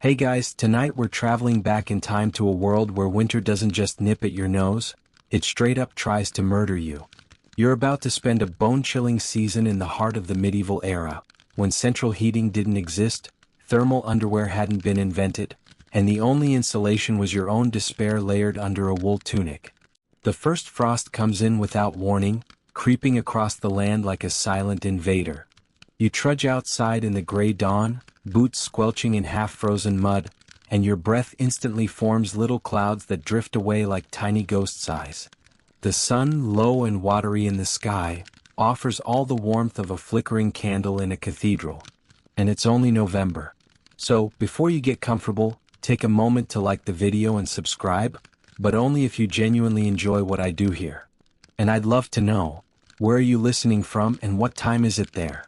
Hey guys, tonight we're traveling back in time to a world where winter doesn't just nip at your nose, it straight up tries to murder you. You're about to spend a bone-chilling season in the heart of the medieval era, when central heating didn't exist, thermal underwear hadn't been invented, and the only insulation was your own despair layered under a wool tunic. The first frost comes in without warning, creeping across the land like a silent invader. You trudge outside in the gray dawn, boots squelching in half-frozen mud, and your breath instantly forms little clouds that drift away like tiny ghost eyes. The sun, low and watery in the sky, offers all the warmth of a flickering candle in a cathedral. And it's only November. So, before you get comfortable, take a moment to like the video and subscribe, but only if you genuinely enjoy what I do here. And I'd love to know, where are you listening from and what time is it there?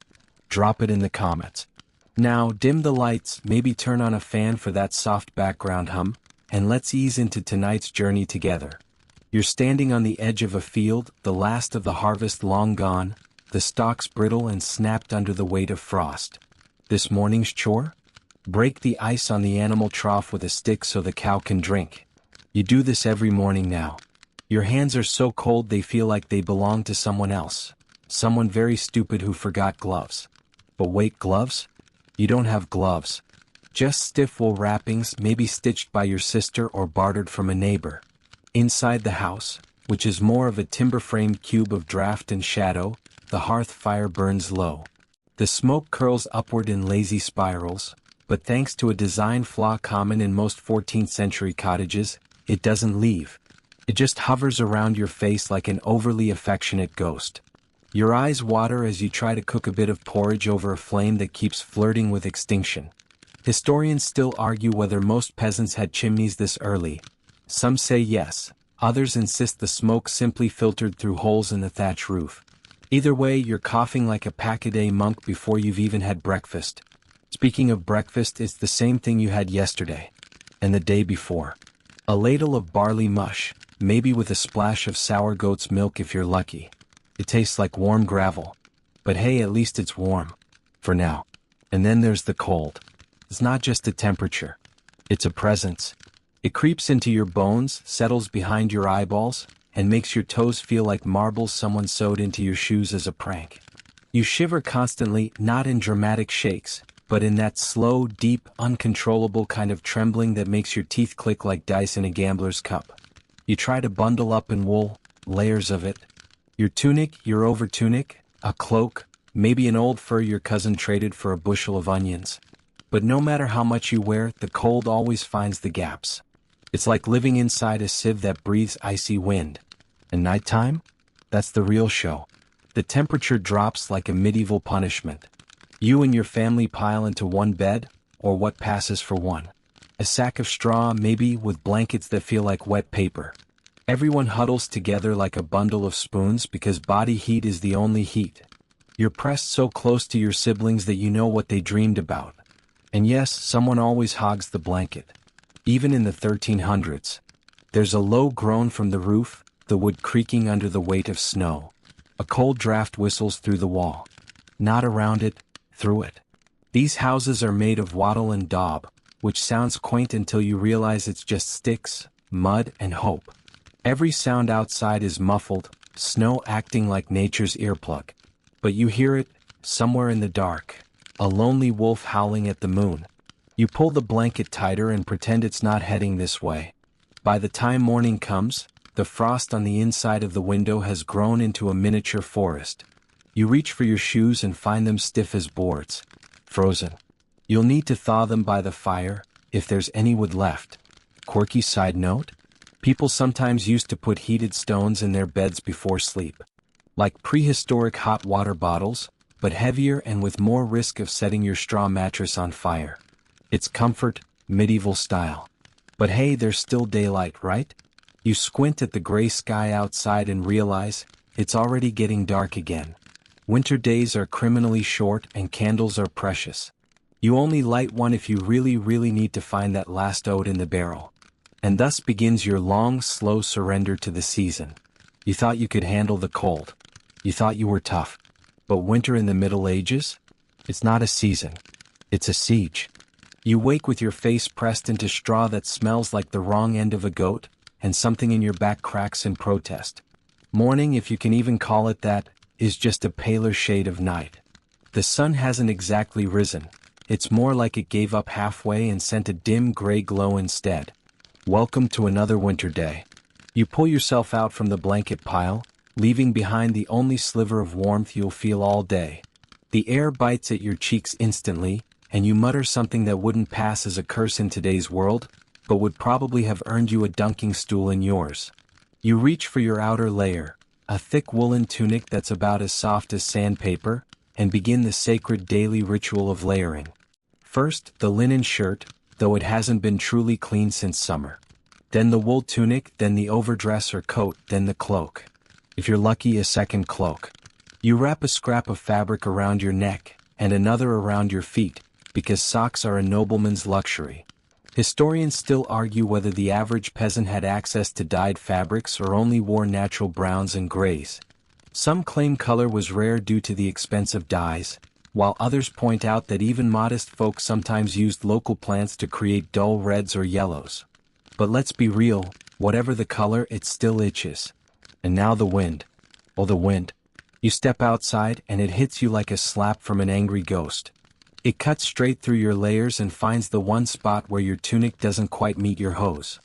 Drop it in the comments. Now, dim the lights, maybe turn on a fan for that soft background hum, and let's ease into tonight's journey together. You're standing on the edge of a field, the last of the harvest long gone, the stalks brittle and snapped under the weight of frost. This morning's chore? Break the ice on the animal trough with a stick so the cow can drink. You do this every morning now. Your hands are so cold they feel like they belong to someone else. Someone very stupid who forgot gloves. But wait, gloves? You don't have gloves. Just stiff wool wrappings, maybe stitched by your sister or bartered from a neighbor. Inside the house, which is more of a timber-framed cube of draft and shadow, the hearth fire burns low. The smoke curls upward in lazy spirals, but thanks to a design flaw common in most 14th century cottages, it doesn't leave. It just hovers around your face like an overly affectionate ghost. Your eyes water as you try to cook a bit of porridge over a flame that keeps flirting with extinction. Historians still argue whether most peasants had chimneys this early. Some say yes, others insist the smoke simply filtered through holes in the thatch roof. Either way, you're coughing like a pack-a-day monk before you've even had breakfast. Speaking of breakfast, it's the same thing you had yesterday. And the day before. A ladle of barley mush, maybe with a splash of sour goat's milk if you're lucky. It tastes like warm gravel. But hey, at least it's warm. For now. And then there's the cold. It's not just a temperature. It's a presence. It creeps into your bones, settles behind your eyeballs, and makes your toes feel like marbles someone sewed into your shoes as a prank. You shiver constantly, not in dramatic shakes, but in that slow, deep, uncontrollable kind of trembling that makes your teeth click like dice in a gambler's cup. You try to bundle up in wool, layers of it. Your tunic, your over-tunic, a cloak, maybe an old fur your cousin traded for a bushel of onions. But no matter how much you wear, the cold always finds the gaps. It's like living inside a sieve that breathes icy wind. And nighttime? That's the real show. The temperature drops like a medieval punishment. You and your family pile into one bed, or what passes for one. A sack of straw, maybe, with blankets that feel like wet paper. Everyone huddles together like a bundle of spoons because body heat is the only heat. You're pressed so close to your siblings that you know what they dreamed about. And yes, someone always hogs the blanket. Even in the 1300s. There's a low groan from the roof, the wood creaking under the weight of snow. A cold draft whistles through the wall. Not around it, through it. These houses are made of wattle and daub, which sounds quaint until you realize it's just sticks, mud, and hope. Every sound outside is muffled, snow acting like nature's earplug. But you hear it, somewhere in the dark, a lonely wolf howling at the moon. You pull the blanket tighter and pretend it's not heading this way. By the time morning comes, the frost on the inside of the window has grown into a miniature forest. You reach for your shoes and find them stiff as boards. Frozen. You'll need to thaw them by the fire, if there's any wood left. Quirky side note? People sometimes used to put heated stones in their beds before sleep. Like prehistoric hot water bottles, but heavier and with more risk of setting your straw mattress on fire. It's comfort, medieval style. But hey, there's still daylight, right? You squint at the gray sky outside and realize, it's already getting dark again. Winter days are criminally short and candles are precious. You only light one if you really need to find that last oat in the barrel. And thus begins your long, slow surrender to the season. You thought you could handle the cold. You thought you were tough. But winter in the Middle Ages? It's not a season. It's a siege. You wake with your face pressed into straw that smells like the wrong end of a goat, and something in your back cracks in protest. Morning, if you can even call it that, is just a paler shade of night. The sun hasn't exactly risen. It's more like it gave up halfway and sent a dim gray glow instead. Welcome to another winter day. You pull yourself out from the blanket pile, leaving behind the only sliver of warmth you'll feel all day. The air bites at your cheeks instantly, and you mutter something that wouldn't pass as a curse in today's world, but would probably have earned you a dunking stool in yours. You reach for your outer layer, a thick woolen tunic that's about as soft as sandpaper, and begin the sacred daily ritual of layering. First, the linen shirt, though it hasn't been truly cleaned since summer. Then the wool tunic, then the overdress or coat, then the cloak. If you're lucky, a second cloak. You wrap a scrap of fabric around your neck, and another around your feet, because socks are a nobleman's luxury. Historians still argue whether the average peasant had access to dyed fabrics or only wore natural browns and grays. Some claim color was rare due to the expense of dyes, while others point out that even modest folk sometimes used local plants to create dull reds or yellows. But let's be real, whatever the color, it still itches. And now the wind. Oh, the wind. You step outside and it hits you like a slap from an angry ghost. It cuts straight through your layers and finds the one spot where your tunic doesn't quite meet your hose.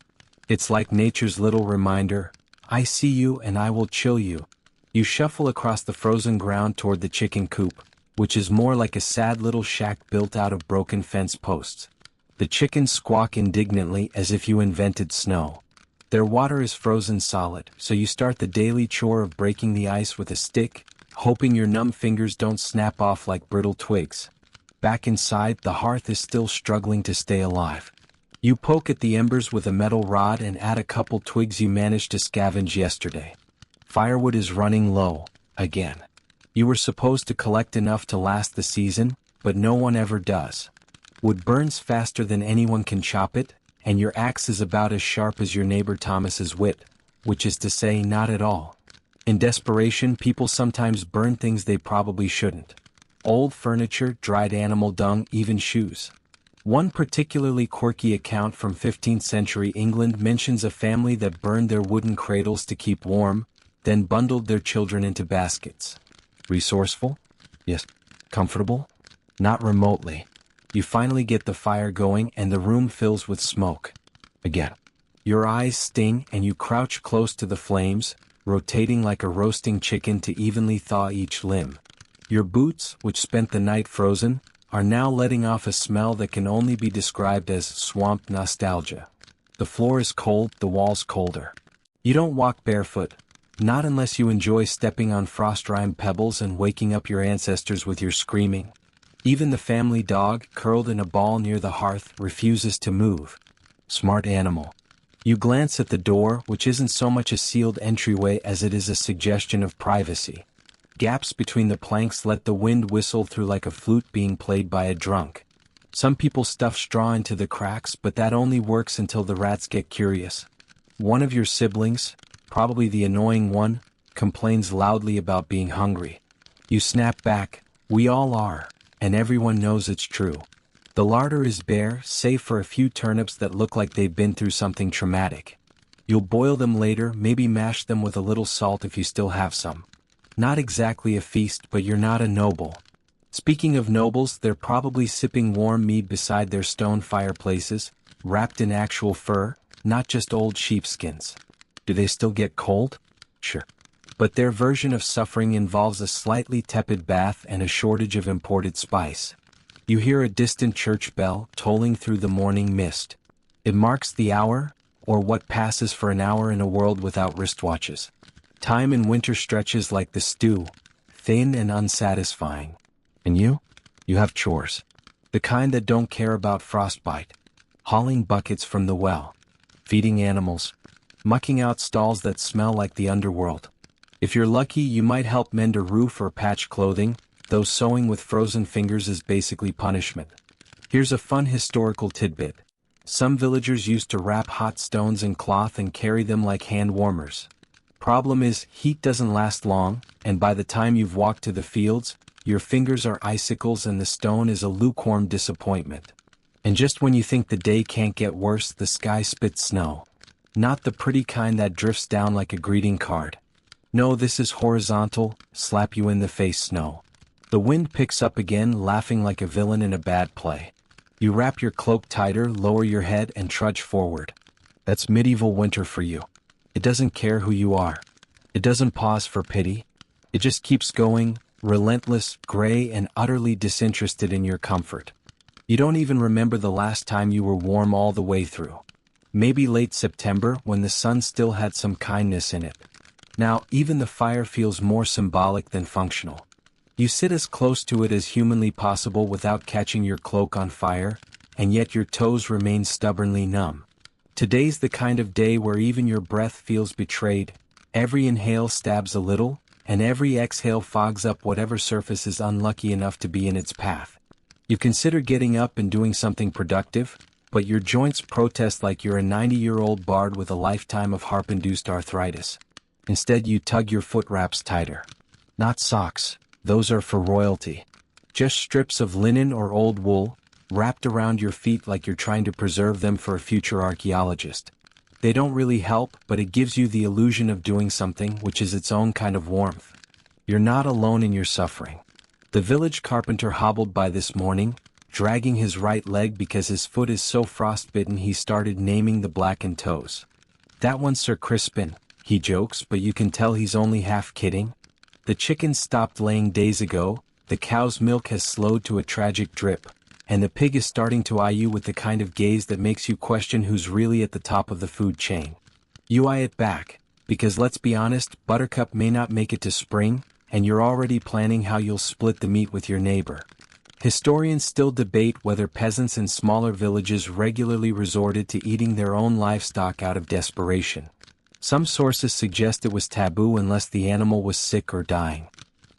It's like nature's little reminder, I see you and I will chill you. You shuffle across the frozen ground toward the chicken coop, which is more like a sad little shack built out of broken fence posts. The chickens squawk indignantly as if you invented snow. Their water is frozen solid, so you start the daily chore of breaking the ice with a stick, hoping your numb fingers don't snap off like brittle twigs. Back inside, the hearth is still struggling to stay alive. You poke at the embers with a metal rod and add a couple twigs you managed to scavenge yesterday. Firewood is running low, again. You were supposed to collect enough to last the season, but no one ever does. Wood burns faster than anyone can chop it, and your axe is about as sharp as your neighbor Thomas's wit, which is to say, not at all. In desperation, people sometimes burn things they probably shouldn't. Old furniture, dried animal dung, even shoes. One particularly quirky account from 15th century England mentions a family that burned their wooden cradles to keep warm, then bundled their children into baskets. Resourceful? Yes. Comfortable? Not remotely. You finally get the fire going and the room fills with smoke. Again. Your eyes sting and you crouch close to the flames, rotating like a roasting chicken to evenly thaw each limb. Your boots, which spent the night frozen, are now letting off a smell that can only be described as swamp nostalgia. The floor is cold, the walls colder. You don't walk barefoot, not unless you enjoy stepping on frost-rimed pebbles and waking up your ancestors with your screaming. Even the family dog, curled in a ball near the hearth, refuses to move. Smart animal. You glance at the door, which isn't so much a sealed entryway as it is a suggestion of privacy. Gaps between the planks let the wind whistle through like a flute being played by a drunk. Some people stuff straw into the cracks, but that only works until the rats get curious. One of your siblings, probably the annoying one, complains loudly about being hungry. You snap back, we all are, and everyone knows it's true. The larder is bare, save for a few turnips that look like they've been through something traumatic. You'll boil them later, maybe mash them with a little salt if you still have some. Not exactly a feast, but you're not a noble. Speaking of nobles, they're probably sipping warm mead beside their stone fireplaces, wrapped in actual fur, not just old sheepskins. Do they still get cold? Sure. But their version of suffering involves a slightly tepid bath and a shortage of imported spice. You hear a distant church bell tolling through the morning mist. It marks the hour, or what passes for an hour in a world without wristwatches. Time in winter stretches like the stew, thin and unsatisfying. And you? You have chores. The kind that don't care about frostbite. Hauling buckets from the well. Feeding animals. Mucking out stalls that smell like the underworld. If you're lucky, you might help mend a roof or patch clothing, though sewing with frozen fingers is basically punishment. Here's a fun historical tidbit. Some villagers used to wrap hot stones in cloth and carry them like hand warmers. Problem is, heat doesn't last long, and by the time you've walked to the fields, your fingers are icicles and the stone is a lukewarm disappointment. And just when you think the day can't get worse, the sky spits snow. Not the pretty kind that drifts down like a greeting card. No, this is horizontal, slap you in the face snow. The wind picks up again, laughing like a villain in a bad play. You wrap your cloak tighter, lower your head, and trudge forward. That's medieval winter for you. It doesn't care who you are. It doesn't pause for pity. It just keeps going, relentless, gray, and utterly disinterested in your comfort. You don't even remember the last time you were warm all the way through. Maybe late September, when the sun still had some kindness in it. Now, even the fire feels more symbolic than functional. You sit as close to it as humanly possible without catching your cloak on fire, and yet your toes remain stubbornly numb. Today's the kind of day where even your breath feels betrayed. Every inhale stabs a little, and every exhale fogs up whatever surface is unlucky enough to be in its path. You consider getting up and doing something productive, but your joints protest like you're a 90-year-old bard with a lifetime of harp-induced arthritis. Instead, you tug your foot wraps tighter. Not socks, those are for royalty. Just strips of linen or old wool, wrapped around your feet like you're trying to preserve them for a future archaeologist. They don't really help, but it gives you the illusion of doing something, which is its own kind of warmth. You're not alone in your suffering. The village carpenter hobbled by this morning, dragging his right leg because his foot is so frostbitten he started naming the blackened toes. That one's Sir Crispin, he jokes, but you can tell he's only half kidding. The chickens stopped laying days ago, the cow's milk has slowed to a tragic drip, and the pig is starting to eye you with the kind of gaze that makes you question who's really at the top of the food chain. You eye it back, because let's be honest, Buttercup may not make it to spring, and you're already planning how you'll split the meat with your neighbor. Historians still debate whether peasants in smaller villages regularly resorted to eating their own livestock out of desperation. Some sources suggest it was taboo unless the animal was sick or dying.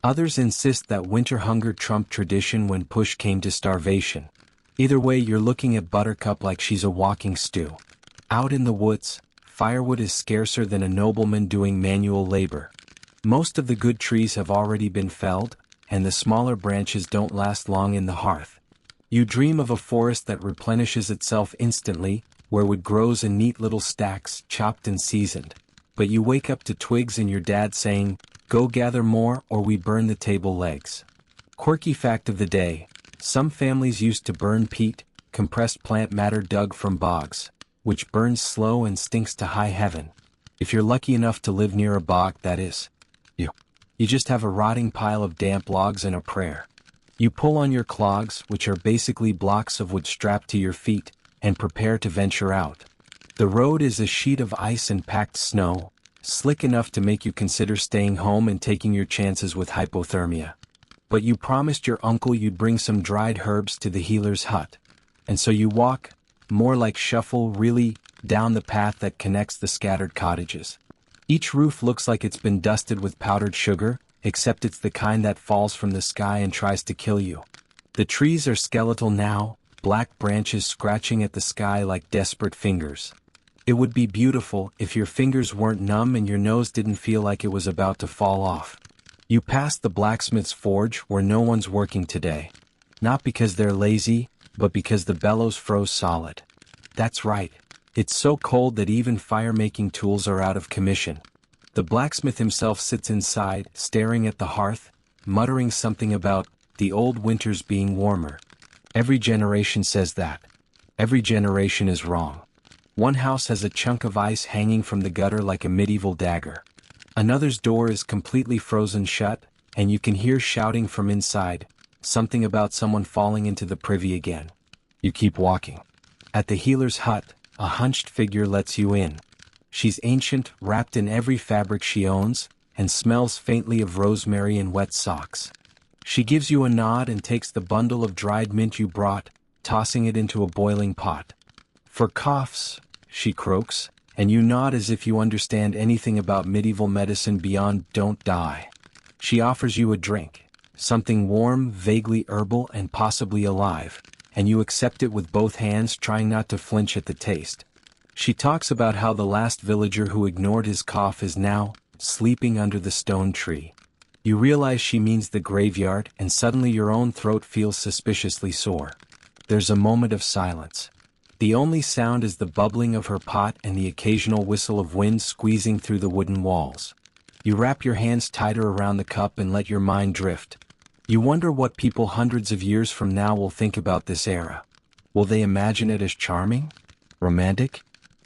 Others insist that winter hunger trumped tradition when push came to starvation. Either way, you're looking at Buttercup like she's a walking stew. Out in the woods, firewood is scarcer than a nobleman doing manual labor. Most of the good trees have already been felled, and the smaller branches don't last long in the hearth. You dream of a forest that replenishes itself instantly, where wood grows in neat little stacks, chopped and seasoned. But you wake up to twigs and your dad saying, "Go gather more or we burn the table legs." Quirky fact of the day: some families used to burn peat, compressed plant matter dug from bogs, which burns slow and stinks to high heaven. If you're lucky enough to live near a bog, that is. You just have a rotting pile of damp logs and a prayer. You pull on your clogs, which are basically blocks of wood strapped to your feet, and prepare to venture out. The road is a sheet of ice and packed snow, slick enough to make you consider staying home and taking your chances with hypothermia. But you promised your uncle you'd bring some dried herbs to the healer's hut. And so you walk, more like shuffle really, down the path that connects the scattered cottages. Each roof looks like it's been dusted with powdered sugar, except it's the kind that falls from the sky and tries to kill you. The trees are skeletal now, black branches scratching at the sky like desperate fingers. It would be beautiful if your fingers weren't numb and your nose didn't feel like it was about to fall off. You pass the blacksmith's forge where no one's working today. Not because they're lazy, but because the bellows froze solid. That's right. It's so cold that even fire-making tools are out of commission. The blacksmith himself sits inside, staring at the hearth, muttering something about the old winters being warmer. Every generation says that. Every generation is wrong. One house has a chunk of ice hanging from the gutter like a medieval dagger. Another's door is completely frozen shut, and you can hear shouting from inside, something about someone falling into the privy again. You keep walking. At the healer's hut, a hunched figure lets you in. She's ancient, wrapped in every fabric she owns, and smells faintly of rosemary and wet socks. She gives you a nod and takes the bundle of dried mint you brought, tossing it into a boiling pot. "For coughs," she croaks, and you nod as if you understand anything about medieval medicine beyond "don't die." She offers you a drink, something warm, vaguely herbal, and possibly alive, and you accept it with both hands, trying not to flinch at the taste. She talks about how the last villager who ignored his cough is now sleeping under the stone tree. You realize she means the graveyard, and suddenly your own throat feels suspiciously sore. There's a moment of silence. The only sound is the bubbling of her pot and the occasional whistle of wind squeezing through the wooden walls. You wrap your hands tighter around the cup and let your mind drift. You wonder what people hundreds of years from now will think about this era. Will they imagine it as charming? Romantic?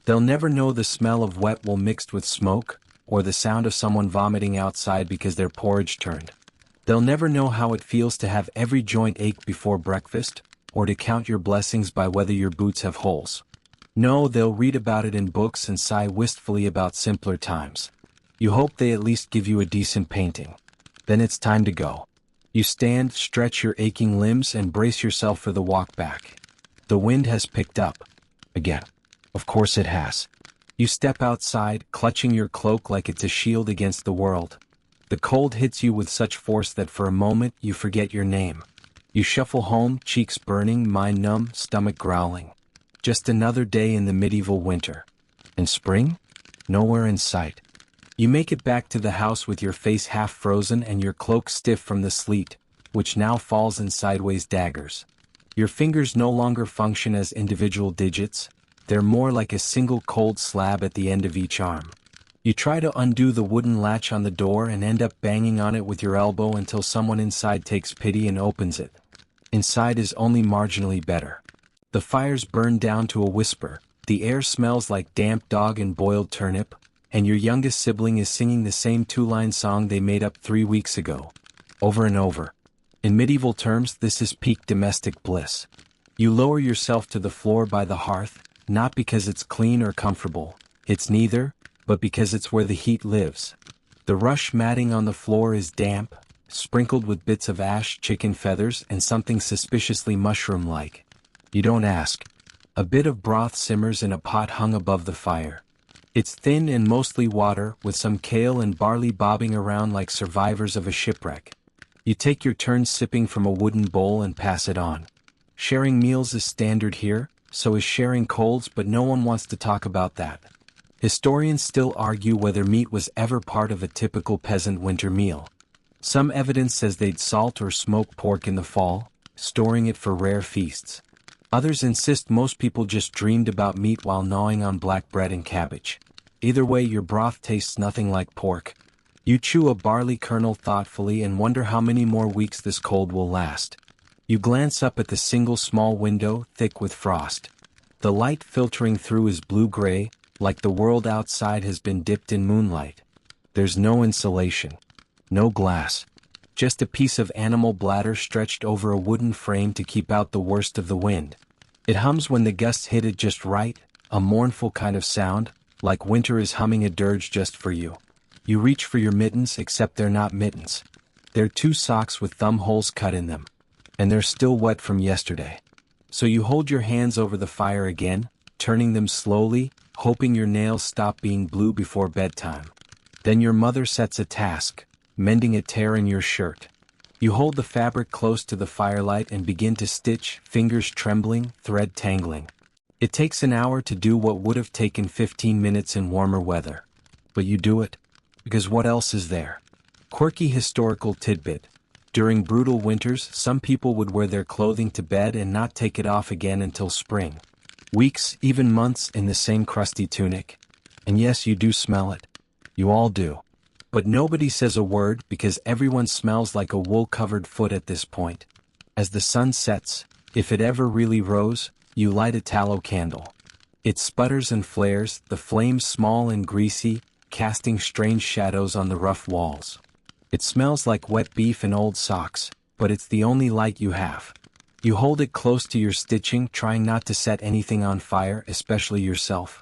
They'll never know the smell of wet wool mixed with smoke, or the sound of someone vomiting outside because their porridge turned. They'll never know how it feels to have every joint ache before breakfast, or to count your blessings by whether your boots have holes. No, they'll read about it in books and sigh wistfully about simpler times. You hope they at least give you a decent painting. Then it's time to go. You stand, stretch your aching limbs, and brace yourself for the walk back. The wind has picked up. Again. Of course it has. You step outside, clutching your cloak like it's a shield against the world. The cold hits you with such force that for a moment you forget your name. You shuffle home, cheeks burning, mind numb, stomach growling. Just another day in the medieval winter. And spring? Nowhere in sight. You make it back to the house with your face half frozen and your cloak stiff from the sleet, which now falls in sideways daggers. Your fingers no longer function as individual digits. They're more like a single cold slab at the end of each arm. You try to undo the wooden latch on the door and end up banging on it with your elbow until someone inside takes pity and opens it. Inside is only marginally better. The fire's burned down to a whisper, the air smells like damp dog and boiled turnip, and your youngest sibling is singing the same two-line song they made up 3 weeks ago. Over and over. In medieval terms, this is peak domestic bliss. You lower yourself to the floor by the hearth, not because it's clean or comfortable, it's neither, but because it's where the heat lives. The rush matting on the floor is damp, sprinkled with bits of ash, chicken feathers, and something suspiciously mushroom-like. You don't ask. A bit of broth simmers in a pot hung above the fire. It's thin and mostly water, with some kale and barley bobbing around like survivors of a shipwreck. You take your turn sipping from a wooden bowl and pass it on. Sharing meals is standard here, so is sharing colds, but no one wants to talk about that. Historians still argue whether meat was ever part of a typical peasant winter meal. Some evidence says they'd salt or smoke pork in the fall, storing it for rare feasts. Others insist most people just dreamed about meat while gnawing on black bread and cabbage. Either way, your broth tastes nothing like pork. You chew a barley kernel thoughtfully and wonder how many more weeks this cold will last. You glance up at the single small window, thick with frost. The light filtering through is blue-gray, like the world outside has been dipped in moonlight. There's no insulation. No glass. Just a piece of animal bladder stretched over a wooden frame to keep out the worst of the wind. It hums when the gusts hit it just right, a mournful kind of sound, like winter is humming a dirge just for you. You reach for your mittens, except they're not mittens. They're 2 socks with thumb holes cut in them. And they're still wet from yesterday. So you hold your hands over the fire again, turning them slowly, hoping your nails stop being blue before bedtime. Then your mother sets a task, mending a tear in your shirt. You hold the fabric close to the firelight and begin to stitch, fingers trembling, thread tangling. It takes an hour to do what would have taken 15 minutes in warmer weather. But you do it. Because what else is there? Quirky historical tidbit. During brutal winters, some people would wear their clothing to bed and not take it off again until spring. Weeks, even months, in the same crusty tunic. And yes, you do smell it. You all do. But nobody says a word because everyone smells like a wool-covered foot at this point. As the sun sets, if it ever really rose, you light a tallow candle. It sputters and flares, the flames small and greasy, casting strange shadows on the rough walls. It smells like wet beef and old socks, but it's the only light you have. You hold it close to your stitching, trying not to set anything on fire, especially yourself.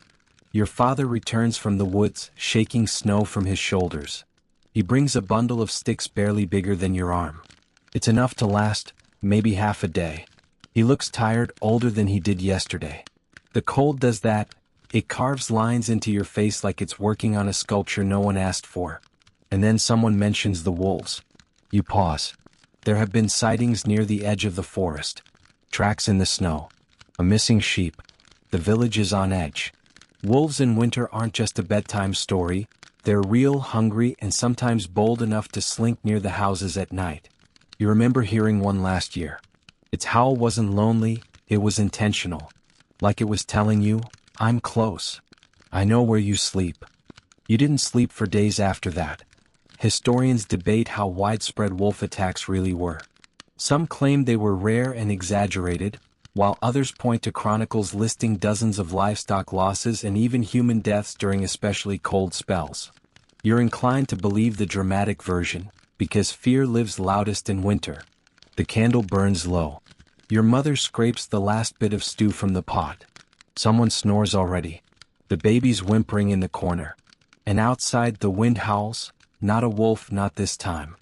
Your father returns from the woods, shaking snow from his shoulders. He brings a bundle of sticks barely bigger than your arm. It's enough to last, maybe half a day. He looks tired, older than he did yesterday. The cold does that. It carves lines into your face like it's working on a sculpture no one asked for. And then someone mentions the wolves. You pause. There have been sightings near the edge of the forest. Tracks in the snow. A missing sheep. The village is on edge. Wolves in winter aren't just a bedtime story. They're real, hungry, and sometimes bold enough to slink near the houses at night. You remember hearing one last year. Its howl wasn't lonely, It was intentional. Like it was telling you, I'm close. I know where you sleep. You didn't sleep for days after that. Historians debate how widespread wolf attacks really were. Some claim they were rare and exaggerated, while others point to chronicles listing dozens of livestock losses and even human deaths during especially cold spells. You're inclined to believe the dramatic version, because fear lives loudest in winter. The candle burns low. Your mother scrapes the last bit of stew from the pot. Someone snores already. The baby's whimpering in the corner. And outside the wind howls, not a wolf, not this time.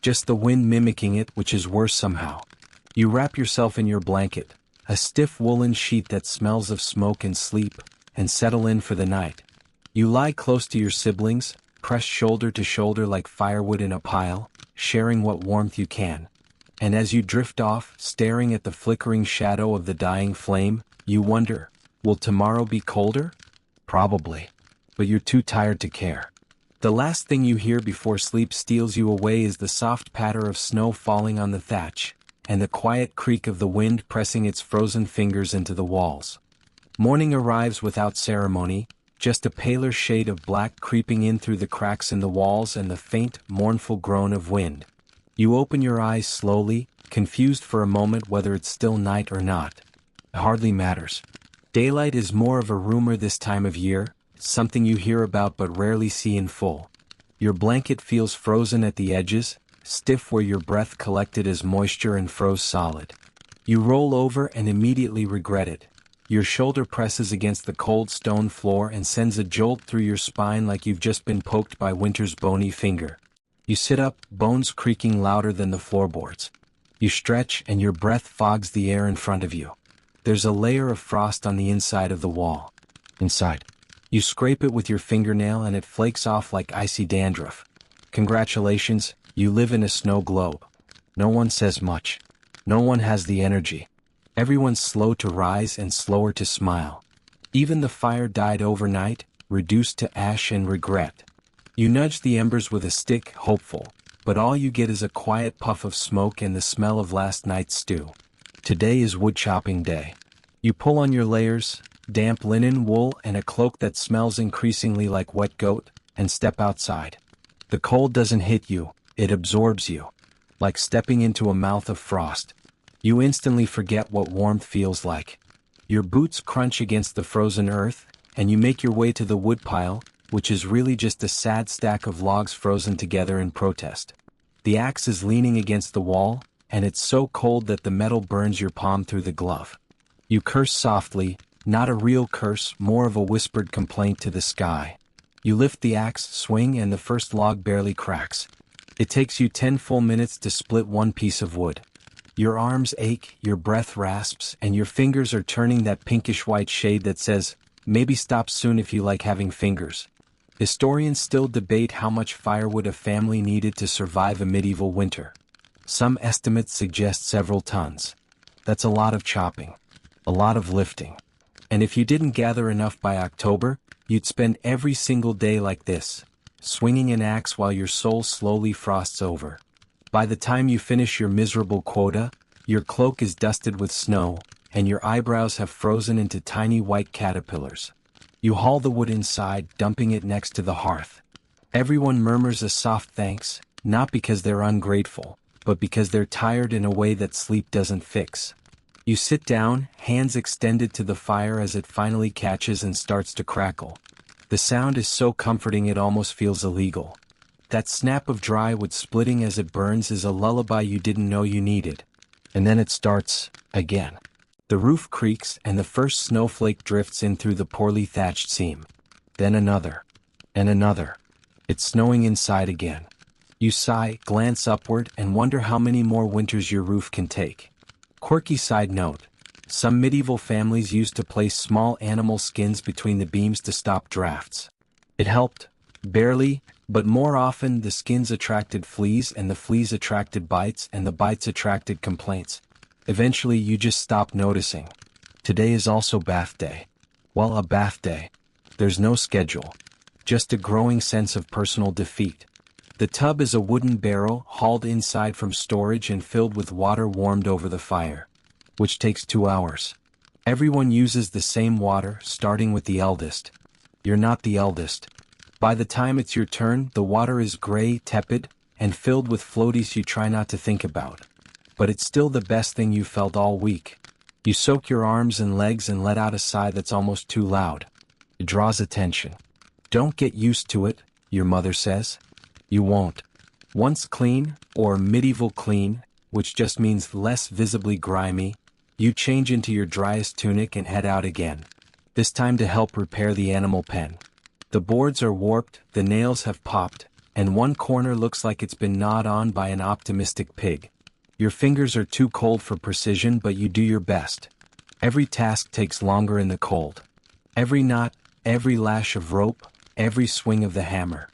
Just the wind mimicking it, which is worse somehow. You wrap yourself in your blanket, a stiff woolen sheet that smells of smoke and sleep, and settle in for the night. You lie close to your siblings, pressed shoulder to shoulder like firewood in a pile, sharing what warmth you can. And as you drift off, staring at the flickering shadow of the dying flame, you wonder, will tomorrow be colder? Probably. But you're too tired to care. The last thing you hear before sleep steals you away is the soft patter of snow falling on the thatch, and the quiet creak of the wind pressing its frozen fingers into the walls. Morning arrives without ceremony, just a paler shade of black creeping in through the cracks in the walls and the faint, mournful groan of wind. You open your eyes slowly, confused for a moment whether it's still night or not. It hardly matters. Daylight is more of a rumor this time of year, something you hear about but rarely see in full. Your blanket feels frozen at the edges, stiff where your breath collected as moisture and froze solid. You roll over and immediately regret it. Your shoulder presses against the cold stone floor and sends a jolt through your spine like you've just been poked by winter's bony finger. You sit up, bones creaking louder than the floorboards. You stretch and your breath fogs the air in front of you. There's a layer of frost on the inside of the wall. Inside. You scrape it with your fingernail and it flakes off like icy dandruff. Congratulations, you live in a snow globe. No one says much. No one has the energy. Everyone's slow to rise and slower to smile. Even the fire died overnight, reduced to ash and regret. You nudge the embers with a stick, hopeful, but all you get is a quiet puff of smoke and the smell of last night's stew. Today is wood chopping day. You pull on your layers, damp linen, wool, and a cloak that smells increasingly like wet goat, and step outside. The cold doesn't hit you, it absorbs you. Like stepping into a mouth of frost. You instantly forget what warmth feels like. Your boots crunch against the frozen earth, and you make your way to the woodpile, which is really just a sad stack of logs frozen together in protest. The axe is leaning against the wall, and it's so cold that the metal burns your palm through the glove. You curse softly, not a real curse, more of a whispered complaint to the sky. You lift the axe, swing, and the first log barely cracks. It takes you 10 full minutes to split one piece of wood. Your arms ache, your breath rasps, and your fingers are turning that pinkish-white shade that says, maybe stop soon if you like having fingers. Historians still debate how much firewood a family needed to survive a medieval winter. Some estimates suggest several tons. That's a lot of chopping. A lot of lifting. And if you didn't gather enough by October, you'd spend every single day like this, swinging an axe while your soul slowly frosts over. By the time you finish your miserable quota, your cloak is dusted with snow, and your eyebrows have frozen into tiny white caterpillars. You haul the wood inside, dumping it next to the hearth. Everyone murmurs a soft thanks, not because they're ungrateful, but because they're tired in a way that sleep doesn't fix. You sit down, hands extended to the fire as it finally catches and starts to crackle. The sound is so comforting it almost feels illegal. That snap of dry wood splitting as it burns is a lullaby you didn't know you needed. And then it starts, again. The roof creaks and the first snowflake drifts in through the poorly thatched seam. Then another. And another. It's snowing inside again. You sigh, glance upward, and wonder how many more winters your roof can take. Quirky side note. Some medieval families used to place small animal skins between the beams to stop drafts. It helped. Barely, but more often the skins attracted fleas and the fleas attracted bites and the bites attracted complaints. Eventually you just stop noticing. Today is also bath day. Well, a bath day. There's no schedule. Just a growing sense of personal defeat. The tub is a wooden barrel hauled inside from storage and filled with water warmed over the fire. which takes 2 hours. Everyone uses the same water, starting with the eldest. You're not the eldest. By the time it's your turn, the water is gray, tepid, and filled with floaties you try not to think about. But it's still the best thing you felt all week. You soak your arms and legs and let out a sigh that's almost too loud. It draws attention. Don't get used to it, your mother says. You won't. Once clean, or medieval clean, which just means less visibly grimy, you change into your driest tunic and head out again. This time to help repair the animal pen. The boards are warped, the nails have popped, and one corner looks like it's been gnawed on by an optimistic pig. Your fingers are too cold for precision, but you do your best. Every task takes longer in the cold. Every knot, every lash of rope, every swing of the hammer.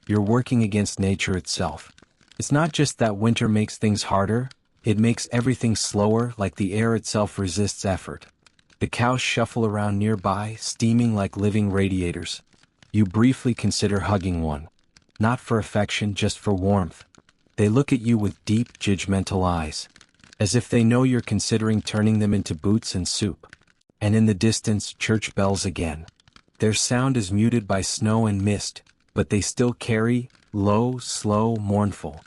You're working against nature itself. It's not just that winter makes things harder, it makes everything slower, like the air itself resists effort. The cows shuffle around nearby, steaming like living radiators. You briefly consider hugging one. Not for affection, just for warmth. They look at you with deep, judgmental eyes, as if they know you're considering turning them into boots and soup. And in the distance, church bells again. Their sound is muted by snow and mist, but they still carry, low, slow, mournful.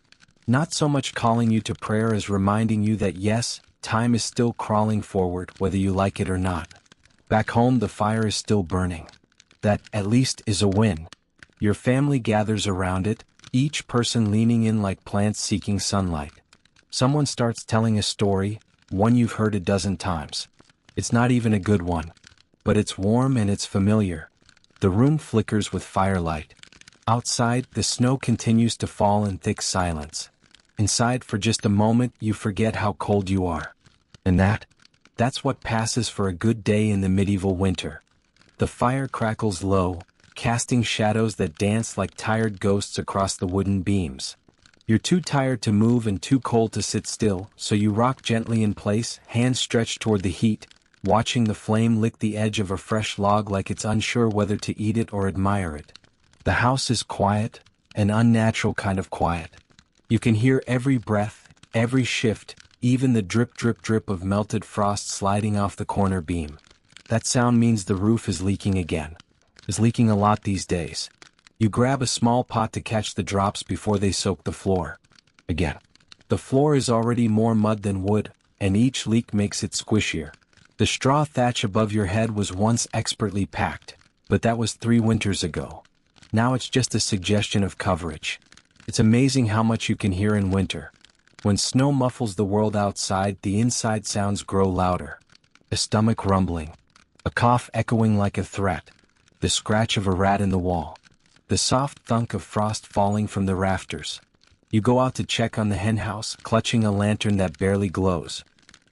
Not so much calling you to prayer as reminding you that yes, time is still crawling forward, whether you like it or not. Back home, the fire is still burning. That, at least, is a win. Your family gathers around it, each person leaning in like plants seeking sunlight. Someone starts telling a story, one you've heard a dozen times. It's not even a good one. But it's warm and it's familiar. The room flickers with firelight. Outside, the snow continues to fall in thick silence. Inside, for just a moment, you forget how cold you are. And that's what passes for a good day in the medieval winter. The fire crackles low, casting shadows that dance like tired ghosts across the wooden beams. You're too tired to move and too cold to sit still, so you rock gently in place, hands stretched toward the heat, watching the flame lick the edge of a fresh log like it's unsure whether to eat it or admire it. The house is quiet, an unnatural kind of quiet. You can hear every breath, every shift, even the drip drip drip of melted frost sliding off the corner beam. That sound means the roof is leaking again. Is leaking a lot these days. You grab a small pot to catch the drops before they soak the floor. Again. The floor is already more mud than wood, and each leak makes it squishier. The straw thatch above your head was once expertly packed, but that was 3 winters ago. Now it's just a suggestion of coverage. It's amazing how much you can hear in winter. When snow muffles the world outside, the inside sounds grow louder. A stomach rumbling. A cough echoing like a threat. The scratch of a rat in the wall. The soft thunk of frost falling from the rafters. You go out to check on the henhouse, clutching a lantern that barely glows.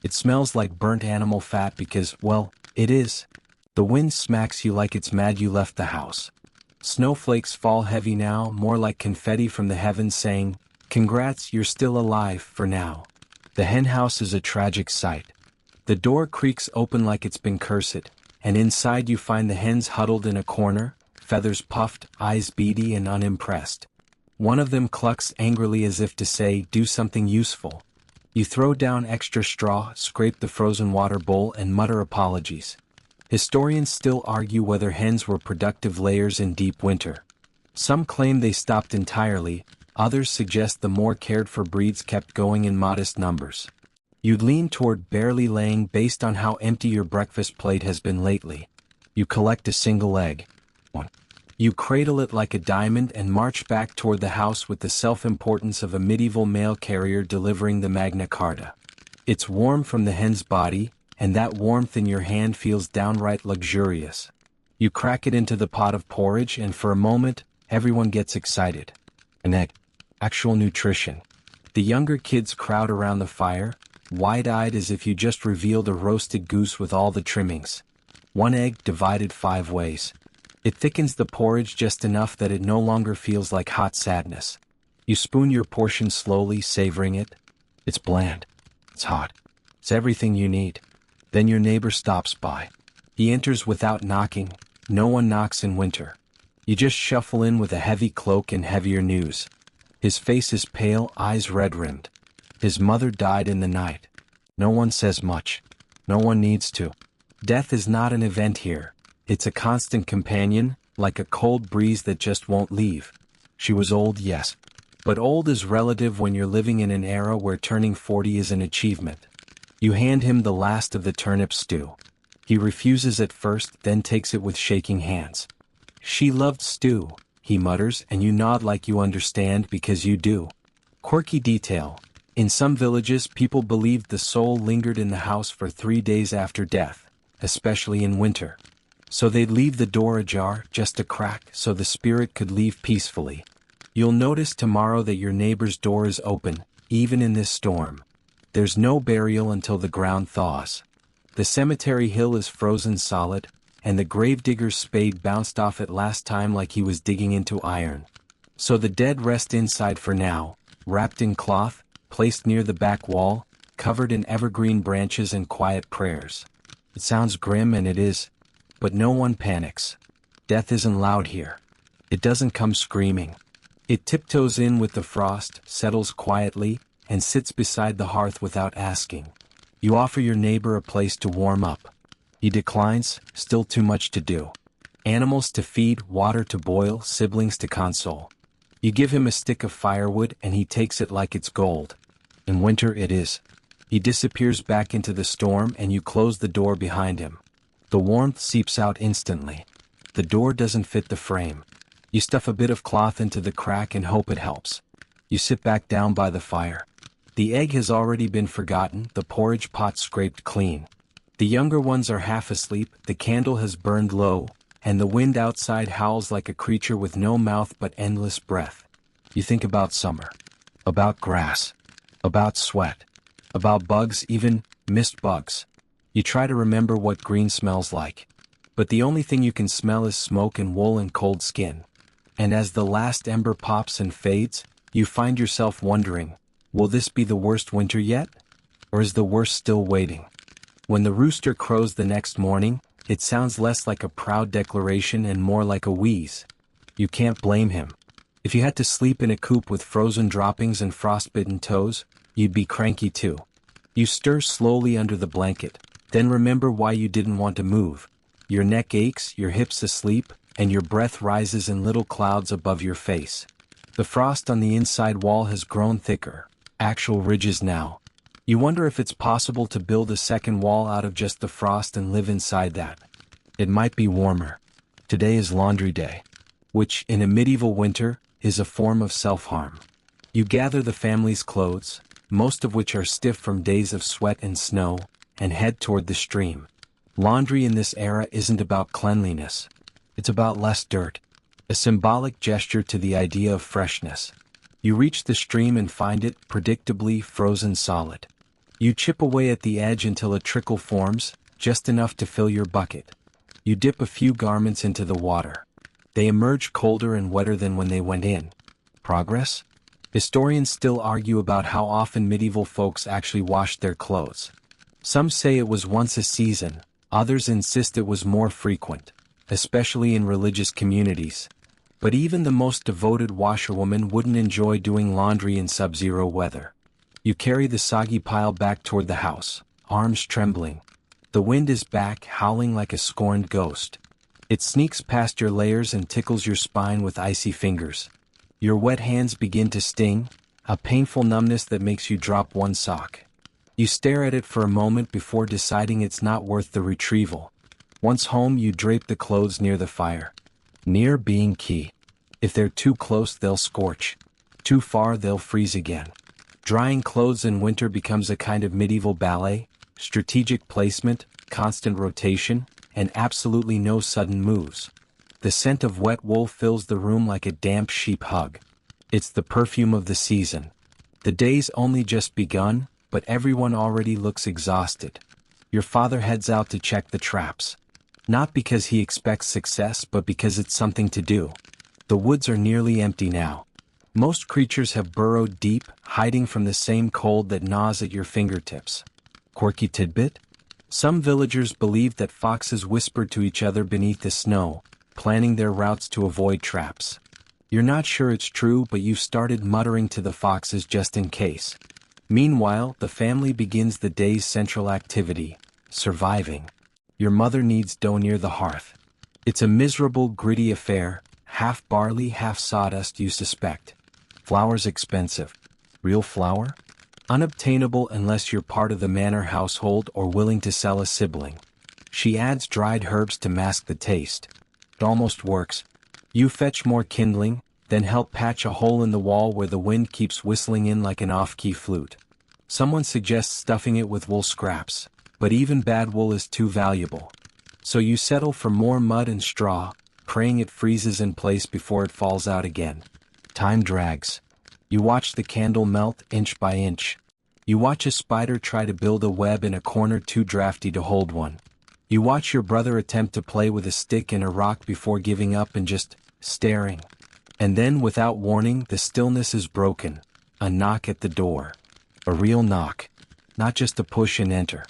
It smells like burnt animal fat because, well, it is. The wind smacks you like it's mad you left the house. Snowflakes fall heavy now, more like confetti from the heavens saying, "Congrats, you're still alive, for now." The henhouse is a tragic sight. The door creaks open like it's been cursed, and inside you find the hens huddled in a corner, feathers puffed, eyes beady and unimpressed. One of them clucks angrily as if to say, "Do something useful." You throw down extra straw, scrape the frozen water bowl and mutter apologies. Historians still argue whether hens were productive layers in deep winter. Some claim they stopped entirely, others suggest the more cared-for breeds kept going in modest numbers. You'd lean toward barely laying based on how empty your breakfast plate has been lately. You collect a single egg. You cradle it like a diamond and march back toward the house with the self-importance of a medieval mail carrier delivering the Magna Carta. It's warm from the hen's body, and that warmth in your hand feels downright luxurious. You crack it into the pot of porridge and for a moment, everyone gets excited. An egg. Actual nutrition. The younger kids crowd around the fire, wide-eyed as if you just revealed a roasted goose with all the trimmings. One egg divided 5 ways. It thickens the porridge just enough that it no longer feels like hot sadness. You spoon your portion slowly, savoring it. It's bland. It's hot. It's everything you need. Then your neighbor stops by. He enters without knocking. No one knocks in winter. You just shuffle in with a heavy cloak and heavier news. His face is pale, eyes red-rimmed. His mother died in the night. No one says much. No one needs to. Death is not an event here. It's a constant companion, like a cold breeze that just won't leave. She was old, yes. But old is relative when you're living in an era where turning 40 is an achievement. You hand him the last of the turnip stew. He refuses at first, then takes it with shaking hands. She loved stew, he mutters, and you nod like you understand because you do. Quirky detail. In some villages, people believed the soul lingered in the house for 3 days after death, especially in winter. So they'd leave the door ajar, just a crack, so the spirit could leave peacefully. You'll notice tomorrow that your neighbor's door is open, even in this storm. There's no burial until the ground thaws. The cemetery hill is frozen solid, and the gravedigger's spade bounced off it last time like he was digging into iron. So the dead rest inside for now, wrapped in cloth, placed near the back wall, covered in evergreen branches and quiet prayers. It sounds grim, and it is. But no one panics. Death isn't loud here. It doesn't come screaming. It tiptoes in with the frost, settles quietly, and sits beside the hearth without asking. You offer your neighbor a place to warm up. He declines, still too much to do. Animals to feed, water to boil, siblings to console. You give him a stick of firewood and he takes it like it's gold. In winter it is. He disappears back into the storm and you close the door behind him. The warmth seeps out instantly. The door doesn't fit the frame. You stuff a bit of cloth into the crack and hope it helps. You sit back down by the fire. The egg has already been forgotten, the porridge pot scraped clean. The younger ones are half asleep, the candle has burned low, and the wind outside howls like a creature with no mouth but endless breath. You think about summer. About grass. About sweat. About bugs, even mist bugs. You try to remember what green smells like. But the only thing you can smell is smoke and wool and cold skin. And as the last ember pops and fades, you find yourself wondering, will this be the worst winter yet? Or is the worst still waiting? When the rooster crows the next morning, it sounds less like a proud declaration and more like a wheeze. You can't blame him. If you had to sleep in a coop with frozen droppings and frostbitten toes, you'd be cranky too. You stir slowly under the blanket, then remember why you didn't want to move. Your neck aches, your hips asleep, and your breath rises in little clouds above your face. The frost on the inside wall has grown thicker, actual ridges now. You wonder if it's possible to build a second wall out of just the frost and live inside that. It might be warmer. Today is laundry day, which, in a medieval winter, is a form of self-harm. You gather the family's clothes, most of which are stiff from days of sweat and snow, and head toward the stream. Laundry in this era isn't about cleanliness. It's about less dirt. A symbolic gesture to the idea of freshness. You reach the stream and find it, predictably, frozen solid. You chip away at the edge until a trickle forms, just enough to fill your bucket. You dip a few garments into the water. They emerge colder and wetter than when they went in. Progress? Historians still argue about how often medieval folks actually washed their clothes. Some say it was once a season, others insist it was more frequent, especially in religious communities. But even the most devoted washerwoman wouldn't enjoy doing laundry in sub-zero weather. You carry the soggy pile back toward the house, arms trembling. The wind is back, howling like a scorned ghost. It sneaks past your layers and tickles your spine with icy fingers. Your wet hands begin to sting, a painful numbness that makes you drop one sock. You stare at it for a moment before deciding it's not worth the retrieval. Once home, you drape the clothes near the fire. Near being key. If they're too close, they'll scorch. Too far, they'll freeze again. Drying clothes in winter becomes a kind of medieval ballet, strategic placement, constant rotation, and absolutely no sudden moves. The scent of wet wool fills the room like a damp sheep hug. It's the perfume of the season. The day's only just begun, but everyone already looks exhausted. Your father heads out to check the traps. Not because he expects success, but because it's something to do. The woods are nearly empty now. Most creatures have burrowed deep, hiding from the same cold that gnaws at your fingertips. Quirky tidbit? Some villagers believe that foxes whispered to each other beneath the snow, planning their routes to avoid traps. You're not sure it's true, but you've started muttering to the foxes just in case. Meanwhile, the family begins the day's central activity, surviving. Your mother needs dough near the hearth. It's a miserable, gritty affair, half barley, half sawdust, you suspect. Flour's expensive. Real flour? Unobtainable unless you're part of the manor household or willing to sell a sibling. She adds dried herbs to mask the taste. It almost works. You fetch more kindling, then help patch a hole in the wall where the wind keeps whistling in like an off-key flute. Someone suggests stuffing it with wool scraps, but even bad wool is too valuable. So you settle for more mud and straw, praying it freezes in place before it falls out again. Time drags. You watch the candle melt inch by inch. You watch a spider try to build a web in a corner too drafty to hold one. You watch your brother attempt to play with a stick and a rock before giving up and just staring. And then, without warning, the stillness is broken. A knock at the door. A real knock. Not just a push and enter.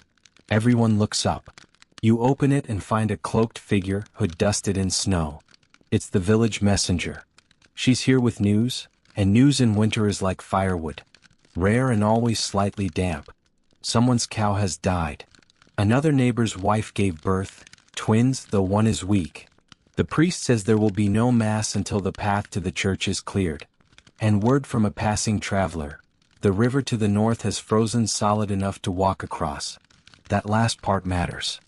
Everyone looks up. You open it and find a cloaked figure, hood dusted in snow. It's the village messenger. She's here with news, and news in winter is like firewood. Rare and always slightly damp. Someone's cow has died. Another neighbor's wife gave birth, twins, though one is weak. The priest says there will be no mass until the path to the church is cleared. And word from a passing traveler. The river to the north has frozen solid enough to walk across. That last part matters.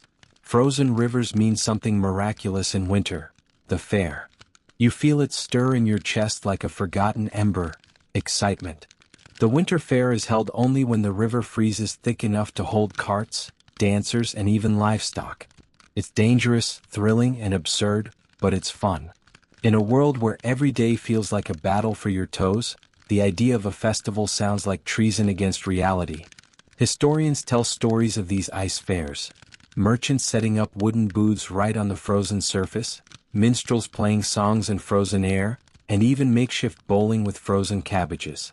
Frozen rivers mean something miraculous in winter. The fair. You feel it stir in your chest like a forgotten ember. Excitement. The winter fair is held only when the river freezes thick enough to hold carts, dancers, and even livestock. It's dangerous, thrilling, and absurd, but it's fun. In a world where every day feels like a battle for your toes, the idea of a festival sounds like treason against reality. Historians tell stories of these ice fairs. Merchants setting up wooden booths right on the frozen surface, minstrels playing songs in frozen air, and even makeshift bowling with frozen cabbages.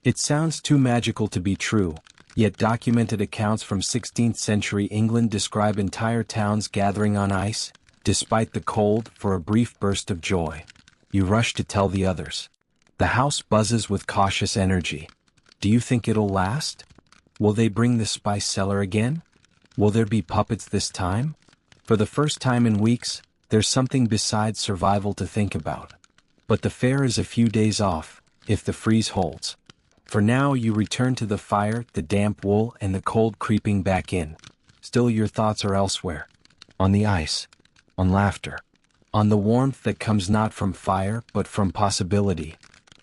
It sounds too magical to be true, yet documented accounts from 16th century England describe entire towns gathering on ice, despite the cold, for a brief burst of joy. You rush to tell the others. The house buzzes with cautious energy. Do you think it'll last? Will they bring the spice cellar again? Will there be puppets this time? For the first time in weeks, there's something besides survival to think about. But the fair is a few days off, if the freeze holds. For now you return to the fire, the damp wool, and the cold creeping back in. Still your thoughts are elsewhere. On the ice. On laughter. On the warmth that comes not from fire, but from possibility.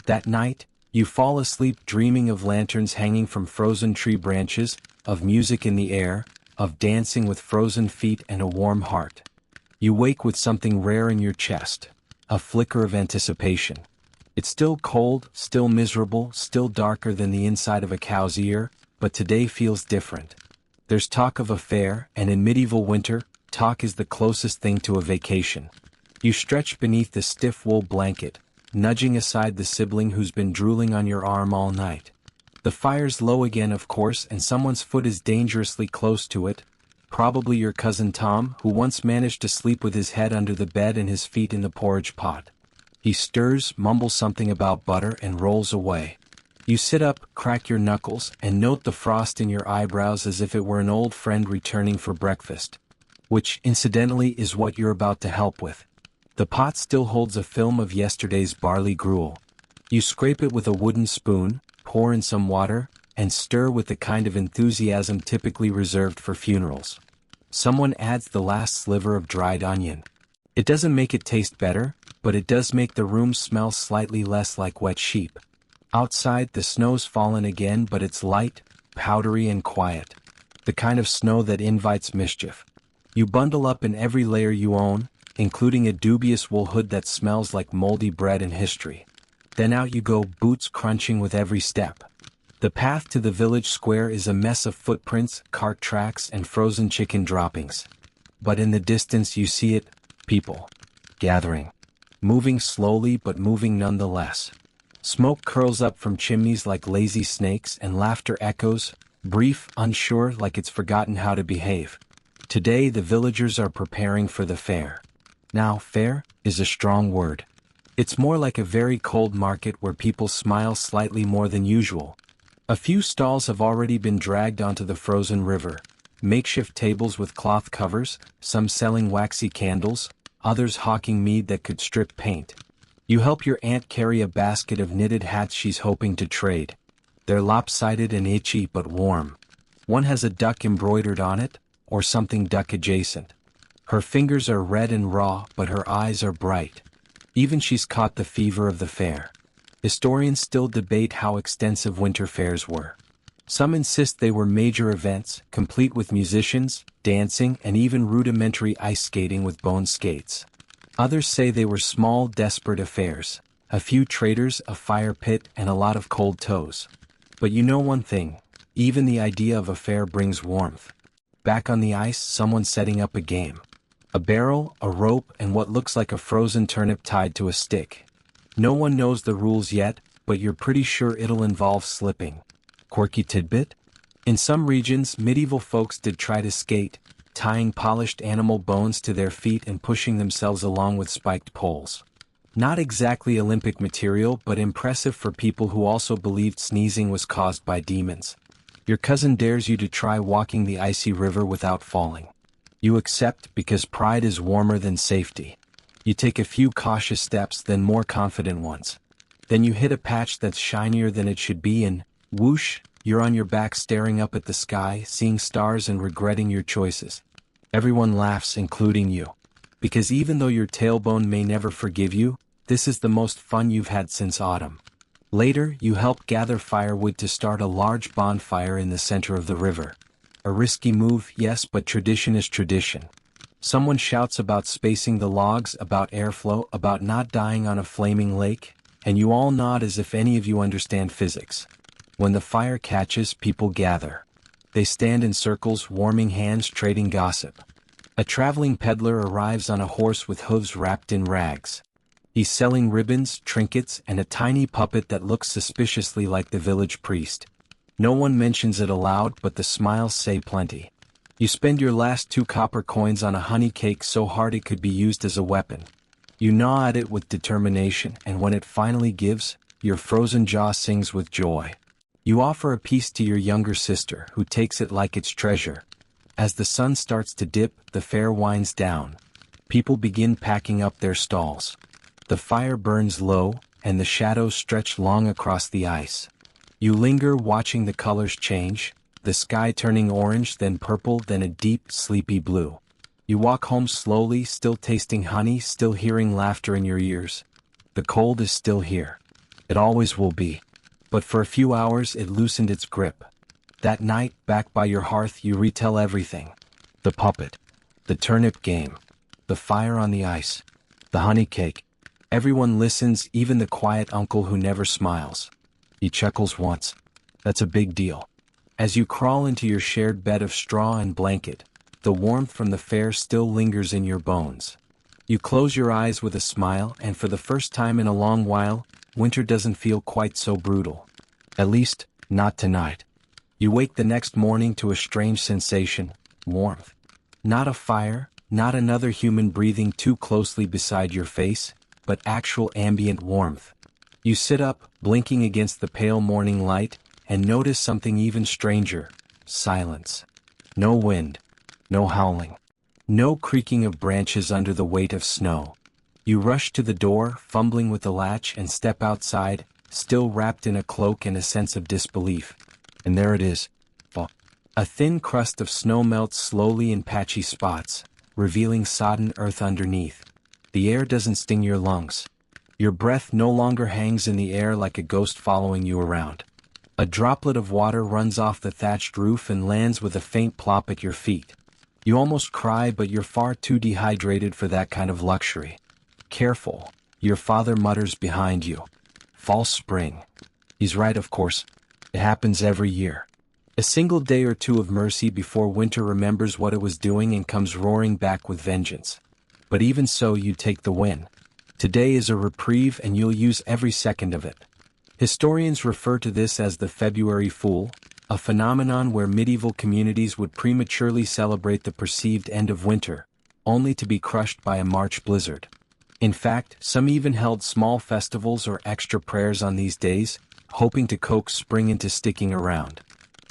That night, you fall asleep dreaming of lanterns hanging from frozen tree branches, of music in the air, of dancing with frozen feet and a warm heart. You wake with something rare in your chest. A flicker of anticipation. It's still cold, still miserable, still darker than the inside of a cow's ear, but today feels different. There's talk of a fair, and in medieval winter, talk is the closest thing to a vacation. You stretch beneath the stiff wool blanket, nudging aside the sibling who's been drooling on your arm all night. The fire's low again, of course, and someone's foot is dangerously close to it. Probably your cousin Tom, who once managed to sleep with his head under the bed and his feet in the porridge pot. He stirs, mumbles something about butter, and rolls away. You sit up, crack your knuckles, and note the frost in your eyebrows as if it were an old friend returning for breakfast. Which, incidentally, is what you're about to help with. The pot still holds a film of yesterday's barley gruel. You scrape it with a wooden spoon, pour in some water, and stir with the kind of enthusiasm typically reserved for funerals. Someone adds the last sliver of dried onion. It doesn't make it taste better, but it does make the room smell slightly less like wet sheep. Outside, the snow's fallen again, but it's light, powdery, and quiet. The kind of snow that invites mischief. You bundle up in every layer you own, including a dubious wool hood that smells like moldy bread and history. Then out you go, boots crunching with every step. The path to the village square is a mess of footprints, cart tracks, and frozen chicken droppings. But in the distance you see it, people. Gathering. Moving slowly but moving nonetheless. Smoke curls up from chimneys like lazy snakes and laughter echoes, brief, unsure, like it's forgotten how to behave. Today the villagers are preparing for the fair. Now, fair is a strong word. It's more like a very cold market where people smile slightly more than usual. A few stalls have already been dragged onto the frozen river. makeshift tables with cloth covers, some selling waxy candles, others hawking mead that could strip paint. You help your aunt carry a basket of knitted hats she's hoping to trade. They're lopsided and itchy but warm. One has a duck embroidered on it, or something duck adjacent. Her fingers are red and raw, but her eyes are bright. Even she's caught the fever of the fair. Historians still debate how extensive winter fairs were. Some insist they were major events, complete with musicians, dancing, and even rudimentary ice skating with bone skates. Others say they were small, desperate affairs. A few traders, a fire pit, and a lot of cold toes. But you know one thing, even the idea of a fair brings warmth. Back on the ice, someone's setting up a game. A barrel, a rope, and what looks like a frozen turnip tied to a stick. No one knows the rules yet, but you're pretty sure it'll involve slipping. Quirky tidbit? In some regions, medieval folks did try to skate, tying polished animal bones to their feet and pushing themselves along with spiked poles. Not exactly Olympic material, but impressive for people who also believed sneezing was caused by demons. Your cousin dares you to try walking the icy river without falling. You accept because pride is warmer than safety. You take a few cautious steps, then more confident ones. Then you hit a patch that's shinier than it should be and, whoosh, you're on your back staring up at the sky, seeing stars and regretting your choices. Everyone laughs, including you. Because even though your tailbone may never forgive you, this is the most fun you've had since autumn. Later, you help gather firewood to start a large bonfire in the center of the river. A risky move, yes, but tradition is tradition. Someone shouts about spacing the logs, about airflow, about not dying on a flaming lake, and you all nod as if any of you understand physics. When the fire catches, people gather. They stand in circles, warming hands, trading gossip. A traveling peddler arrives on a horse with hooves wrapped in rags. He's selling ribbons, trinkets, and a tiny puppet that looks suspiciously like the village priest. No one mentions it aloud, but the smiles say plenty. You spend your last 2 copper coins on a honey cake so hard it could be used as a weapon. You gnaw at it with determination, and when it finally gives, your frozen jaw sings with joy. You offer a piece to your younger sister, who takes it like it's treasure. As the sun starts to dip, the fair winds down. People begin packing up their stalls. The fire burns low, and the shadows stretch long across the ice. You linger watching the colors change, the sky turning orange, then purple, then a deep, sleepy blue. You walk home slowly, still tasting honey, still hearing laughter in your ears. The cold is still here. It always will be. But for a few hours it loosened its grip. That night, back by your hearth, you retell everything. The puppet. The turnip game. The fire on the ice. The honey cake. Everyone listens, even the quiet uncle who never smiles. He chuckles once. That's a big deal. As you crawl into your shared bed of straw and blanket, the warmth from the fair still lingers in your bones. You close your eyes with a smile, and for the first time in a long while, winter doesn't feel quite so brutal. At least, not tonight. You wake the next morning to a strange sensation, warmth. Not a fire, not another human breathing too closely beside your face, but actual ambient warmth. You sit up, blinking against the pale morning light, and notice something even stranger: silence. No wind. No howling. No creaking of branches under the weight of snow. You rush to the door, fumbling with the latch, and step outside, still wrapped in a cloak and a sense of disbelief. And there it is. A thin crust of snow melts slowly in patchy spots, revealing sodden earth underneath. The air doesn't sting your lungs. Your breath no longer hangs in the air like a ghost following you around. A droplet of water runs off the thatched roof and lands with a faint plop at your feet. You almost cry, but you're far too dehydrated for that kind of luxury. Careful, your father mutters behind you. False spring. He's right, of course. It happens every year. A single day or two of mercy before winter remembers what it was doing and comes roaring back with vengeance. But even so, you take the win. Today is a reprieve, and you'll use every second of it. Historians refer to this as the February Fool, a phenomenon where medieval communities would prematurely celebrate the perceived end of winter, only to be crushed by a March blizzard. In fact, some even held small festivals or extra prayers on these days, hoping to coax spring into sticking around.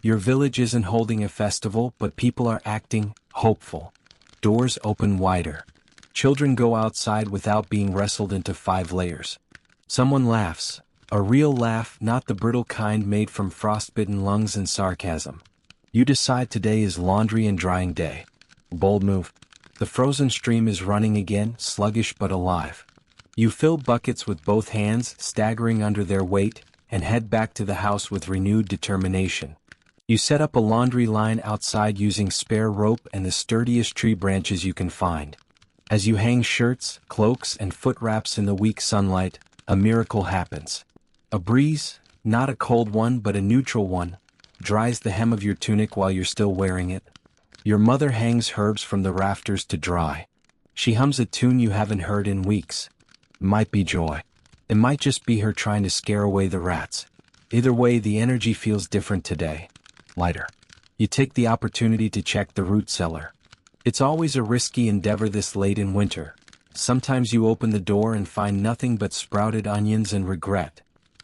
Your village isn't holding a festival, but people are acting hopeful. Doors open wider. Children go outside without being wrestled into 5 layers. Someone laughs. A real laugh, not the brittle kind made from frostbitten lungs and sarcasm. You decide today is laundry and drying day. Bold move. The frozen stream is running again, sluggish but alive. You fill buckets with both hands, staggering under their weight, and head back to the house with renewed determination. You set up a laundry line outside using spare rope and the sturdiest tree branches you can find. As you hang shirts, cloaks, and foot wraps in the weak sunlight, a miracle happens. A breeze, not a cold one but a neutral one, dries the hem of your tunic while you're still wearing it. Your mother hangs herbs from the rafters to dry. She hums a tune you haven't heard in weeks. Might be joy. It might just be her trying to scare away the rats. Either way, the energy feels different today. Lighter. You take the opportunity to check the root cellar. It's always a risky endeavor this late in winter. Sometimes you open the door and find nothing but sprouted onions and regret.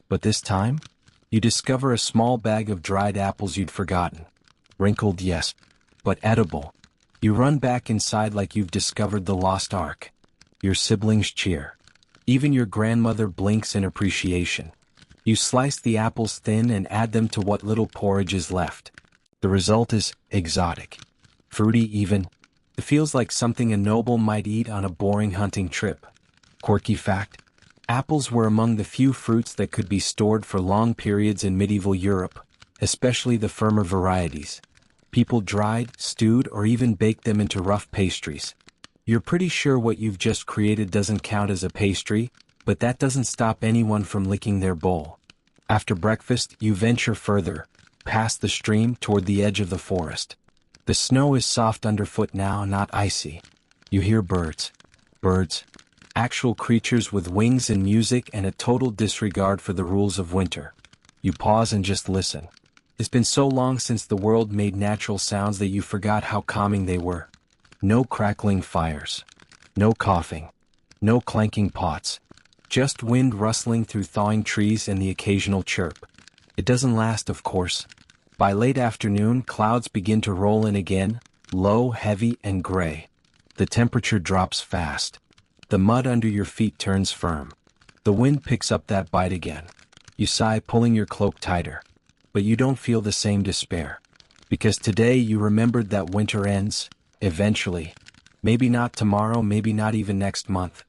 But this time, you discover a small bag of dried apples you'd forgotten. Wrinkled, yes, but edible. You run back inside like you've discovered the lost ark. Your siblings cheer. Even your grandmother blinks in appreciation. You slice the apples thin and add them to what little porridge is left. The result is exotic. Fruity even. It feels like something a noble might eat on a boring hunting trip. Quirky fact: apples were among the few fruits that could be stored for long periods in medieval Europe, especially the firmer varieties. People dried, stewed, or even baked them into rough pastries. You're pretty sure what you've just created doesn't count as a pastry, but that doesn't stop anyone from licking their bowl. After breakfast, you venture further, past the stream toward the edge of the forest. The snow is soft underfoot now, not icy. You hear birds. Birds. Actual creatures with wings and music and a total disregard for the rules of winter. You pause and just listen. It's been so long since the world made natural sounds that you forgot how calming they were. No crackling fires. No coughing. No clanking pots. Just wind rustling through thawing trees and the occasional chirp. It doesn't last, of course. By late afternoon, clouds begin to roll in again, low, heavy, and gray. The temperature drops fast. The mud under your feet turns firm. The wind picks up that bite again. You sigh, pulling your cloak tighter. But you don't feel the same despair. Because today you remembered that winter ends, eventually. Maybe not tomorrow, maybe not even next month.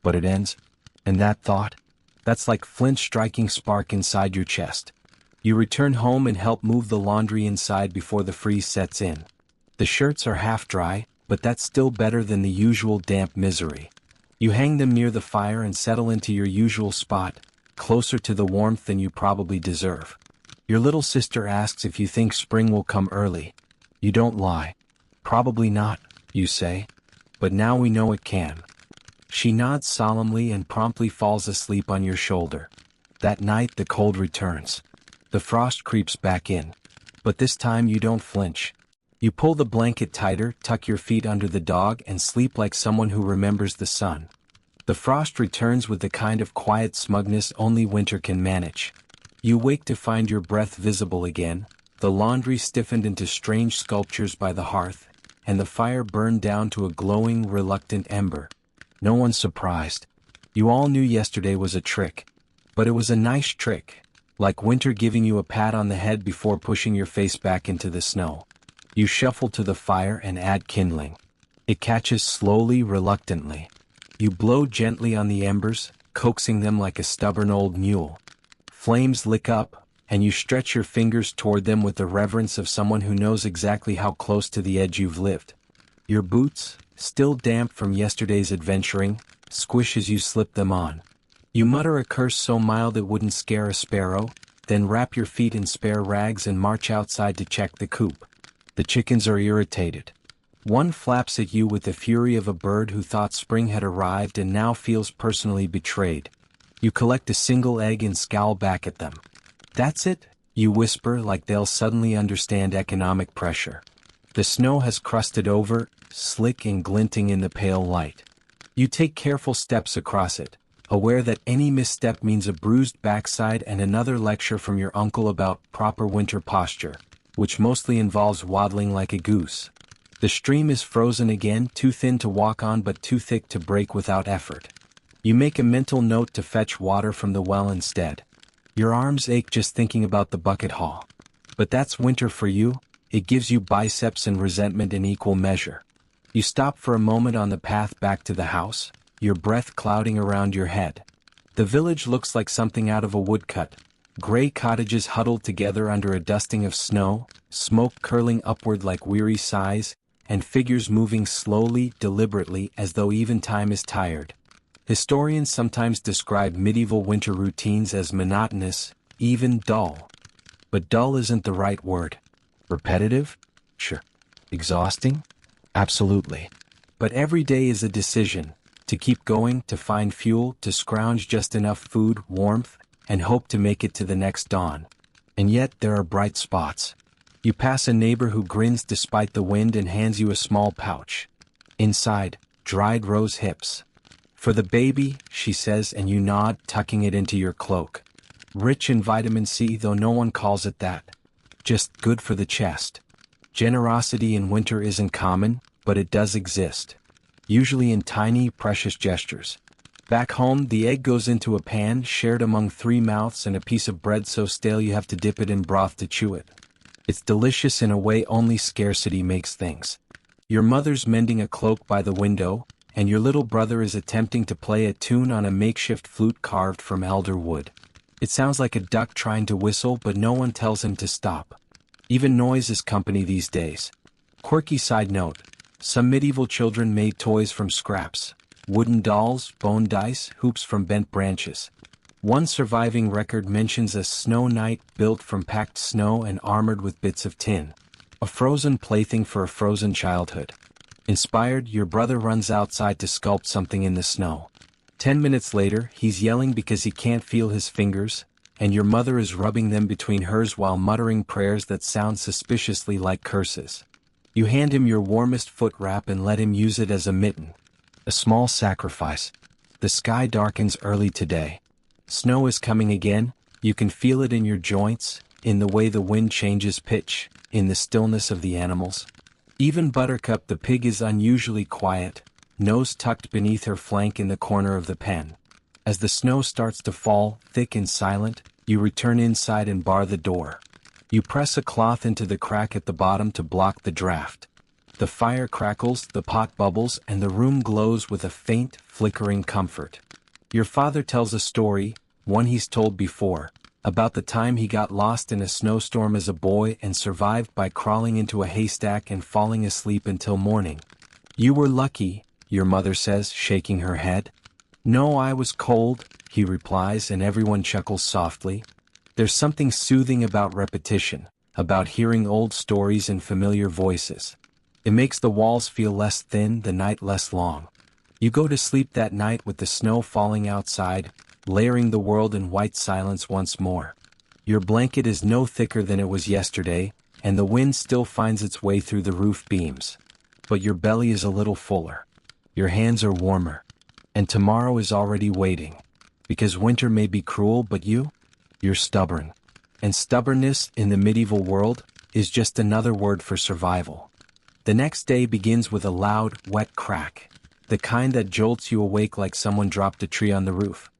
But it ends. And that thought? That's like flint striking spark inside your chest. You return home and help move the laundry inside before the freeze sets in. The shirts are half dry, but that's still better than the usual damp misery. You hang them near the fire and settle into your usual spot, closer to the warmth than you probably deserve. Your little sister asks if you think spring will come early. You don't lie. Probably not, you say. But now we know it can. She nods solemnly and promptly falls asleep on your shoulder. That night the cold returns. The frost creeps back in. But this time you don't flinch. You pull the blanket tighter, tuck your feet under the dog, and sleep like someone who remembers the sun. The frost returns with the kind of quiet smugness only winter can manage. You wake to find your breath visible again, the laundry stiffened into strange sculptures by the hearth, and the fire burned down to a glowing, reluctant ember. No one's surprised. You all knew yesterday was a trick. But it was a nice trick, like winter giving you a pat on the head before pushing your face back into the snow. You shuffle to the fire and add kindling. It catches slowly, reluctantly. You blow gently on the embers, coaxing them like a stubborn old mule. Flames lick up, and you stretch your fingers toward them with the reverence of someone who knows exactly how close to the edge you've lived. Your boots, still damp from yesterday's adventuring, squish as you slip them on. You mutter a curse so mild it wouldn't scare a sparrow, then wrap your feet in spare rags and march outside to check the coop. The chickens are irritated. One flaps at you with the fury of a bird who thought spring had arrived and now feels personally betrayed. You collect a single egg and scowl back at them. "That's it?" you whisper, like they'll suddenly understand economic pressure. The snow has crusted over, slick and glinting in the pale light. You take careful steps across it, aware that any misstep means a bruised backside and another lecture from your uncle about proper winter posture. which mostly involves waddling like a goose. The stream is frozen again, too thin to walk on but too thick to break without effort. You make a mental note to fetch water from the well instead. Your arms ache just thinking about the bucket haul. But that's winter for you. It gives you biceps and resentment in equal measure. You stop for a moment on the path back to the house, your breath clouding around your head. The village looks like something out of a woodcut. Gray cottages huddled together under a dusting of snow, smoke curling upward like weary sighs, and figures moving slowly, deliberately, as though even time is tired. Historians sometimes describe medieval winter routines as monotonous, even dull. But dull isn't the right word. Repetitive? Sure. Exhausting? Absolutely. But every day is a decision, to keep going, to find fuel, to scrounge just enough food, warmth, and hope to make it to the next dawn. And yet there are bright spots. You pass a neighbor who grins despite the wind and hands you a small pouch. Inside, dried rose hips. For the baby, she says, and you nod, tucking it into your cloak. Rich in vitamin C, though no one calls it that. Just good for the chest. Generosity in winter isn't common, but it does exist. Usually in tiny, precious gestures. Back home, the egg goes into a pan, shared among 3 mouths, and a piece of bread so stale you have to dip it in broth to chew it. It's delicious in a way only scarcity makes things. Your mother's mending a cloak by the window, and your little brother is attempting to play a tune on a makeshift flute carved from elder wood. It sounds like a duck trying to whistle, but no one tells him to stop. Even noise is company these days. Quirky side note, some medieval children made toys from scraps. Wooden dolls, bone dice, hoops from bent branches. One surviving record mentions a snow knight built from packed snow and armored with bits of tin. A frozen plaything for a frozen childhood. Inspired, your brother runs outside to sculpt something in the snow. 10 minutes later, he's yelling because he can't feel his fingers, and your mother is rubbing them between hers while muttering prayers that sound suspiciously like curses. You hand him your warmest foot wrap and let him use it as a mitten. A small sacrifice. The sky darkens early today. Snow is coming again. You can feel it in your joints, in the way the wind changes pitch, in the stillness of the animals. Even Buttercup the pig is unusually quiet, nose tucked beneath her flank in the corner of the pen. As the snow starts to fall, thick and silent, you return inside and bar the door. You press a cloth into the crack at the bottom to block the draft. The fire crackles, the pot bubbles, and the room glows with a faint, flickering comfort. Your father tells a story, one he's told before, about the time he got lost in a snowstorm as a boy and survived by crawling into a haystack and falling asleep until morning. You were lucky, your mother says, shaking her head. No, I was cold, he replies, and everyone chuckles softly. There's something soothing about repetition, about hearing old stories in familiar voices. It makes the walls feel less thin, the night less long. You go to sleep that night with the snow falling outside, layering the world in white silence once more. Your blanket is no thicker than it was yesterday, and the wind still finds its way through the roof beams. But your belly is a little fuller. Your hands are warmer. And tomorrow is already waiting. Because winter may be cruel, but you're stubborn. And stubbornness, in the medieval world, is just another word for survival. The next day begins with a loud, wet crack. The kind that jolts you awake like someone dropped a tree on the roof.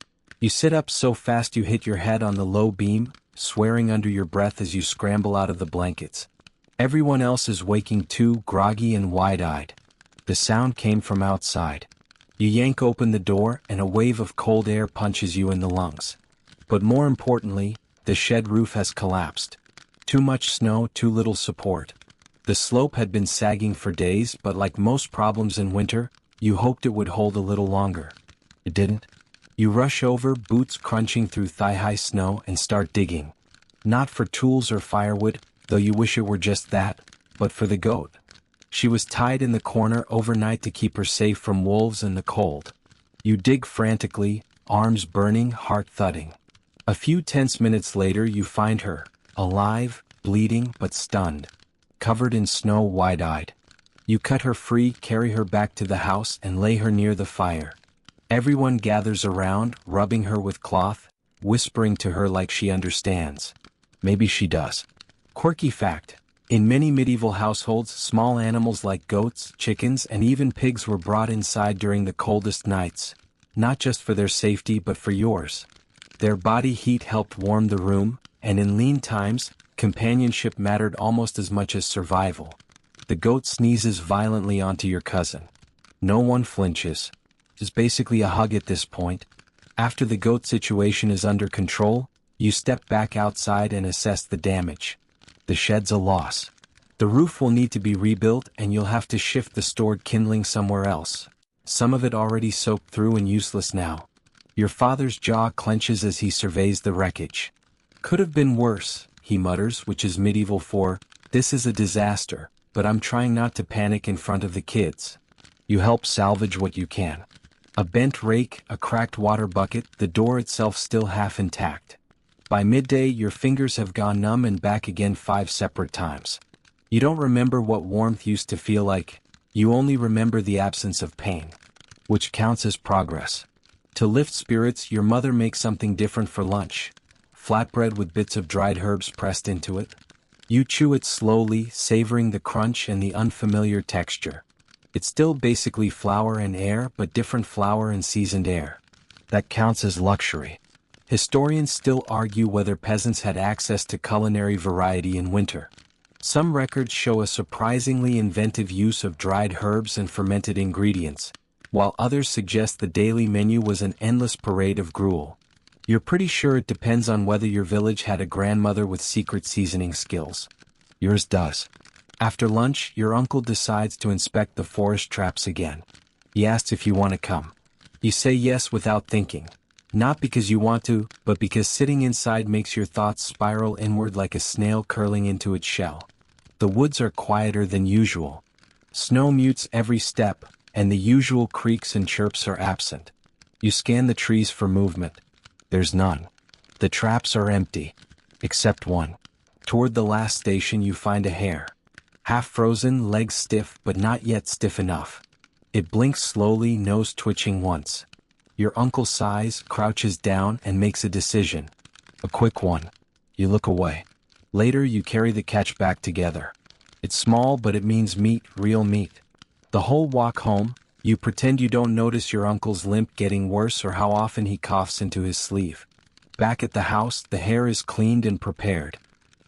You sit up so fast you hit your head on the low beam, swearing under your breath as you scramble out of the blankets. Everyone else is waking too, groggy and wide-eyed. The sound came from outside. You yank open the door and a wave of cold air punches you in the lungs. But more importantly, the shed roof has collapsed. Too much snow, too little support. The slope had been sagging for days, but like most problems in winter, you hoped it would hold a little longer. It didn't. You rush over, boots crunching through thigh-high snow, and start digging. Not for tools or firewood, though you wish it were just that, but for the goat. She was tied in the corner overnight to keep her safe from wolves and the cold. You dig frantically, arms burning, heart thudding. A few tense minutes later you find her, alive, bleeding but stunned. Covered in snow, wide-eyed. You cut her free, carry her back to the house, and lay her near the fire. Everyone gathers around, rubbing her with cloth, whispering to her like she understands. Maybe she does. Quirky fact, In many medieval households, small animals like goats, chickens, and even pigs were brought inside during the coldest nights, not just for their safety but for yours. Their body heat helped warm the room, and in lean times, companionship mattered almost as much as survival. The goat sneezes violently onto your cousin. No one flinches. It's basically a hug at this point. After the goat situation is under control, you step back outside and assess the damage. The shed's a loss. The roof will need to be rebuilt and you'll have to shift the stored kindling somewhere else. Some of it already soaked through and useless now. Your father's jaw clenches as he surveys the wreckage. Could have been worse, he mutters, which is medieval for, this is a disaster, but I'm trying not to panic in front of the kids. You help salvage what you can. A bent rake, a cracked water bucket, the door itself still half intact. By midday, your fingers have gone numb and back again 5 separate times. You don't remember what warmth used to feel like, you only remember the absence of pain, which counts as progress. To lift spirits, your mother makes something different for lunch. Flatbread with bits of dried herbs pressed into it. You chew it slowly, savoring the crunch and the unfamiliar texture. It's still basically flour and air, but different flour and seasoned air. That counts as luxury. Historians still argue whether peasants had access to culinary variety in winter. Some records show a surprisingly inventive use of dried herbs and fermented ingredients, while others suggest the daily menu was an endless parade of gruel. You're pretty sure it depends on whether your village had a grandmother with secret seasoning skills. Yours does. After lunch, your uncle decides to inspect the forest traps again. He asks if you want to come. You say yes without thinking. Not because you want to, but because sitting inside makes your thoughts spiral inward like a snail curling into its shell. The woods are quieter than usual. Snow mutes every step, and the usual creaks and chirps are absent. You scan the trees for movement. There's none. The traps are empty. Except one. Toward the last station you find a hare. Half frozen, legs stiff but not yet stiff enough. It blinks slowly, nose twitching once. Your uncle sighs, crouches down, and makes a decision. A quick one. You look away. Later you carry the catch back together. It's small but it means meat, real meat. The whole walk home, you pretend you don't notice your uncle's limp getting worse or how often he coughs into his sleeve. Back at the house, the hare is cleaned and prepared.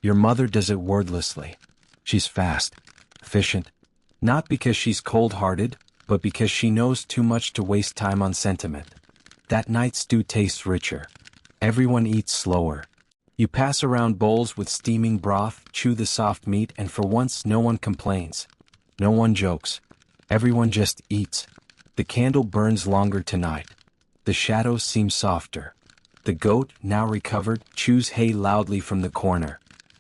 Your mother does it wordlessly. She's fast, efficient. Not because she's cold-hearted, but because she knows too much to waste time on sentiment. That night's stew tastes richer. Everyone eats slower. You pass around bowls with steaming broth, chew the soft meat, and for once no one complains. No one jokes. Everyone just eats. The candle burns longer tonight. The shadows seem softer. The goat, now recovered, chews hay loudly from the corner.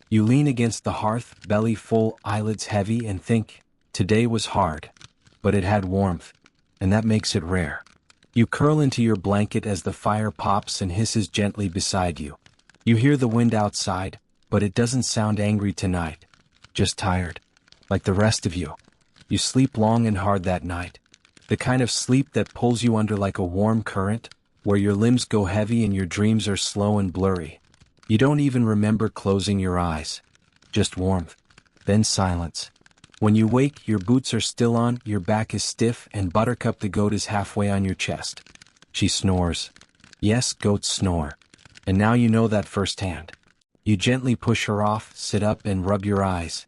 You lean against the hearth, belly full, eyelids heavy, and think, today was hard. But it had warmth. And that makes it rare. You curl into your blanket as the fire pops and hisses gently beside you. You hear the wind outside, but it doesn't sound angry tonight. Just tired. Like the rest of you. You sleep long and hard that night. The kind of sleep that pulls you under like a warm current, where your limbs go heavy and your dreams are slow and blurry. You don't even remember closing your eyes. Just warmth. Then silence. When you wake, your boots are still on, your back is stiff, and Buttercup the goat is halfway on your chest. She snores. Yes, goats snore. And now you know that firsthand. You gently push her off, sit up, and rub your eyes.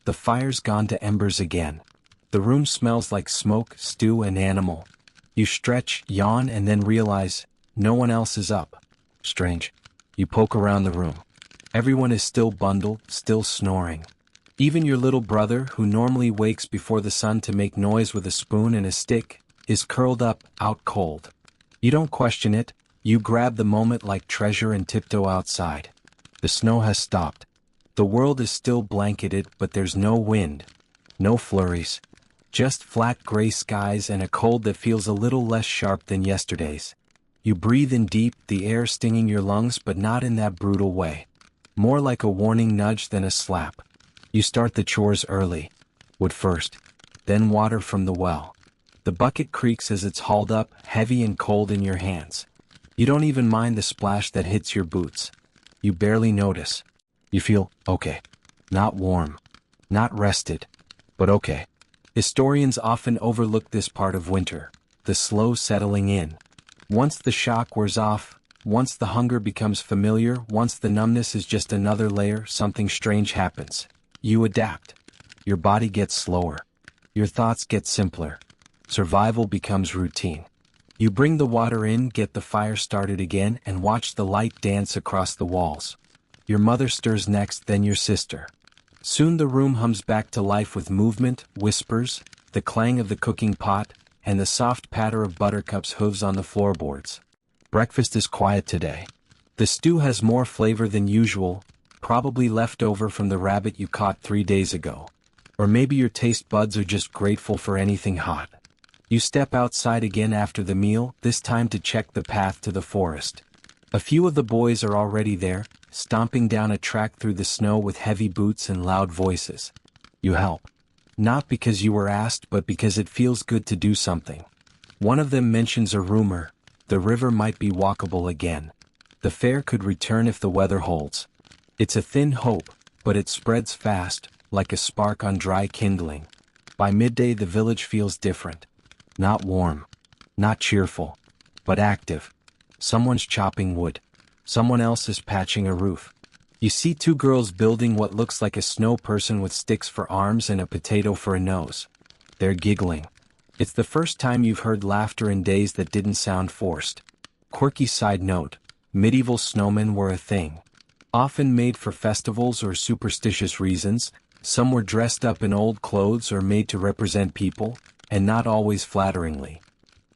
The fire's gone to embers again. The room smells like smoke, stew, and animal. You stretch, yawn, and then realize, no one else is up. Strange. You poke around the room. Everyone is still bundled, still snoring. Even your little brother, who normally wakes before the sun to make noise with a spoon and a stick, is curled up, out cold. You don't question it, you grab the moment like treasure and tiptoe outside. The snow has stopped. The world is still blanketed, but there's no wind. No flurries. Just flat gray skies and a cold that feels a little less sharp than yesterday's. You breathe in deep, the air stinging your lungs, but not in that brutal way. More like a warning nudge than a slap. You start the chores early. Wood first. Then water from the well. The bucket creaks as it's hauled up, heavy and cold in your hands. You don't even mind the splash that hits your boots. You barely notice. You feel, okay. Not warm. not rested. But okay. Historians often overlook this part of winter, the slow settling in. Once the shock wears off, once the hunger becomes familiar, once the numbness is just another layer, something strange happens. You adapt. Your body gets slower. Your thoughts get simpler. Survival becomes routine. You bring the water in, get the fire started again, and watch the light dance across the walls. Your mother stirs next, then your sister. Soon the room hums back to life with movement, whispers, the clang of the cooking pot, and the soft patter of Buttercup's hooves on the floorboards. Breakfast is quiet today. The stew has more flavor than usual, probably left over from the rabbit you caught 3 days ago. Or maybe your taste buds are just grateful for anything hot. You step outside again after the meal, this time to check the path to the forest. A few of the boys are already there, stomping down a track through the snow with heavy boots and loud voices. You help. Not because you were asked, but because it feels good to do something. One of them mentions a rumor: the river might be walkable again. The fair could return if the weather holds. It's a thin hope, but it spreads fast, like a spark on dry kindling. By midday the village feels different. Not warm, not cheerful, but active. Someone's chopping wood. Someone else is patching a roof. You see 2 girls building what looks like a snow person with sticks for arms and a potato for a nose. They're giggling. It's the first time you've heard laughter in days that didn't sound forced. Quirky side note: medieval snowmen were a thing. Often made for festivals or superstitious reasons. Some were dressed up in old clothes or made to represent people, and not always flatteringly.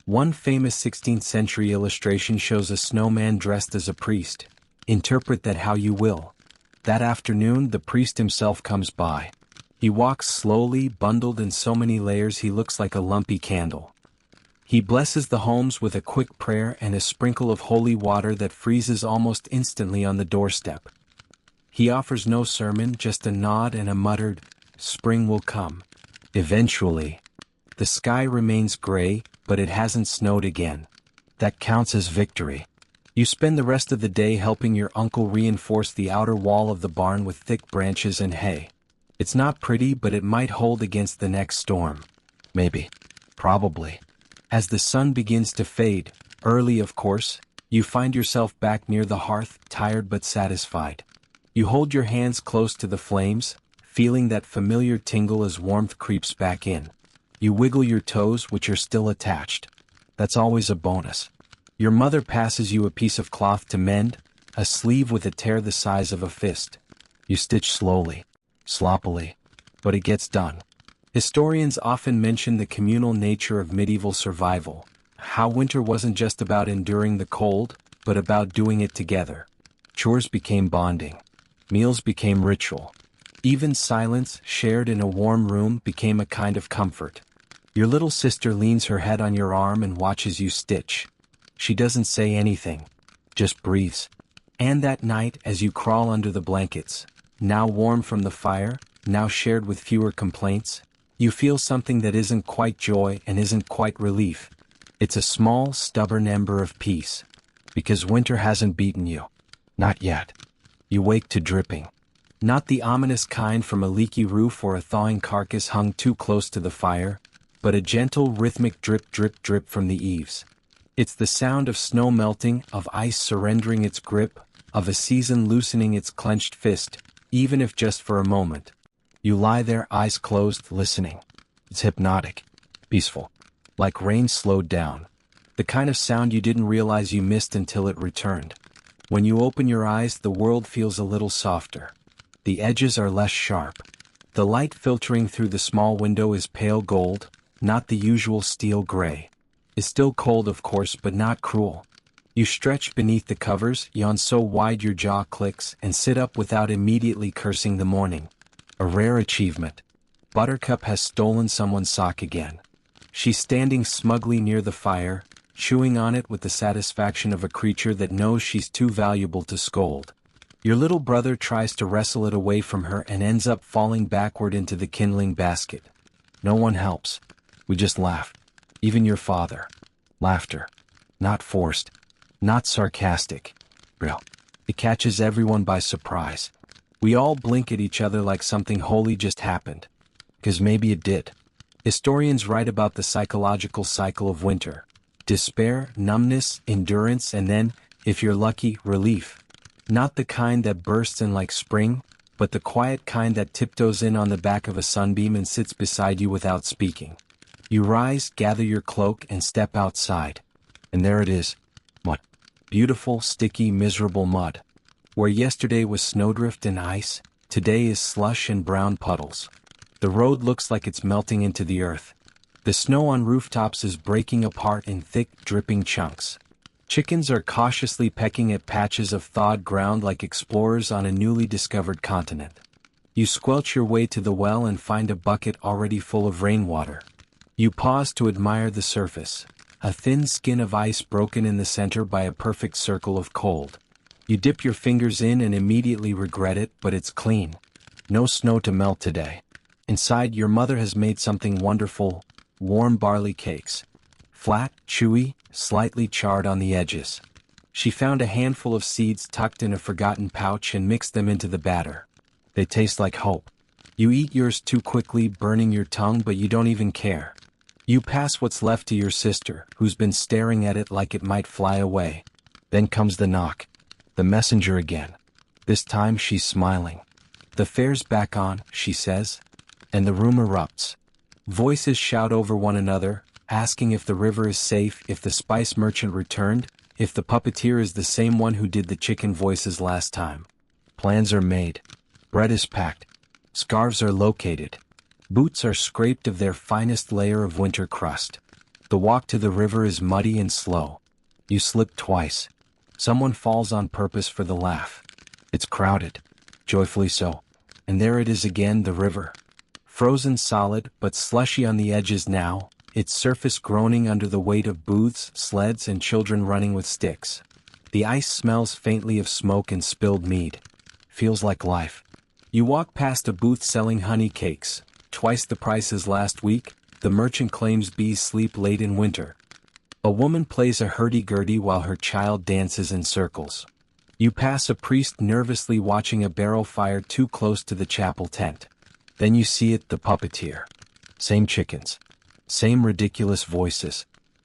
One famous 16th century illustration shows a snowman dressed as a priest. Interpret that how you will. That afternoon the priest himself comes by. He walks slowly, bundled in so many layers he looks like a lumpy candle. He blesses the homes with a quick prayer and a sprinkle of holy water that freezes almost instantly on the doorstep. He offers no sermon, just a nod and a muttered, "Spring will come. Eventually." The sky remains gray, but it hasn't snowed again. That counts as victory. You spend the rest of the day helping your uncle reinforce the outer wall of the barn with thick branches and hay. It's not pretty, but it might hold against the next storm. Maybe. Probably. As the sun begins to fade, early of course, you find yourself back near the hearth, tired but satisfied. You hold your hands close to the flames, feeling that familiar tingle as warmth creeps back in. You wiggle your toes, which are still attached. That's always a bonus. Your mother passes you a piece of cloth to mend, a sleeve with a tear the size of a fist. You stitch slowly, sloppily, but it gets done. Historians often mention the communal nature of medieval survival, how winter wasn't just about enduring the cold, but about doing it together. Chores became bonding. Meals became ritual. Even silence, shared in a warm room, became a kind of comfort. Your little sister leans her head on your arm and watches you stitch. She doesn't say anything, just breathes. And that night, as you crawl under the blankets, now warm from the fire, now shared with fewer complaints, you feel something that isn't quite joy and isn't quite relief. It's a small, stubborn ember of peace. Because winter hasn't beaten you. Not yet. You wake to dripping. Not the ominous kind from a leaky roof or a thawing carcass hung too close to the fire, but a gentle rhythmic drip drip drip from the eaves. It's the sound of snow melting, of ice surrendering its grip, of a season loosening its clenched fist, even if just for a moment. You lie there, eyes closed, listening. It's hypnotic, peaceful, like rain slowed down. The kind of sound you didn't realize you missed until it returned. When you open your eyes, the world feels a little softer. The edges are less sharp. The light filtering through the small window is pale gold, not the usual steel gray. It's still cold, of course, but not cruel. You stretch beneath the covers, yawn so wide your jaw clicks, and sit up without immediately cursing the morning. A rare achievement. Buttercup has stolen someone's sock again. She's standing smugly near the fire, chewing on it with the satisfaction of a creature that knows she's too valuable to scold. Your little brother tries to wrestle it away from her and ends up falling backward into the kindling basket. No one helps. We just laugh. Even your father. Laughter. Not forced. Not sarcastic. Real. It catches everyone by surprise. We all blink at each other like something holy just happened. 'Cause maybe it did. Historians write about the psychological cycle of winter. Despair, numbness, endurance, and then, if you're lucky, relief. Not the kind that bursts in like spring, but the quiet kind that tiptoes in on the back of a sunbeam and sits beside you without speaking. You rise, gather your cloak, and step outside. And there it is. Mud. Beautiful, sticky, miserable mud. Where yesterday was snowdrift and ice, today is slush and brown puddles. The road looks like it's melting into the earth. The snow on rooftops is breaking apart in thick, dripping chunks. Chickens are cautiously pecking at patches of thawed ground like explorers on a newly discovered continent. You squelch your way to the well and find a bucket already full of rainwater. You pause to admire the surface, a thin skin of ice broken in the center by a perfect circle of cold. You dip your fingers in and immediately regret it, but it's clean. No snow to melt today. Inside, your mother has made something wonderful, warm barley cakes. Flat, chewy, slightly charred on the edges. She found a handful of seeds tucked in a forgotten pouch and mixed them into the batter. They taste like hope. You eat yours too quickly, burning your tongue, but you don't even care. You pass what's left to your sister, who's been staring at it like it might fly away. Then comes the knock. The messenger again. This time she's smiling. "The fair's back on," she says. And the room erupts. Voices shout over one another, asking if the river is safe, if the spice merchant returned, if the puppeteer is the same one who did the chicken voices last time. Plans are made. Bread is packed. Scarves are located. Boots are scraped of their finest layer of winter crust. The walk to the river is muddy and slow. You slip twice. Someone falls on purpose for the laugh. It's crowded. Joyfully so. And there it is again, the river. Frozen solid, but slushy on the edges now, its surface groaning under the weight of booths, sleds, and children running with sticks. The ice smells faintly of smoke and spilled mead. Feels like life. You walk past a booth selling honey cakes, twice the price as last week. The merchant claims bees sleep late in winter. A woman plays a hurdy-gurdy while her child dances in circles. You pass a priest nervously watching a barrel fire too close to the chapel tent. Then you see it, the puppeteer. Same chickens. Same ridiculous voices.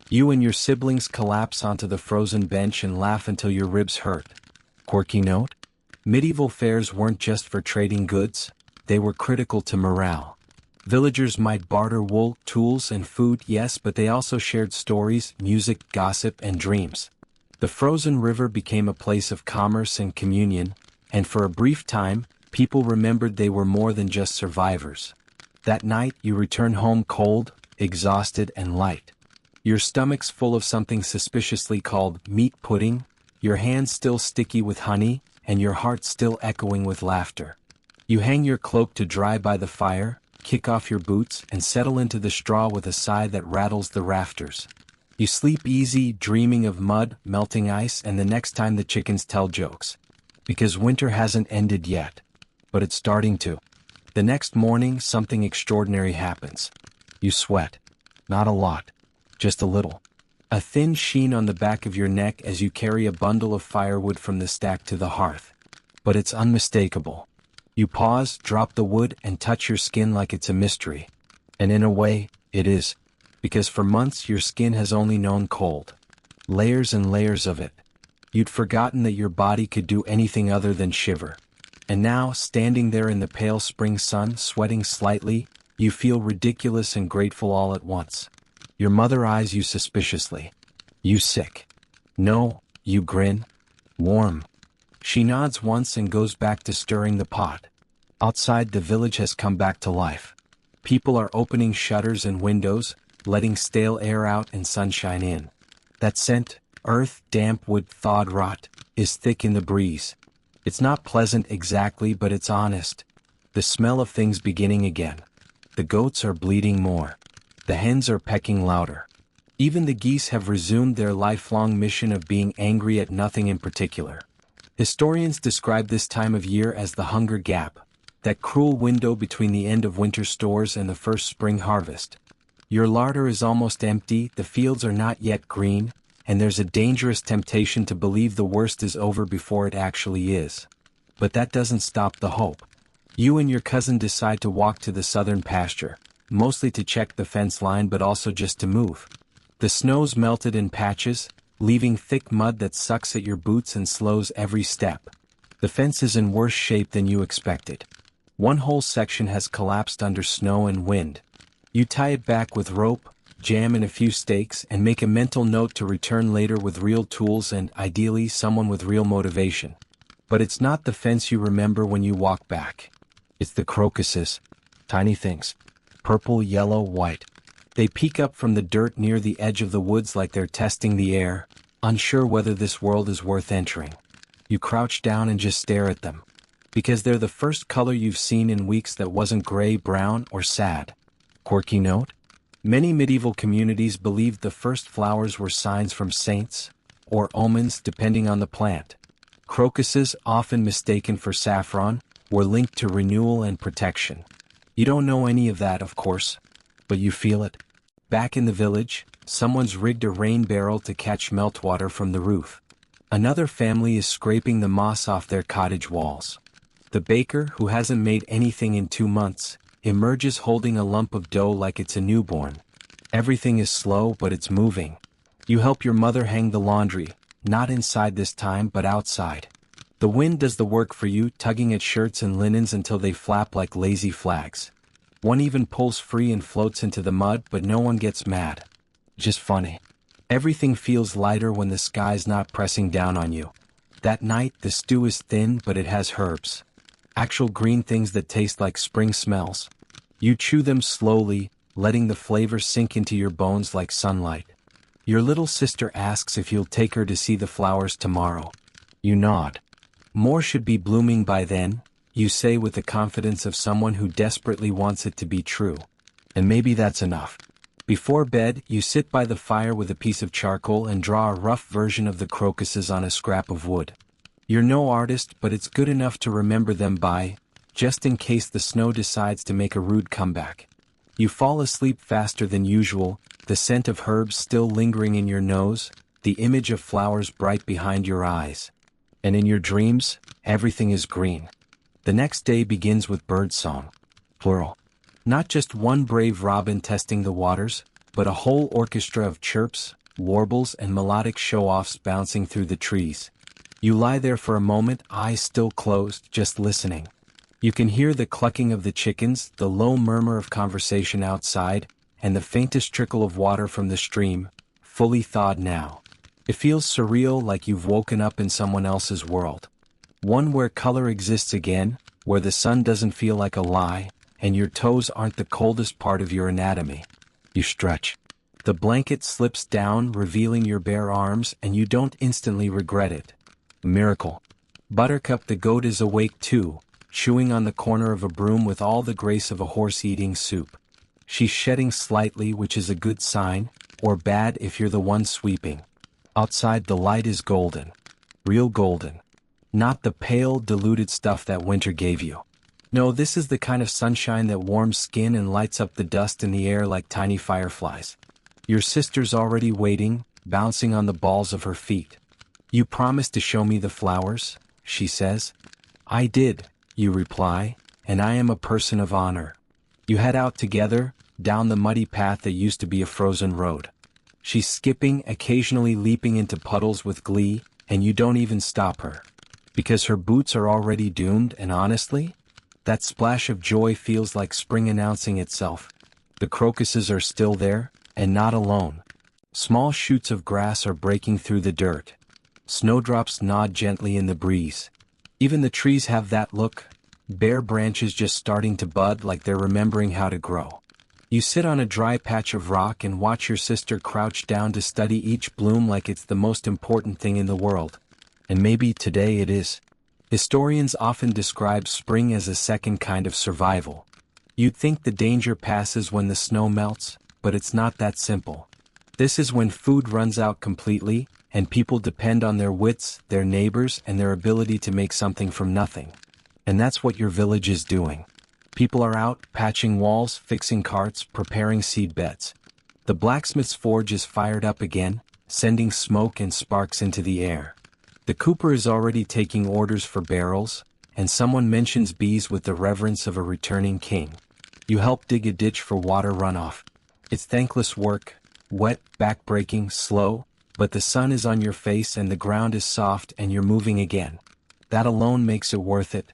You and your siblings collapse onto the frozen bench and laugh until your ribs hurt. Quirky note? Medieval fairs weren't just for trading goods, they were critical to morale. Villagers might barter wool, tools, and food, yes, but they also shared stories, music, gossip, and dreams. The frozen river became a place of commerce and communion, and for a brief time, people remembered they were more than just survivors. That night, you return home cold, exhausted, and light. Your stomach's full of something suspiciously called meat pudding, your hands still sticky with honey, and your heart still echoing with laughter. You hang your cloak to dry by the fire, kick off your boots, and settle into the straw with a sigh that rattles the rafters. You sleep easy, dreaming of mud, melting ice, and the next time the chickens tell jokes. Because winter hasn't ended yet. But it's starting to. The next morning, something extraordinary happens. You sweat. Not a lot. Just a little. A thin sheen on the back of your neck as you carry a bundle of firewood from the stack to the hearth. But it's unmistakable. You pause, drop the wood, and touch your skin like it's a mystery. And in a way, it is. Because for months your skin has only known cold. Layers and layers of it. You'd forgotten that your body could do anything other than shiver. And now, standing there in the pale spring sun, sweating slightly, you feel ridiculous and grateful all at once. Your mother eyes you suspiciously. You sick? No, you grin. Warm. She nods once and goes back to stirring the pot. Outside, the village has come back to life. People are opening shutters and windows, letting stale air out and sunshine in. That scent, earth, damp wood, thawed rot, is thick in the breeze. It's not pleasant exactly, but it's honest. The smell of things beginning again. The goats are bleating more. The hens are pecking louder. Even the geese have resumed their lifelong mission of being angry at nothing in particular. Historians describe this time of year as the hunger gap, that cruel window between the end of winter stores and the first spring harvest. Your larder is almost empty, the fields are not yet green, and there's a dangerous temptation to believe the worst is over before it actually is. But that doesn't stop the hope. You and your cousin decide to walk to the southern pasture, mostly to check the fence line but also just to move. The snow's melted in patches, leaving thick mud that sucks at your boots and slows every step. The fence is in worse shape than you expected. One whole section has collapsed under snow and wind. You tie it back with rope, jam in a few stakes, and make a mental note to return later with real tools and, ideally, someone with real motivation. But it's not the fence you remember when you walk back. It's the crocuses. Tiny things. Purple, yellow, white. They peek up from the dirt near the edge of the woods like they're testing the air, unsure whether this world is worth entering. You crouch down and just stare at them. Because they're the first color you've seen in weeks that wasn't gray, brown, or sad. Quirky note? Many medieval communities believed the first flowers were signs from saints, or omens depending on the plant. Crocuses, often mistaken for saffron, were linked to renewal and protection. You don't know any of that, of course, but you feel it. Back in the village, someone's rigged a rain barrel to catch meltwater from the roof. Another family is scraping the moss off their cottage walls. The baker, who hasn't made anything in 2 months, emerges holding a lump of dough like it's a newborn. Everything is slow, but it's moving. You help your mother hang the laundry, not inside this time but outside. The wind does the work for you, tugging at shirts and linens until they flap like lazy flags. One even pulls free and floats into the mud, but no one gets mad. Just funny. Everything feels lighter when the sky's not pressing down on you. That night, the stew is thin, but it has herbs. Actual green things that taste like spring smells. You chew them slowly, letting the flavor sink into your bones like sunlight. Your little sister asks if you'll take her to see the flowers tomorrow. You nod. More should be blooming by then, you say with the confidence of someone who desperately wants it to be true. And maybe that's enough. Before bed, you sit by the fire with a piece of charcoal and draw a rough version of the crocuses on a scrap of wood. You're no artist, but it's good enough to remember them by, just in case the snow decides to make a rude comeback. You fall asleep faster than usual, the scent of herbs still lingering in your nose, the image of flowers bright behind your eyes. And in your dreams, everything is green. The next day begins with birdsong. Plural. Not just one brave robin testing the waters, but a whole orchestra of chirps, warbles, and melodic show-offs bouncing through the trees. You lie there for a moment, eyes still closed, just listening. You can hear the clucking of the chickens, the low murmur of conversation outside, and the faintest trickle of water from the stream, fully thawed now. It feels surreal, like you've woken up in someone else's world. One where color exists again, where the sun doesn't feel like a lie, and your toes aren't the coldest part of your anatomy. You stretch. The blanket slips down, revealing your bare arms, and you don't instantly regret it. Miracle. Buttercup the goat is awake too, chewing on the corner of a broom with all the grace of a horse eating soup. She's shedding slightly, which is a good sign, or bad if you're the one sweeping. Outside the light is golden. Real golden. Not the pale, diluted stuff that winter gave you. No, this is the kind of sunshine that warms skin and lights up the dust in the air like tiny fireflies. Your sister's already waiting, bouncing on the balls of her feet. You promised to show me the flowers, she says. I did, you reply, and I am a person of honor. You head out together, down the muddy path that used to be a frozen road. She's skipping, occasionally leaping into puddles with glee, and you don't even stop her. Because her boots are already doomed, and honestly, that splash of joy feels like spring announcing itself. The crocuses are still there, and not alone. Small shoots of grass are breaking through the dirt. Snowdrops nod gently in the breeze. Even the trees have that look, bare branches just starting to bud like they're remembering how to grow. You sit on a dry patch of rock and watch your sister crouch down to study each bloom like it's the most important thing in the world. And maybe today it is. Historians often describe spring as a second kind of survival. You'd think the danger passes when the snow melts, but it's not that simple. This is when food runs out completely, and people depend on their wits, their neighbors, and their ability to make something from nothing. And that's what your village is doing. People are out, patching walls, fixing carts, preparing seed beds. The blacksmith's forge is fired up again, sending smoke and sparks into the air. The cooper is already taking orders for barrels, and someone mentions bees with the reverence of a returning king. You help dig a ditch for water runoff. It's thankless work, wet, back-breaking, slow, but the sun is on your face and the ground is soft and you're moving again. That alone makes it worth it.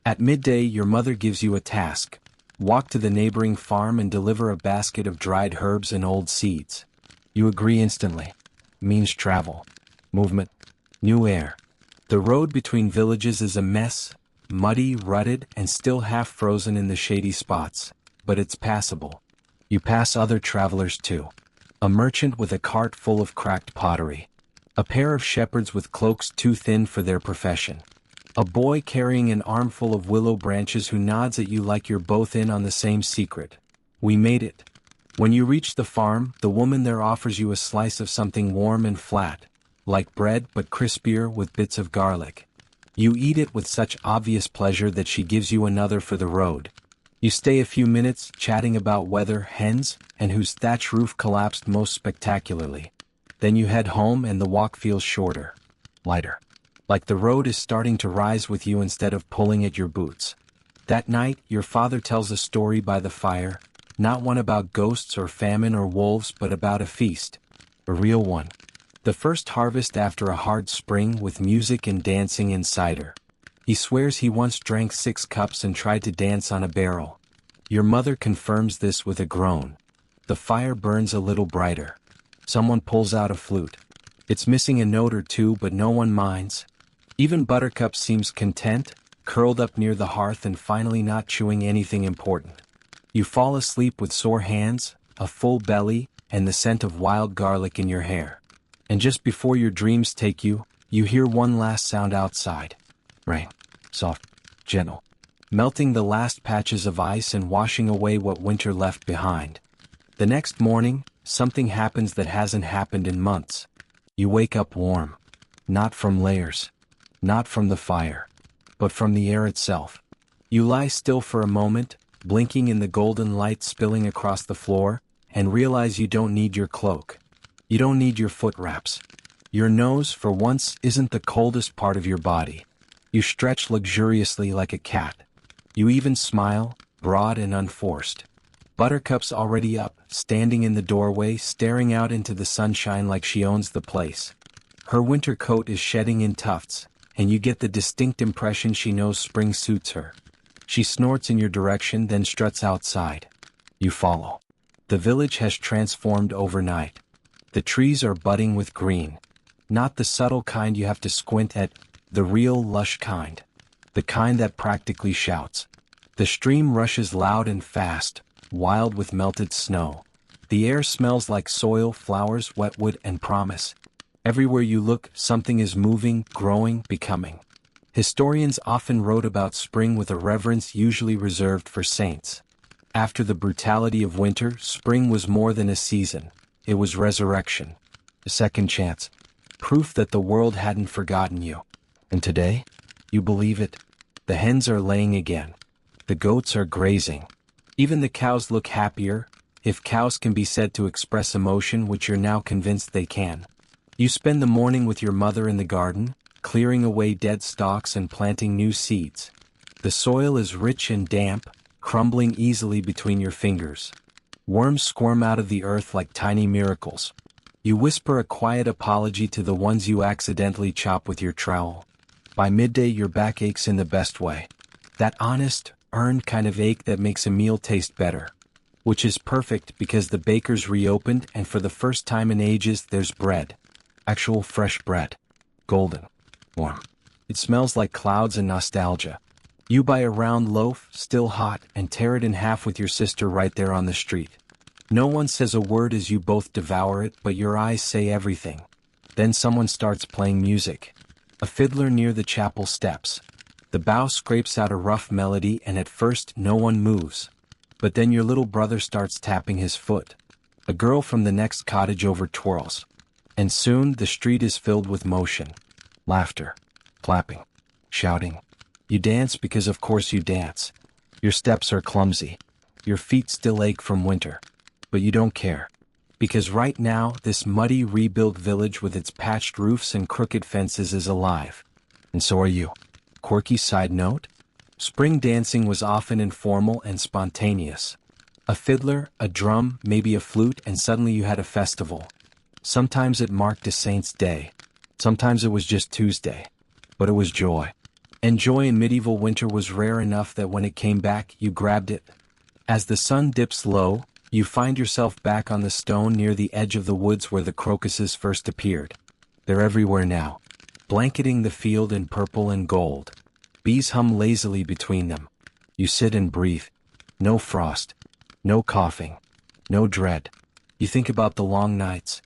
At midday, your mother gives you a task. Walk to the neighboring farm and deliver a basket of dried herbs and old seeds. You agree instantly. Means travel, movement, new air. The road between villages is a mess, muddy, rutted, and still half frozen in the shady spots, but it's passable. You pass other travelers too. A merchant with a cart full of cracked pottery. A pair of shepherds with cloaks too thin for their profession. A boy carrying an armful of willow branches who nods at you like you're both in on the same secret. We made it. When you reach the farm, the woman there offers you a slice of something warm and flat, like bread but crispier with bits of garlic. You eat it with such obvious pleasure that she gives you another for the road. You stay a few minutes chatting about weather, hens, and whose thatch roof collapsed most spectacularly. Then you head home and the walk feels shorter, lighter. Like the road is starting to rise with you instead of pulling at your boots. That night, your father tells a story by the fire, not one about ghosts or famine or wolves but about a feast. A real one. The first harvest after a hard spring with music and dancing and cider. He swears he once drank 6 cups and tried to dance on a barrel. Your mother confirms this with a groan. The fire burns a little brighter. Someone pulls out a flute. It's missing a note or two but no one minds. Even Buttercup seems content, curled up near the hearth and finally not chewing anything important. You fall asleep with sore hands, a full belly, and the scent of wild garlic in your hair. And just before your dreams take you, you hear one last sound outside. Rain. Soft, gentle. Melting the last patches of ice and washing away what winter left behind. The next morning, something happens that hasn't happened in months. You wake up warm. Not from layers. Not from the fire, but from the air itself. You lie still for a moment, blinking in the golden light spilling across the floor, and realize you don't need your cloak. You don't need your foot wraps. Your nose, for once, isn't the coldest part of your body. You stretch luxuriously like a cat. You even smile, broad and unforced. Buttercup's already up, standing in the doorway, staring out into the sunshine like she owns the place. Her winter coat is shedding in tufts, and you get the distinct impression she knows spring suits her. She snorts in your direction, then struts outside. You follow. The village has transformed overnight. The trees are budding with green. Not the subtle kind you have to squint at, the real lush kind. The kind that practically shouts. The stream rushes loud and fast, wild with melted snow. The air smells like soil, flowers, wetwood, and promise. Everywhere you look, something is moving, growing, becoming. Historians often wrote about spring with a reverence usually reserved for saints. After the brutality of winter, spring was more than a season. It was resurrection. A second chance. Proof that the world hadn't forgotten you. And today? You believe it? The hens are laying again. The goats are grazing. Even the cows look happier, if cows can be said to express emotion, which you're now convinced they can. You spend the morning with your mother in the garden, clearing away dead stalks and planting new seeds. The soil is rich and damp, crumbling easily between your fingers. Worms squirm out of the earth like tiny miracles. You whisper a quiet apology to the ones you accidentally chop with your trowel. By midday your back aches in the best way. That honest, earned kind of ache that makes a meal taste better. Which is perfect because the baker's reopened and for the first time in ages there's bread. Actual fresh bread. Golden. Warm. It smells like clouds and nostalgia. You buy a round loaf, still hot, and tear it in half with your sister right there on the street. No one says a word as you both devour it, but your eyes say everything. Then someone starts playing music. A fiddler near the chapel steps. The bow scrapes out a rough melody and at first no one moves. But then your little brother starts tapping his foot. A girl from the next cottage over twirls. And soon the street is filled with motion. Laughter. Clapping. Shouting. You dance because of course you dance. Your steps are clumsy. Your feet still ache from winter. But you don't care. Because right now, this muddy rebuilt village with its patched roofs and crooked fences is alive. And so are you. Quirky side note? Spring dancing was often informal and spontaneous. A fiddler, a drum, maybe a flute, and suddenly you had a festival. Sometimes it marked a saint's day. Sometimes it was just Tuesday. But it was joy. And joy in medieval winter was rare enough that when it came back, you grabbed it. As the sun dips low, you find yourself back on the stone near the edge of the woods where the crocuses first appeared. They're everywhere now, blanketing the field in purple and gold. Bees hum lazily between them. You sit and breathe. No frost. No coughing. No dread. You think about the long nights.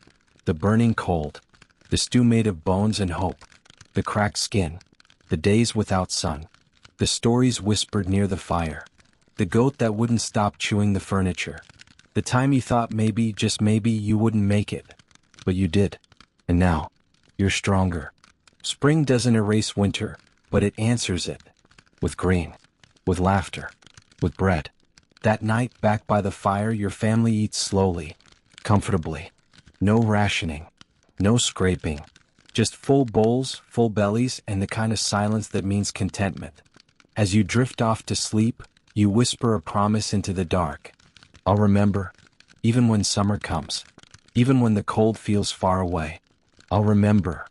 The burning cold. The stew made of bones and hope. The cracked skin. The days without sun. The stories whispered near the fire. The goat that wouldn't stop chewing the furniture. The time you thought maybe, just maybe, you wouldn't make it. But you did. And now, you're stronger. Spring doesn't erase winter, but it answers it. With green. With laughter. With bread. That night, back by the fire, your family eats slowly. Comfortably. No rationing. No scraping. Just full bowls, full bellies, and the kind of silence that means contentment. As you drift off to sleep, you whisper a promise into the dark. I'll remember, even when summer comes, even when the cold feels far away. I'll remember,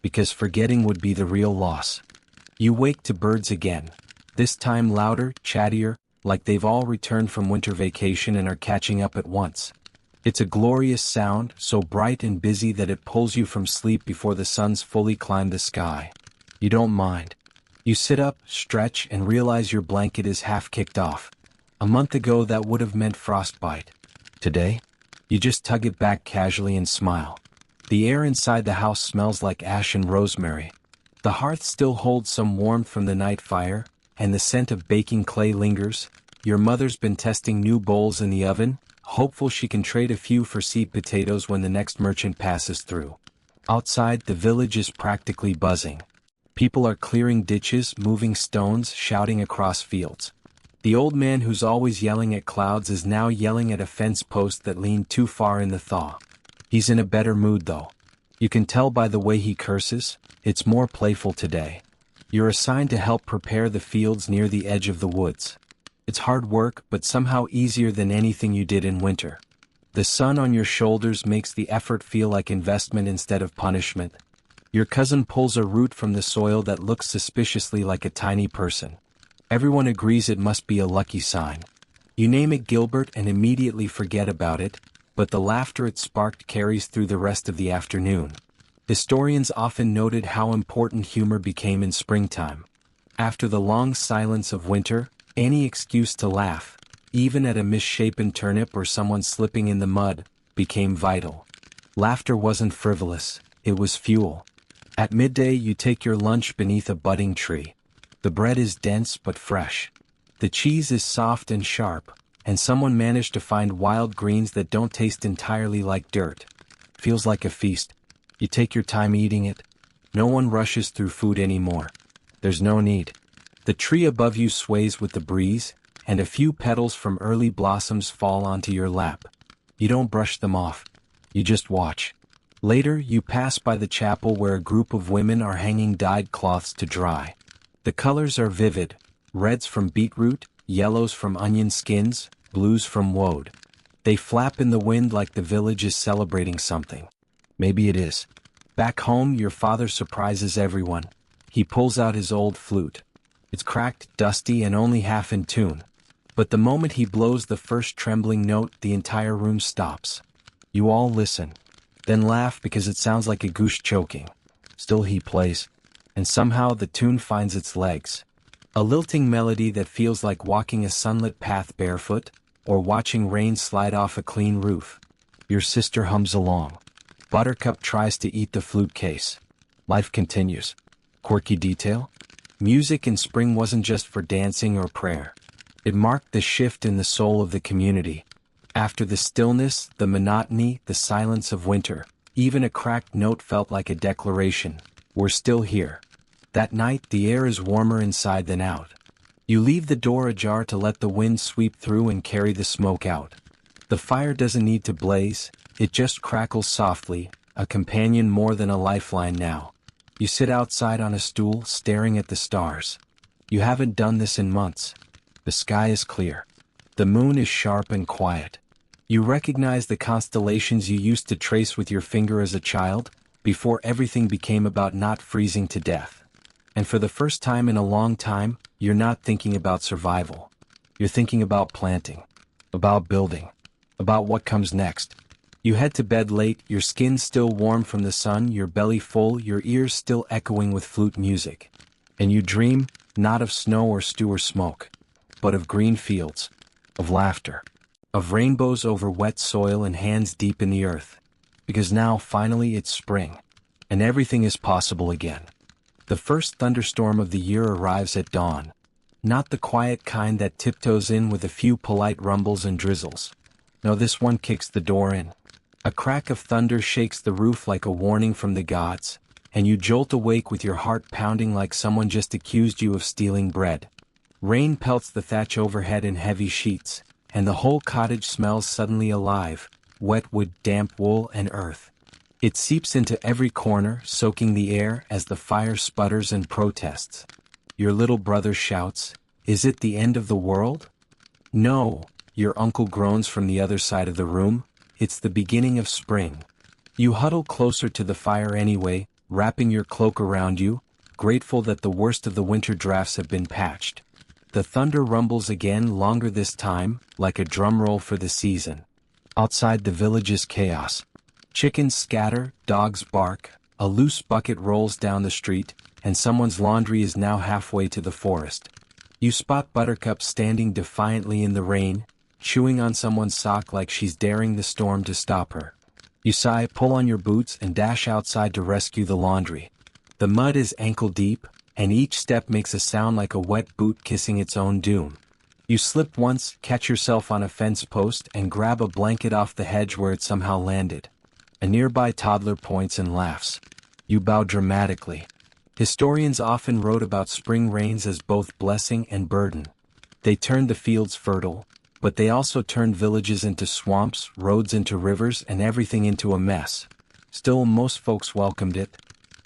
because forgetting would be the real loss. You wake to birds again, this time louder, chattier, like they've all returned from winter vacation and are catching up at once. It's a glorious sound, so bright and busy that it pulls you from sleep before the sun's fully climbed the sky. You don't mind. You sit up, stretch, and realize your blanket is half kicked off. A month ago that would have meant frostbite. Today, you just tug it back casually and smile. The air inside the house smells like ash and rosemary. The hearth still holds some warmth from the night fire, and the scent of baking clay lingers. Your mother's been testing new bowls in the oven, hopeful she can trade a few for seed potatoes when the next merchant passes through. Outside, the village is practically buzzing. People are clearing ditches, moving stones, shouting across fields. The old man who's always yelling at clouds is now yelling at a fence post that leaned too far in the thaw. He's in a better mood though. You can tell by the way he curses, it's more playful today. You're assigned to help prepare the fields near the edge of the woods. It's hard work, but somehow easier than anything you did in winter. The sun on your shoulders makes the effort feel like investment instead of punishment. Your cousin pulls a root from the soil that looks suspiciously like a tiny person. Everyone agrees it must be a lucky sign. You name it Gilbert and immediately forget about it, but the laughter it sparked carries through the rest of the afternoon. Historians often noted how important humor became in springtime. After the long silence of winter, any excuse to laugh, even at a misshapen turnip or someone slipping in the mud, became vital. Laughter wasn't frivolous, it was fuel. At midday you take your lunch beneath a budding tree. The bread is dense but fresh. The cheese is soft and sharp, and someone managed to find wild greens that don't taste entirely like dirt. Feels like a feast. You take your time eating it. No one rushes through food anymore. There's no need. The tree above you sways with the breeze, and a few petals from early blossoms fall onto your lap. You don't brush them off. You just watch. Later, you pass by the chapel where a group of women are hanging dyed cloths to dry. The colors are vivid, reds from beetroot, yellows from onion skins, blues from woad. They flap in the wind like the village is celebrating something. Maybe it is. Back home, your father surprises everyone. He pulls out his old flute. It's cracked, dusty, and only half in tune. But the moment he blows the first trembling note, the entire room stops. You all listen, then laugh because it sounds like a goose choking. Still he plays, and somehow the tune finds its legs. A lilting melody that feels like walking a sunlit path barefoot, or watching rain slide off a clean roof. Your sister hums along. Buttercup tries to eat the flute case. Life continues. Quirky detail? Music in spring wasn't just for dancing or prayer. It marked the shift in the soul of the community. After the stillness, the monotony, the silence of winter, even a cracked note felt like a declaration. We're still here. That night, the air is warmer inside than out. You leave the door ajar to let the wind sweep through and carry the smoke out. The fire doesn't need to blaze, it just crackles softly, a companion more than a lifeline now. You sit outside on a stool, staring at the stars. You haven't done this in months. The sky is clear. The moon is sharp and quiet. You recognize the constellations you used to trace with your finger as a child, before everything became about not freezing to death. And for the first time in a long time, you're not thinking about survival. You're thinking about planting, about building, about what comes next. You head to bed late, your skin still warm from the sun, your belly full, your ears still echoing with flute music. And you dream, not of snow or stew or smoke, but of green fields, of laughter, of rainbows over wet soil and hands deep in the earth. Because now, finally, it's spring, and everything is possible again. The first thunderstorm of the year arrives at dawn. Not the quiet kind that tiptoes in with a few polite rumbles and drizzles. No, this one kicks the door in. A crack of thunder shakes the roof like a warning from the gods, and you jolt awake with your heart pounding like someone just accused you of stealing bread. Rain pelts the thatch overhead in heavy sheets, and the whole cottage smells suddenly alive, wet wood, damp wool, and earth. It seeps into every corner, soaking the air as the fire sputters and protests. Your little brother shouts, "Is it the end of the world?" "No," your uncle groans from the other side of the room, "it's the beginning of spring." You huddle closer to the fire anyway, wrapping your cloak around you, grateful that the worst of the winter drafts have been patched. The thunder rumbles again, longer this time, like a drum roll for the season. Outside, the village is chaos. Chickens scatter, dogs bark, a loose bucket rolls down the street, and someone's laundry is now halfway to the forest. You spot Buttercup standing defiantly in the rain, chewing on someone's sock like she's daring the storm to stop her. You sigh, pull on your boots, and dash outside to rescue the laundry. The mud is ankle deep, and each step makes a sound like a wet boot kissing its own doom. You slip once, catch yourself on a fence post, and grab a blanket off the hedge where it somehow landed. A nearby toddler points and laughs. You bow dramatically. Historians often wrote about spring rains as both blessing and burden. They turned the fields fertile, but they also turned villages into swamps, roads into rivers, and everything into a mess. Still, most folks welcomed it.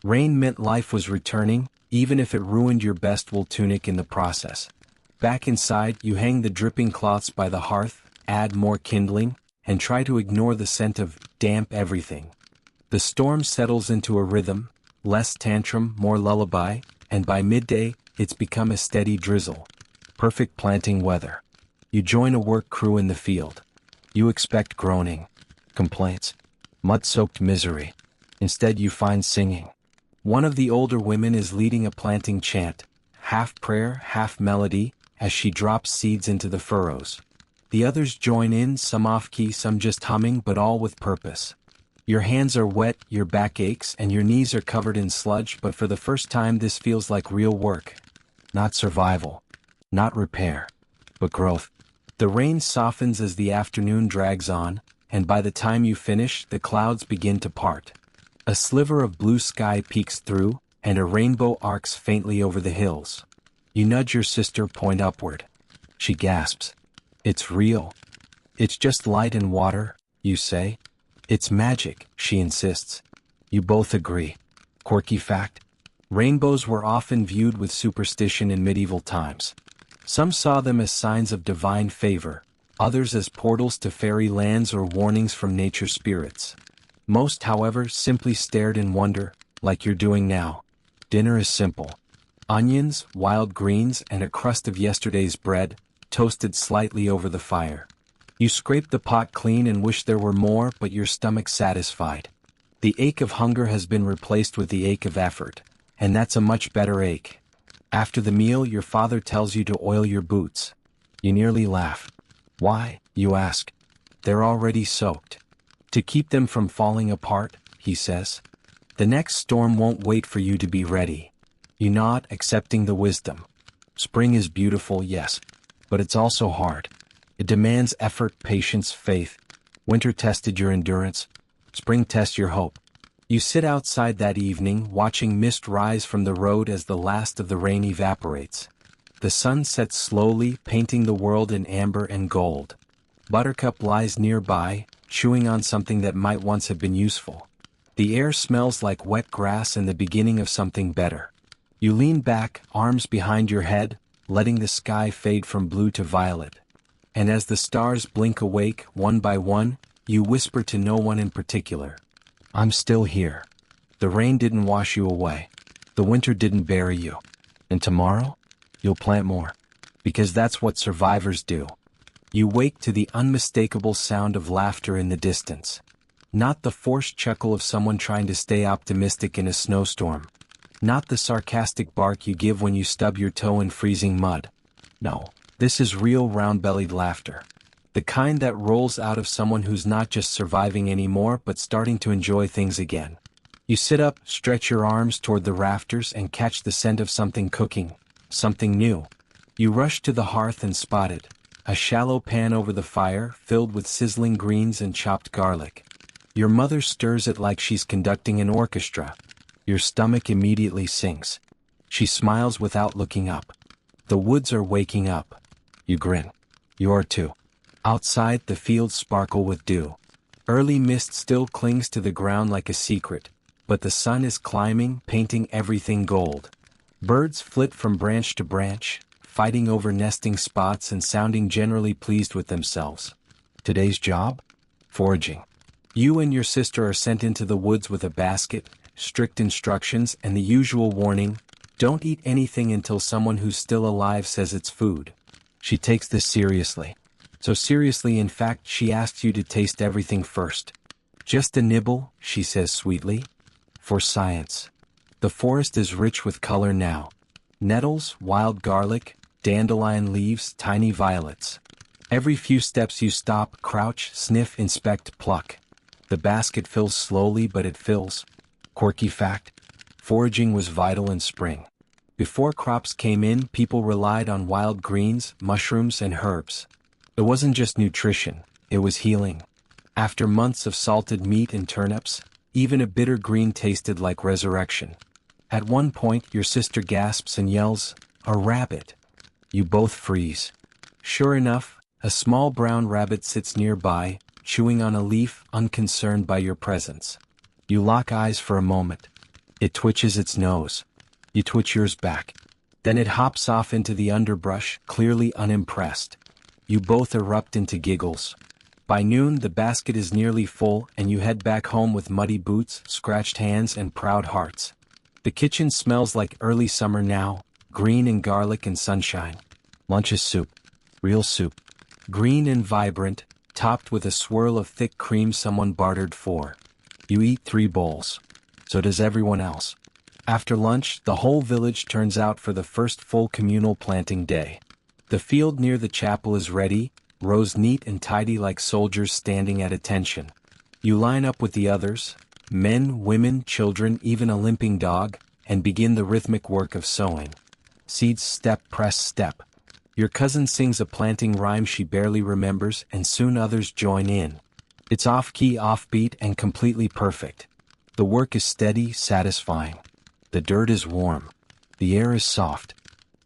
Rain meant life was returning, even if it ruined your best wool tunic in the process. Back inside, you hang the dripping cloths by the hearth, add more kindling, and try to ignore the scent of damp everything. The storm settles into a rhythm, less tantrum, more lullaby, and by midday, it's become a steady drizzle. Perfect planting weather. You join a work crew in the field. You expect groaning, complaints, mud-soaked misery. Instead, you find singing. One of the older women is leading a planting chant, half prayer, half melody, as she drops seeds into the furrows. The others join in, some off-key, some just humming, but all with purpose. Your hands are wet, your back aches, and your knees are covered in sludge, but for the first time this feels like real work. Not survival. Not repair. But growth. The rain softens as the afternoon drags on, and by the time you finish, the clouds begin to part. A sliver of blue sky peeks through, and a rainbow arcs faintly over the hills. You nudge your sister, point upward. She gasps. "It's real." "It's just light and water," you say. "It's magic," she insists. You both agree. Quirky fact: rainbows were often viewed with superstition in medieval times. Some saw them as signs of divine favor, others as portals to fairy lands or warnings from nature spirits. Most, however, simply stared in wonder, like you're doing now. Dinner is simple. Onions, wild greens, and a crust of yesterday's bread, toasted slightly over the fire. You scrape the pot clean and wish there were more, but your stomach's satisfied. The ache of hunger has been replaced with the ache of effort, and that's a much better ache. After the meal, your father tells you to oil your boots. You nearly laugh. "Why?" you ask. "They're already soaked." "To keep them from falling apart," he says. "The next storm won't wait for you to be ready." You nod, accepting the wisdom. Spring is beautiful, yes, but it's also hard. It demands effort, patience, faith. Winter tested your endurance. Spring tests your hope. You sit outside that evening, watching mist rise from the road as the last of the rain evaporates. The sun sets slowly, painting the world in amber and gold. Buttercup lies nearby, chewing on something that might once have been useful. The air smells like wet grass and the beginning of something better. You lean back, arms behind your head, letting the sky fade from blue to violet. And as the stars blink awake, one by one, you whisper to no one in particular. I'm still here. The rain didn't wash you away. The winter didn't bury you. And tomorrow, you'll plant more. Because that's what survivors do. You wake to the unmistakable sound of laughter in the distance. Not the forced chuckle of someone trying to stay optimistic in a snowstorm. Not the sarcastic bark you give when you stub your toe in freezing mud. No, this is real round-bellied laughter. The kind that rolls out of someone who's not just surviving anymore but starting to enjoy things again. You sit up, stretch your arms toward the rafters and catch the scent of something cooking, something new. You rush to the hearth and spot it, a shallow pan over the fire filled with sizzling greens and chopped garlic. Your mother stirs it like she's conducting an orchestra. Your stomach immediately sinks. She smiles without looking up. The woods are waking up. You grin. You're too. Outside, the fields sparkle with dew. Early mist still clings to the ground like a secret, but the sun is climbing, painting everything gold. Birds flit from branch to branch, fighting over nesting spots and sounding generally pleased with themselves. Today's job? Foraging. You and your sister are sent into the woods with a basket, strict instructions, and the usual warning, don't eat anything until someone who's still alive says it's food. She takes this seriously. So seriously, in fact, she asks you to taste everything first. Just a nibble, she says sweetly. For science. The forest is rich with color now. Nettles, wild garlic, dandelion leaves, tiny violets. Every few steps you stop, crouch, sniff, inspect, pluck. The basket fills slowly, but it fills. Quirky fact: foraging was vital in spring. Before crops came in, people relied on wild greens, mushrooms, and herbs. It wasn't just nutrition, it was healing. After months of salted meat and turnips, even a bitter green tasted like resurrection. At one point, your sister gasps and yells, "A rabbit!" You both freeze. Sure enough, a small brown rabbit sits nearby, chewing on a leaf, unconcerned by your presence. You lock eyes for a moment. It twitches its nose. You twitch yours back. Then it hops off into the underbrush, clearly unimpressed. You both erupt into giggles. By noon, the basket is nearly full, and you head back home with muddy boots, scratched hands, and proud hearts. The kitchen smells like early summer now, green and garlic and sunshine. Lunch is soup. Real soup. Green and vibrant, topped with a swirl of thick cream someone bartered for. You eat 3 bowls. So does everyone else. After lunch, the whole village turns out for the first full communal planting day. The field near the chapel is ready, rows neat and tidy like soldiers standing at attention. You line up with the others, men, women, children, even a limping dog, and begin the rhythmic work of sowing. Seeds step, press, step. Your cousin sings a planting rhyme she barely remembers, and soon others join in. It's off-key, offbeat, and completely perfect. The work is steady, satisfying. The dirt is warm. The air is soft.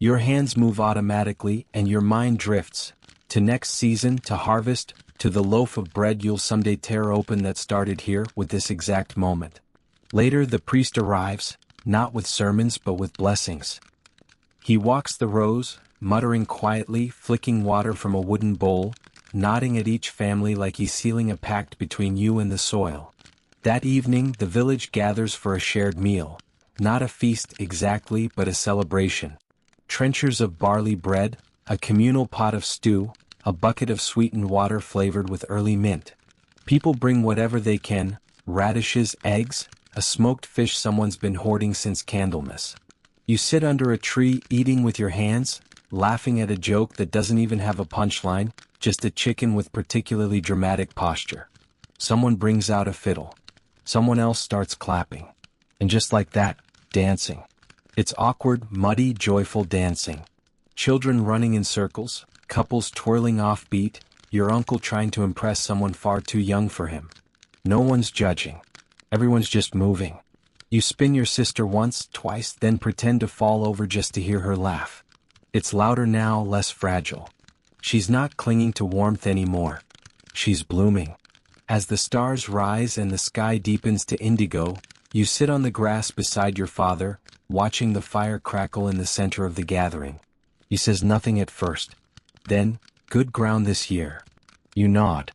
Your hands move automatically, and your mind drifts. To next season, to harvest, to the loaf of bread you'll someday tear open that started here with this exact moment. Later, the priest arrives, not with sermons but with blessings. He walks the rows, muttering quietly, flicking water from a wooden bowl, nodding at each family like he's sealing a pact between you and the soil. That evening, the village gathers for a shared meal. Not a feast exactly, but a celebration. Trenchers of barley bread, a communal pot of stew, a bucket of sweetened water flavored with early mint. People bring whatever they can, radishes, eggs, a smoked fish someone's been hoarding since Candlemas. You sit under a tree eating with your hands, laughing at a joke that doesn't even have a punchline, just a chicken with particularly dramatic posture. Someone brings out a fiddle. Someone else starts clapping. And just like that, dancing. It's awkward, muddy, joyful dancing. Children running in circles, couples twirling offbeat, your uncle trying to impress someone far too young for him. No one's judging. Everyone's just moving. You spin your sister once, twice, then pretend to fall over just to hear her laugh. It's louder now, less fragile. She's not clinging to warmth anymore. She's blooming. As the stars rise and the sky deepens to indigo, you sit on the grass beside your father, watching the fire crackle in the center of the gathering. He says nothing at first. Then, "Good ground this year." You nod.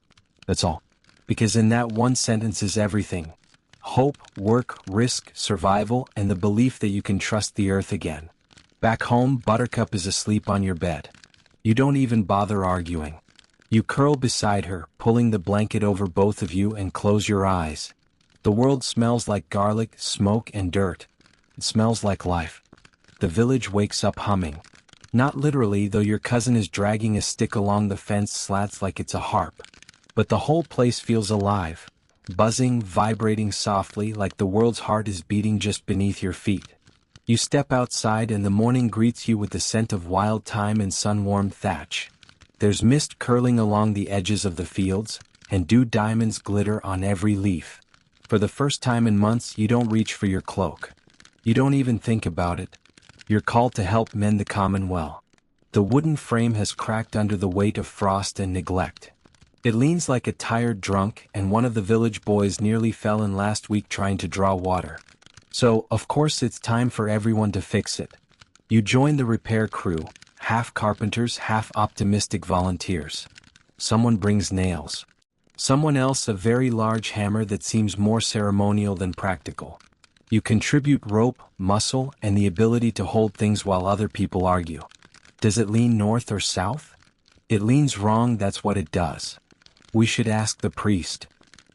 That's all. Because in that one sentence is everything. Hope, work, risk, survival, and the belief that you can trust the earth again. Back home, Buttercup is asleep on your bed. You don't even bother arguing. You curl beside her, pulling the blanket over both of you, and close your eyes. The world smells like garlic, smoke, and dirt. It smells like life. The village wakes up humming. Not literally, though your cousin is dragging a stick along the fence slats like it's a harp. But the whole place feels alive, buzzing, vibrating softly like the world's heart is beating just beneath your feet. You step outside and the morning greets you with the scent of wild thyme and sun-warmed thatch. There's mist curling along the edges of the fields, and dew diamonds glitter on every leaf. For the first time in months, you don't reach for your cloak. You don't even think about it. You're called to help mend the common well. The wooden frame has cracked under the weight of frost and neglect. It leans like a tired drunk, and one of the village boys nearly fell in last week trying to draw water. So, of course, it's time for everyone to fix it. You join the repair crew, half carpenters, half optimistic volunteers. Someone brings nails. Someone else a very large hammer that seems more ceremonial than practical. You contribute rope, muscle, and the ability to hold things while other people argue. Does it lean north or south? It leans wrong, that's what it does. We should ask the priest.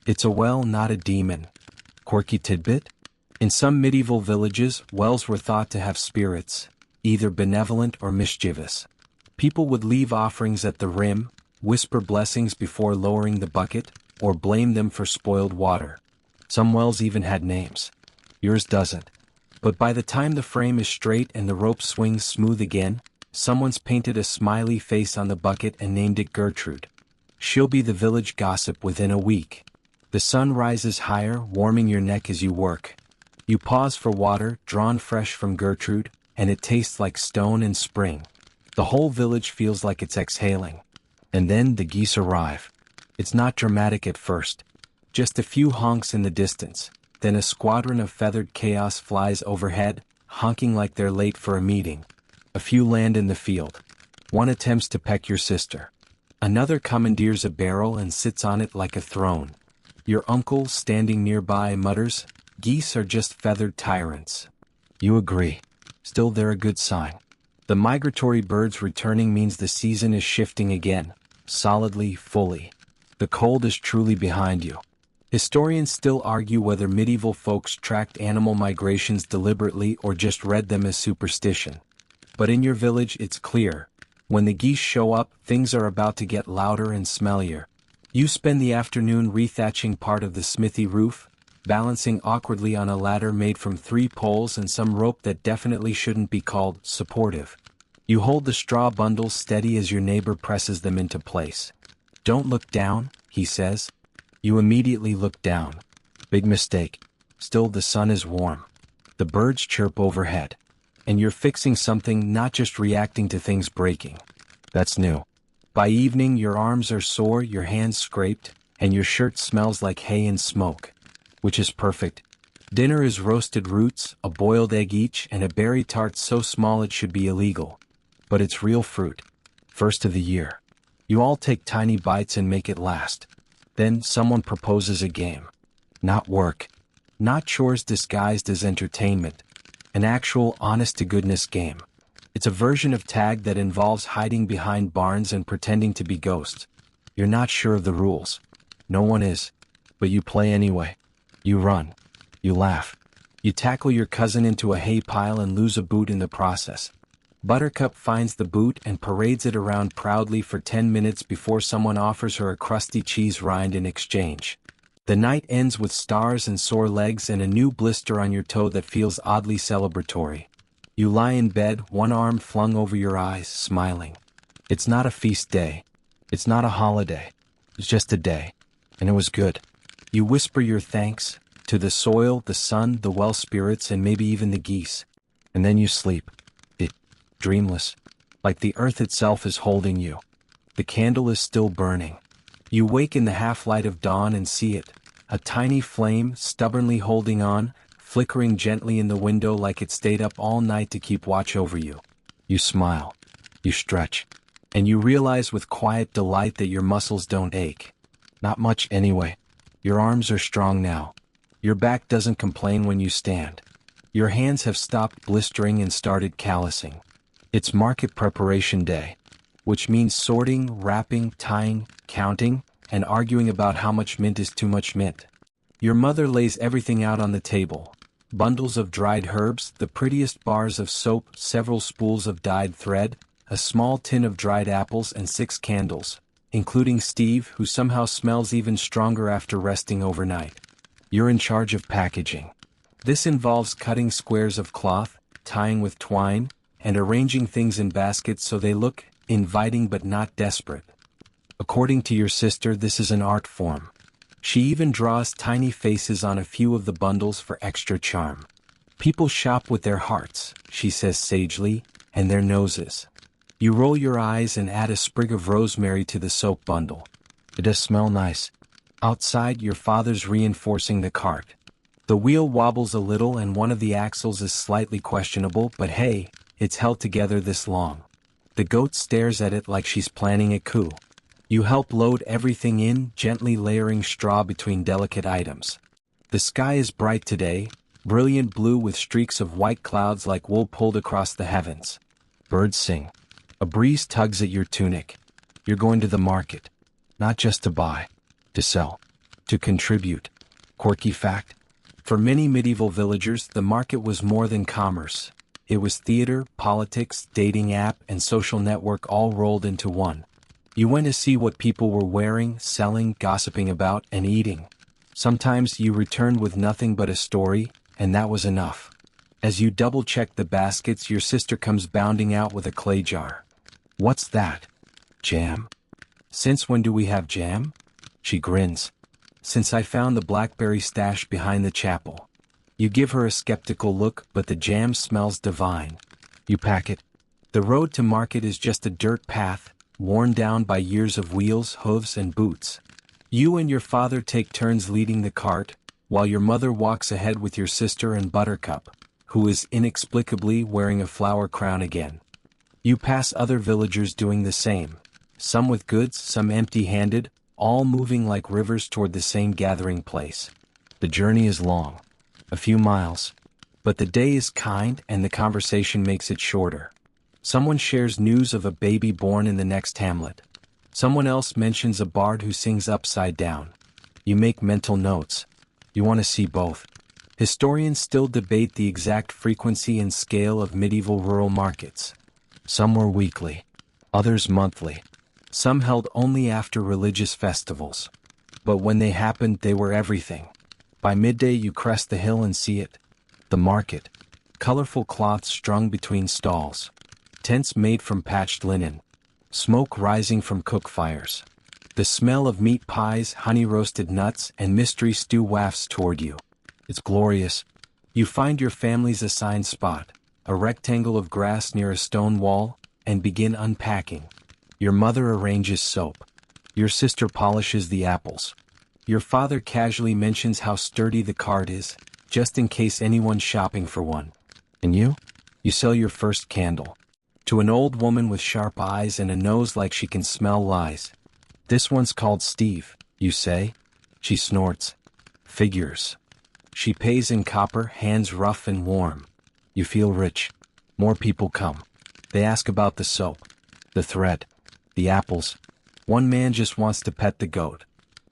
It's a well, not a demon. Quirky tidbit? In some medieval villages, wells were thought to have spirits, either benevolent or mischievous. People would leave offerings at the rim, whisper blessings before lowering the bucket, or blame them for spoiled water. Some wells even had names. Yours doesn't. But by the time the frame is straight and the rope swings smooth again, someone's painted a smiley face on the bucket and named it Gertrude. She'll be the village gossip within a week. The sun rises higher, warming your neck as you work. You pause for water, drawn fresh from Gertrude, and it tastes like stone and spring. The whole village feels like it's exhaling. And then the geese arrive. It's not dramatic at first. Just a few honks in the distance. Then a squadron of feathered chaos flies overhead, honking like they're late for a meeting. A few land in the field. One attempts to peck your sister. Another commandeers a barrel and sits on it like a throne. Your uncle, standing nearby, mutters, "Geese are just feathered tyrants." You agree. Still, they're a good sign. The migratory birds returning means the season is shifting again, solidly, fully. The cold is truly behind you. Historians still argue whether medieval folks tracked animal migrations deliberately or just read them as superstition. But in your village, it's clear. When the geese show up, things are about to get louder and smellier. You spend the afternoon rethatching part of the smithy roof, balancing awkwardly on a ladder made from 3 poles and some rope that definitely shouldn't be called supportive. You hold the straw bundles steady as your neighbor presses them into place. "Don't look down," he says. You immediately look down. Big mistake. Still, the sun is warm. The birds chirp overhead. And you're fixing something, not just reacting to things breaking. That's new. By evening, your arms are sore, your hands scraped, and your shirt smells like hay and smoke. Which is perfect. Dinner is roasted roots, a boiled egg each, and a berry tart so small it should be illegal. But it's real fruit. First of the year. You all take tiny bites and make it last. Then someone proposes a game. Not work. Not chores disguised as entertainment. An actual honest-to-goodness game. It's a version of tag that involves hiding behind barns and pretending to be ghosts. You're not sure of the rules. No one is. But you play anyway. You run. You laugh. You tackle your cousin into a hay pile and lose a boot in the process. Buttercup finds the boot and parades it around proudly for 10 minutes before someone offers her a crusty cheese rind in exchange. The night ends with stars and sore legs and a new blister on your toe that feels oddly celebratory. You lie in bed, one arm flung over your eyes, smiling. It's not a feast day. It's not a holiday. It's just a day. And it was good. You whisper your thanks to the soil, the sun, the well spirits, and maybe even the geese. And then you sleep. Dreamless. Like the earth itself is holding you. The candle is still burning. You wake in the half-light of dawn and see it, a tiny flame stubbornly holding on, flickering gently in the window like it stayed up all night to keep watch over you. You smile. You stretch. And you realize with quiet delight that your muscles don't ache. Not much anyway. Your arms are strong now. Your back doesn't complain when you stand. Your hands have stopped blistering and started callousing. It's market preparation day, which means sorting, wrapping, tying, counting, and arguing about how much mint is too much mint. Your mother lays everything out on the table. Bundles of dried herbs, the prettiest bars of soap, several spools of dyed thread, a small tin of dried apples and 6 candles, including Steve, who somehow smells even stronger after resting overnight. You're in charge of packaging. This involves cutting squares of cloth, tying with twine, and arranging things in baskets so they look inviting but not desperate. According to your sister, this is an art form. She even draws tiny faces on a few of the bundles for extra charm. People shop with their hearts, she says sagely, and their noses. You roll your eyes and add a sprig of rosemary to the soap bundle. It does smell nice. Outside, your father's reinforcing the cart. The wheel wobbles a little and one of the axles is slightly questionable, but hey, it's held together this long. The goat stares at it like she's planning a coup. You help load everything in, gently layering straw between delicate items. The sky is bright today, brilliant blue with streaks of white clouds like wool pulled across the heavens. Birds sing. A breeze tugs at your tunic. You're going to the market. Not just to buy. To sell. To contribute. Quirky fact? For many medieval villagers, the market was more than commerce. It was theater, politics, dating app, and social network all rolled into one. You went to see what people were wearing, selling, gossiping about, and eating. Sometimes you returned with nothing but a story, and that was enough. As you double-check the baskets, your sister comes bounding out with a clay jar. What's that? Jam? Since when do we have jam? She grins. Since I found the blackberry stash behind the chapel. You give her a skeptical look, but the jam smells divine. You pack it. The road to market is just a dirt path, worn down by years of wheels, hooves, and boots. You and your father take turns leading the cart, while your mother walks ahead with your sister and Buttercup, who is inexplicably wearing a flower crown again. You pass other villagers doing the same, some with goods, some empty-handed, all moving like rivers toward the same gathering place. The journey is long, a few miles, but the day is kind and the conversation makes it shorter. Someone shares news of a baby born in the next hamlet. Someone else mentions a bard who sings upside down. You make mental notes. You want to see both. Historians still debate the exact frequency and scale of medieval rural markets. Some were weekly, others monthly. Some held only after religious festivals. But when they happened, they were everything. By midday you crest the hill and see it. The market. Colorful cloths strung between stalls. Tents made from patched linen. Smoke rising from cook fires. The smell of meat pies, honey-roasted nuts, and mystery stew wafts toward you. It's glorious. You find your family's assigned spot, a rectangle of grass near a stone wall, and begin unpacking. Your mother arranges soap. Your sister polishes the apples. Your father casually mentions how sturdy the cart is, just in case anyone's shopping for one. And you? You sell your first candle. To an old woman with sharp eyes and a nose like she can smell lies. This one's called Steve, you say. She snorts. Figures. She pays in copper, hands rough and warm. You feel rich. More people come. They ask about the soap, the thread, the apples. One man just wants to pet the goat.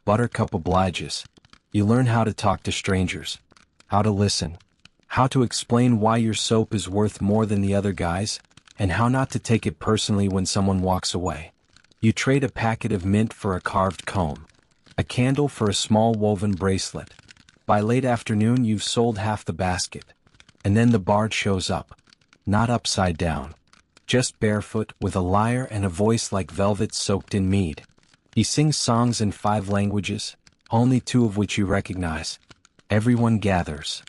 Buttercup obliges. You learn how to talk to strangers. How to listen. How to explain why your soap is worth more than the other guys, and how not to take it personally when someone walks away. You trade a packet of mint for a carved comb. A candle for a small woven bracelet. By late afternoon you've sold half the basket. And then the bard shows up. Not upside down. Just barefoot, with a lyre and a voice like velvet soaked in mead. He sings songs in 5 languages, only 2 of which you recognize. Everyone gathers.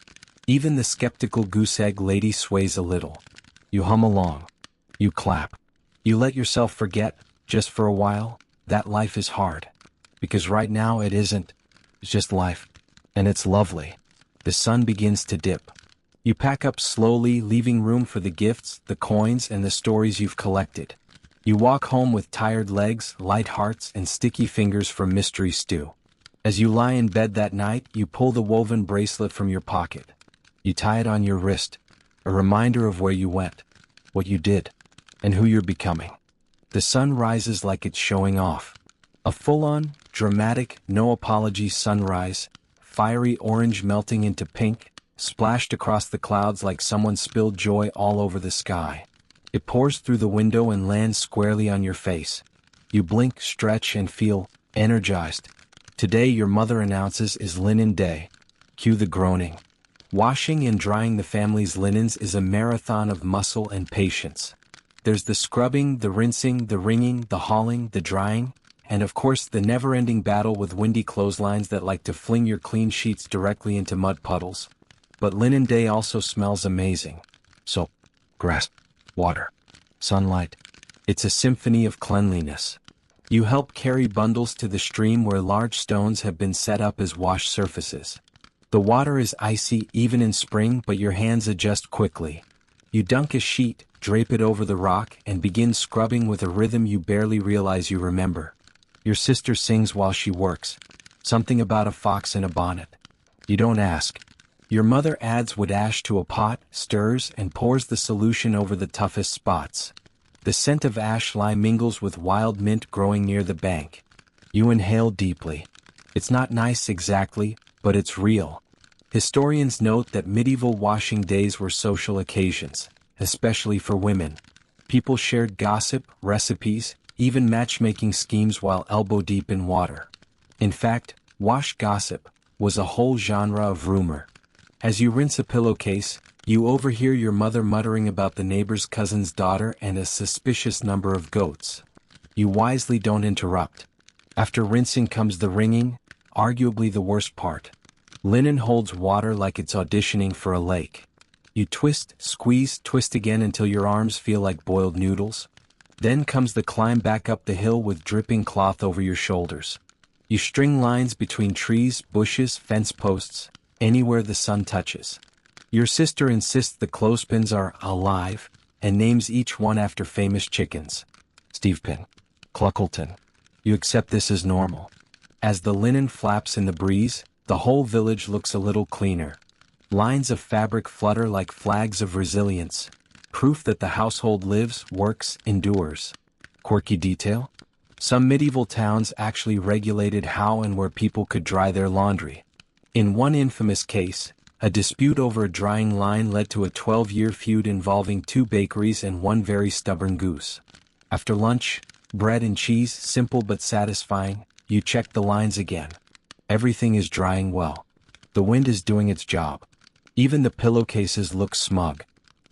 Even the skeptical goose-egg lady sways a little. You hum along. You clap. You let yourself forget, just for a while, that life is hard. Because right now it isn't. It's just life. And it's lovely. The sun begins to dip. You pack up slowly, leaving room for the gifts, the coins, and the stories you've collected. You walk home with tired legs, light hearts, and sticky fingers from mystery stew. As you lie in bed that night, you pull the woven bracelet from your pocket. You tie it on your wrist, a reminder of where you went, what you did, and who you're becoming. The sun rises like it's showing off. A full-on, dramatic, no-apology sunrise, fiery orange melting into pink, splashed across the clouds like someone spilled joy all over the sky. It pours through the window and lands squarely on your face. You blink, stretch, and feel energized. Today, your mother announces, is linen day. Cue the groaning. Washing and drying the family's linens is a marathon of muscle and patience. There's the scrubbing, the rinsing, the wringing, the hauling, the drying, and of course the never-ending battle with windy clotheslines that like to fling your clean sheets directly into mud puddles. But linen day also smells amazing. Soap, grass, water, sunlight. It's a symphony of cleanliness. You help carry bundles to the stream where large stones have been set up as wash surfaces. The water is icy even in spring, but your hands adjust quickly. You dunk a sheet, drape it over the rock, and begin scrubbing with a rhythm you barely realize you remember. Your sister sings while she works. Something about a fox in a bonnet. You don't ask. Your mother adds wood ash to a pot, stirs, and pours the solution over the toughest spots. The scent of ash lye mingles with wild mint growing near the bank. You inhale deeply. It's not nice exactly, but it's real. Historians note that medieval washing days were social occasions, especially for women. People shared gossip, recipes, even matchmaking schemes while elbow-deep in water. In fact, wash gossip was a whole genre of rumor. As you rinse a pillowcase, you overhear your mother muttering about the neighbor's cousin's daughter and a suspicious number of goats. You wisely don't interrupt. After rinsing comes the wringing, arguably the worst part. Linen holds water like it's auditioning for a lake. You twist, squeeze, twist again until your arms feel like boiled noodles. Then comes the climb back up the hill with dripping cloth over your shoulders. You string lines between trees, bushes, fence posts, anywhere the sun touches. Your sister insists the clothespins are alive, and names each one after famous chickens. Stevepin, Cluckleton. You accept this as normal. As the linen flaps in the breeze, the whole village looks a little cleaner. Lines of fabric flutter like flags of resilience, proof that the household lives, works, endures. Quirky detail? Some medieval towns actually regulated how and where people could dry their laundry. In one infamous case, a dispute over a drying line led to a 12-year feud involving two bakeries and one very stubborn goose. After lunch, bread and cheese, simple but satisfying, you check the lines again. Everything is drying well. The wind is doing its job. Even the pillowcases look smug.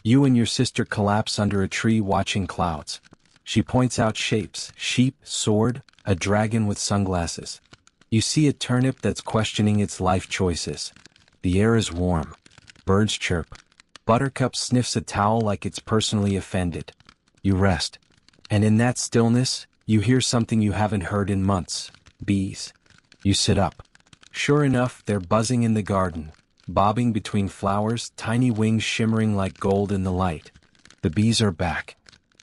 You and your sister collapse under a tree watching clouds. She points out shapes: sheep, sword, a dragon with sunglasses. You see a turnip that's questioning its life choices. The air is warm. Birds chirp. Buttercup sniffs a towel like it's personally offended. You rest. And in that stillness, you hear something you haven't heard in months. Bees. You sit up. Sure enough, they're buzzing in the garden, bobbing between flowers, tiny wings shimmering like gold in the light. The bees are back.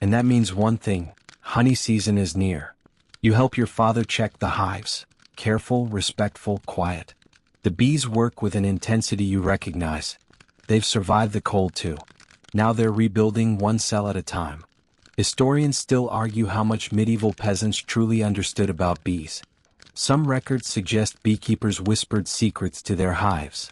And that means one thing: honey season is near. You help your father check the hives. Careful, respectful, quiet. The bees work with an intensity you recognize. They've survived the cold too. Now they're rebuilding one cell at a time. Historians still argue how much medieval peasants truly understood about bees. Some records suggest beekeepers whispered secrets to their hives.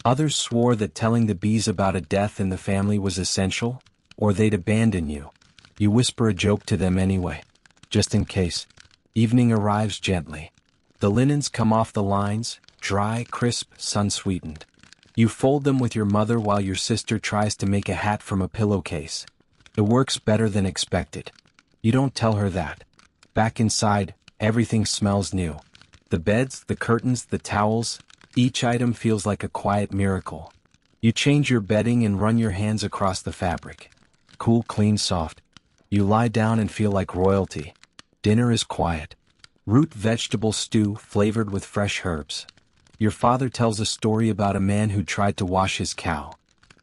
Others swore that telling the bees about a death in the family was essential, or they'd abandon you. You whisper a joke to them anyway, just in case. Evening arrives gently. The linens come off the lines, dry, crisp, sun-sweetened. You fold them with your mother while your sister tries to make a hat from a pillowcase. It works better than expected. You don't tell her that. Back inside, everything smells new. The beds, the curtains, the towels, each item feels like a quiet miracle. You change your bedding and run your hands across the fabric. Cool, clean, soft. You lie down and feel like royalty. Dinner is quiet. Root vegetable stew flavored with fresh herbs. Your father tells a story about a man who tried to wash his cow.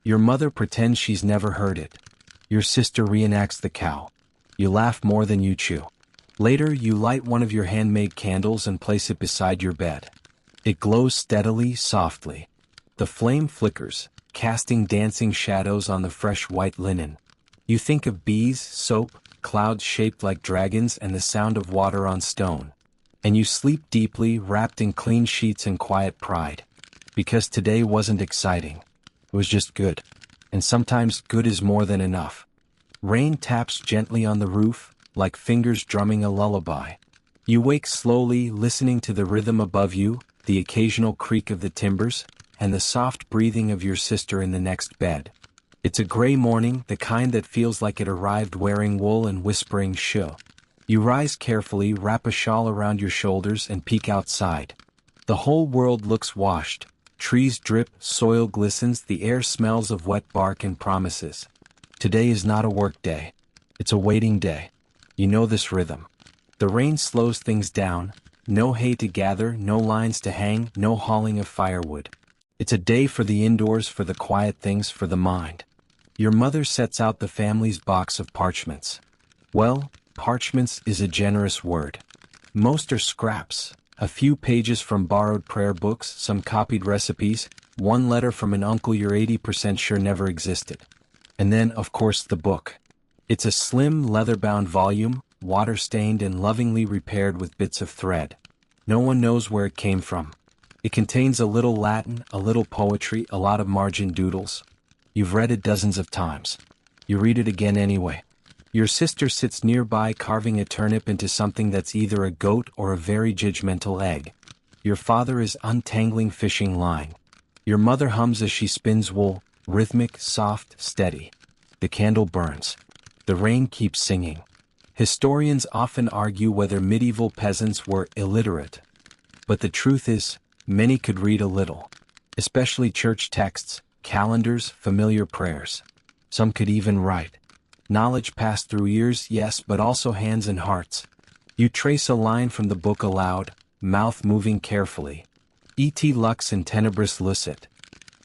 Your mother pretends she's never heard it. Your sister reenacts the cow. You laugh more than you chew. Later, you light one of your handmade candles and place it beside your bed. It glows steadily, softly. The flame flickers, casting dancing shadows on the fresh white linen. You think of bees, soap, clouds shaped like dragons, and the sound of water on stone. And you sleep deeply, wrapped in clean sheets and quiet pride. Because today wasn't exciting. It was just good. And sometimes good is more than enough. Rain taps gently on the roof, like fingers drumming a lullaby. You wake slowly, listening to the rhythm above you, the occasional creak of the timbers, and the soft breathing of your sister in the next bed. It's a gray morning, the kind that feels like it arrived wearing wool and whispering shoo. You rise carefully, wrap a shawl around your shoulders, and peek outside. The whole world looks washed. Trees drip, soil glistens, the air smells of wet bark and promises. Today is not a work day. It's a waiting day. You know this rhythm. The rain slows things down. No hay to gather, no lines to hang, no hauling of firewood. It's a day for the indoors, for the quiet things, for the mind. Your mother sets out the family's box of parchments. Well, parchments is a generous word. Most are scraps. A few pages from borrowed prayer books, some copied recipes, one letter from an uncle you're 80% sure never existed. And then, of course, the book. It's a slim, leather-bound volume, water-stained and lovingly repaired with bits of thread. No one knows where it came from. It contains a little Latin, a little poetry, a lot of margin doodles. You've read it dozens of times. You read it again anyway. Your sister sits nearby carving a turnip into something that's either a goat or a very judgmental egg. Your father is untangling fishing line. Your mother hums as she spins wool, rhythmic, soft, steady. The candle burns. The rain keeps singing. Historians often argue whether medieval peasants were illiterate. But the truth is, many could read a little. Especially church texts, calendars, familiar prayers. Some could even write. Knowledge passed through ears, yes, but also hands and hearts. You trace a line from the book aloud, mouth moving carefully. Et lux in tenebris lucet.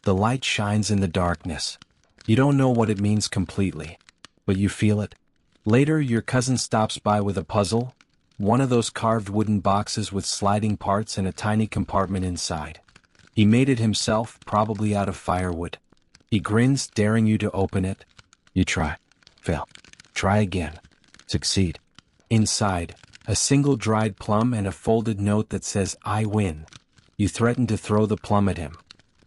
The light shines in the darkness. You don't know what it means completely, but you feel it. Later, your cousin stops by with a puzzle, one of those carved wooden boxes with sliding parts and a tiny compartment inside. He made it himself, probably out of firewood. He grins, daring you to open it. You try. Fail. Try again. Succeed. Inside, a single dried plum and a folded note that says, "I win." You threaten to throw the plum at him.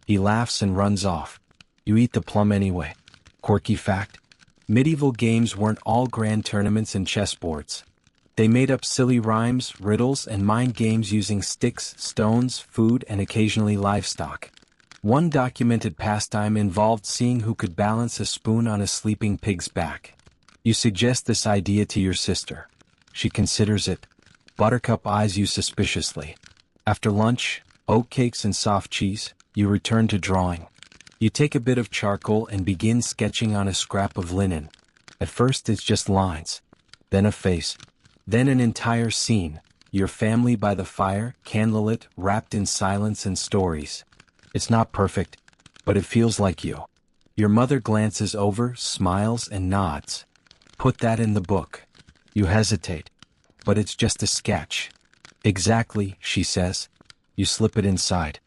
He laughs and runs off. You eat the plum anyway. Quirky fact: medieval games weren't all grand tournaments and chessboards. They made up silly rhymes, riddles, and mind games using sticks, stones, food, and occasionally livestock. One documented pastime involved seeing who could balance a spoon on a sleeping pig's back. You suggest this idea to your sister. She considers it. Buttercup eyes you suspiciously. After lunch, oatcakes and soft cheese, you return to drawing. You take a bit of charcoal and begin sketching on a scrap of linen. At first it's just lines. Then a face. Then an entire scene. Your family by the fire, candlelit, wrapped in silence and stories. It's not perfect, but it feels like you. Your mother glances over, smiles, and nods. Put that in the book. You hesitate. But it's just a sketch. Exactly, she says. You slip it inside.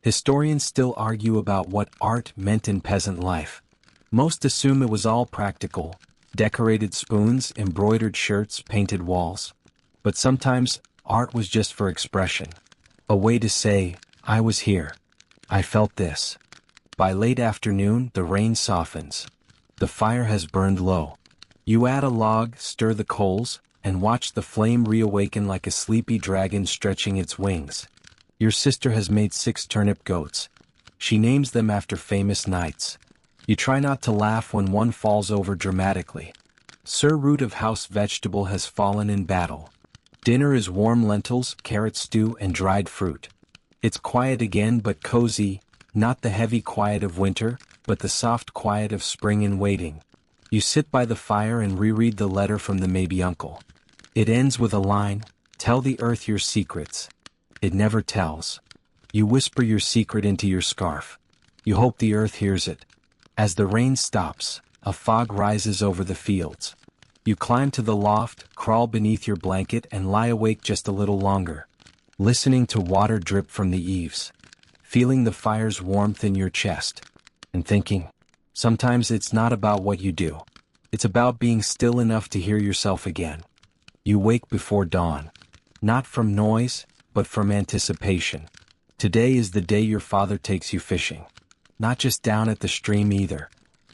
Historians still argue about what art meant in peasant life. Most assume it was all practical. Decorated spoons, embroidered shirts, painted walls. But sometimes, art was just for expression. A way to say, I was here. I felt this. By late afternoon, the rain softens. The fire has burned low. You add a log, stir the coals, and watch the flame reawaken like a sleepy dragon stretching its wings. Your sister has made 6 turnip goats. She names them after famous knights. You try not to laugh when one falls over dramatically. Sir root of house vegetable has fallen in battle. Dinner is warm lentils, carrot stew, and dried fruit. It's quiet again but cozy, not the heavy quiet of winter, but the soft quiet of spring in waiting. You sit by the fire and reread the letter from the maybe uncle. It ends with a line, Tell the earth your secrets. It never tells. You whisper your secret into your scarf. You hope the earth hears it. As the rain stops, a fog rises over the fields. You climb to the loft, crawl beneath your blanket and lie awake just a little longer, listening to water drip from the eaves, feeling the fire's warmth in your chest, and thinking, sometimes it's not about what you do. It's about being still enough to hear yourself again. You wake before dawn, not from noise, but from anticipation. Today is the day your father takes you fishing. Not just down at the stream either.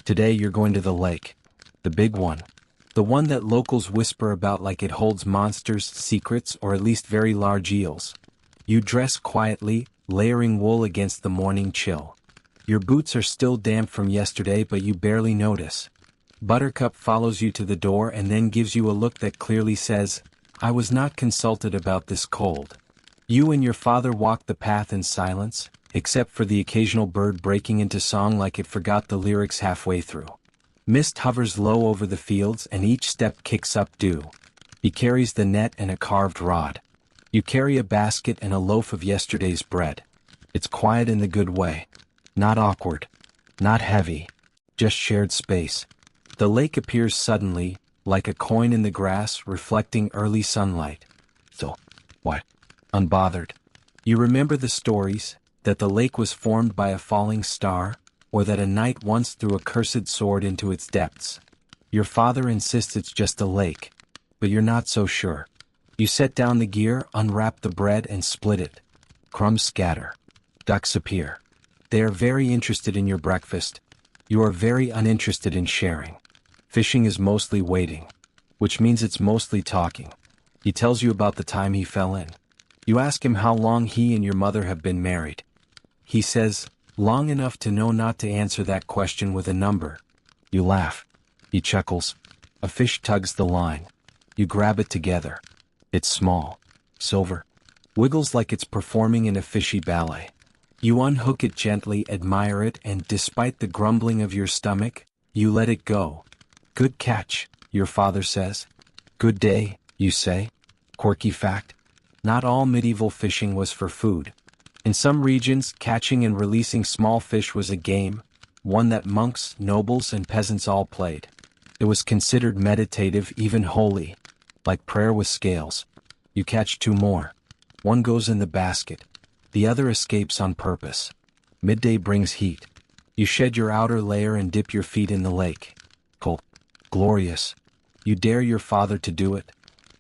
Today you're going to the lake. The big one. The one that locals whisper about like it holds monsters, secrets, or at least very large eels. You dress quietly, layering wool against the morning chill. Your boots are still damp from yesterday, but you barely notice. Buttercup follows you to the door and then gives you a look that clearly says, I was not consulted about this cold. You and your father walk the path in silence, except for the occasional bird breaking into song like it forgot the lyrics halfway through. Mist hovers low over the fields and each step kicks up dew. He carries the net and a carved rod. You carry a basket and a loaf of yesterday's bread. It's quiet in the good way. Not awkward. Not heavy. Just shared space. The lake appears suddenly, like a coin in the grass reflecting early sunlight. So, what? Unbothered. You remember the stories, that the lake was formed by a falling star, or that a knight once threw a cursed sword into its depths. Your father insists it's just a lake, but you're not so sure. You set down the gear, unwrap the bread and split it. Crumbs scatter. Ducks appear. They are very interested in your breakfast. You are very uninterested in sharing. Fishing is mostly waiting, which means it's mostly talking. He tells you about the time he fell in. You ask him how long he and your mother have been married. He says, long enough to know not to answer that question with a number. You laugh. He chuckles. A fish tugs the line. You grab it together. It's small, silver, wiggles like it's performing in a fishy ballet. You unhook it gently, admire it, and despite the grumbling of your stomach, you let it go. Good catch, your father says. Good day, you say. Quirky fact. Not all medieval fishing was for food. In some regions, catching and releasing small fish was a game, one that monks, nobles, and peasants all played. It was considered meditative, even holy, like prayer with scales. You catch two more. One goes in the basket. The other escapes on purpose. Midday brings heat. You shed your outer layer and dip your feet in the lake. Cold. Glorious. You dare your father to do it.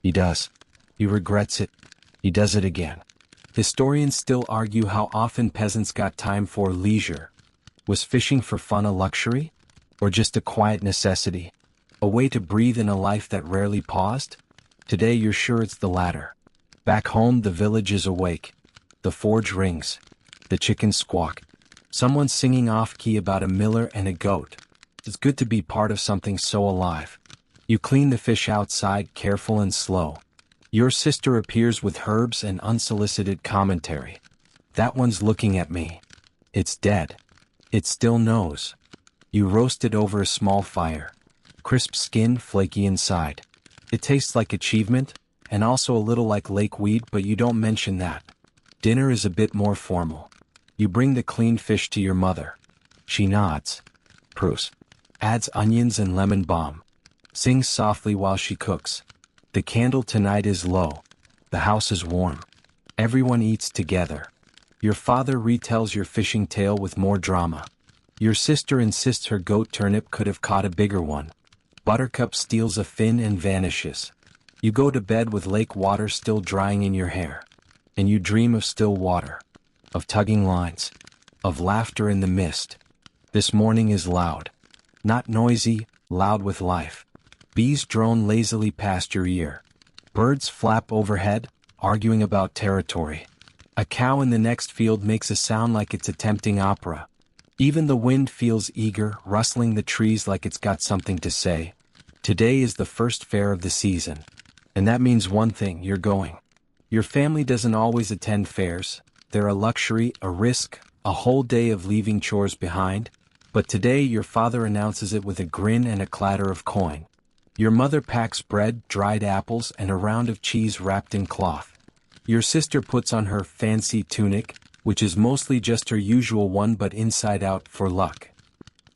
He does. He regrets it. He does it again. Historians still argue how often peasants got time for leisure. Was fishing for fun a luxury? Or just a quiet necessity? A way to breathe in a life that rarely paused? Today you're sure it's the latter. Back home the village is awake. The forge rings. The chickens squawk. Someone's singing off-key about a miller and a goat. It's good to be part of something so alive. You clean the fish outside, careful and slow. Your sister appears with herbs and unsolicited commentary. That one's looking at me. It's dead. It still knows. You roast it over a small fire. Crisp skin, flaky inside. It tastes like achievement, and also a little like lake weed, but you don't mention that. Dinner is a bit more formal. You bring the clean fish to your mother. She nods. Proofs. Adds onions and lemon balm. Sings softly while she cooks. The candle tonight is low. The house is warm. Everyone eats together. Your father retells your fishing tale with more drama. Your sister insists her goat turnip could have caught a bigger one. Buttercup steals a fin and vanishes. You go to bed with lake water still drying in your hair. And you dream of still water. Of tugging lines. Of laughter in the mist. This morning is loud. Not noisy, loud with life. Bees drone lazily past your ear. Birds flap overhead, arguing about territory. A cow in the next field makes a sound like it's attempting opera. Even the wind feels eager, rustling the trees like it's got something to say. Today is the first fair of the season. And that means one thing, you're going. Your family doesn't always attend fairs. They're a luxury, a risk, a whole day of leaving chores behind. But today your father announces it with a grin and a clatter of coin. Your mother packs bread, dried apples, and a round of cheese wrapped in cloth. Your sister puts on her fancy tunic, which is mostly just her usual one but inside out for luck.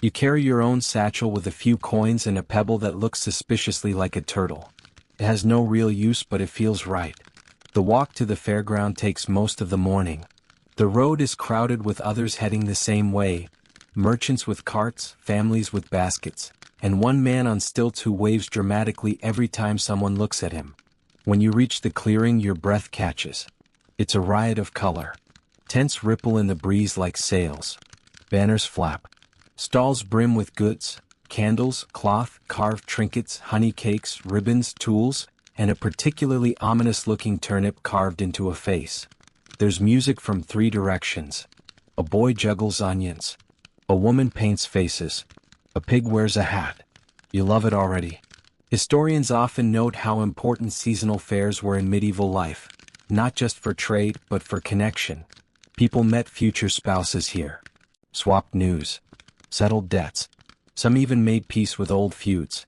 You carry your own satchel with a few coins and a pebble that looks suspiciously like a turtle. It has no real use but it feels right. The walk to the fairground takes most of the morning. The road is crowded with others heading the same way, merchants with carts, families with baskets, and one man on stilts who waves dramatically every time someone looks at him. When you reach the clearing, your breath catches. It's a riot of color. Tents ripple in the breeze like sails. Banners flap. Stalls brim with goods, candles, cloth, carved trinkets, honey cakes, ribbons, tools, and a particularly ominous-looking turnip carved into a face. There's music from 3 directions. A boy juggles onions. A woman paints faces. A pig wears a hat. You love it already. Historians often note how important seasonal fairs were in medieval life, not just for trade but for connection. People met future spouses here. Swapped news. Settled debts. Some even made peace with old feuds.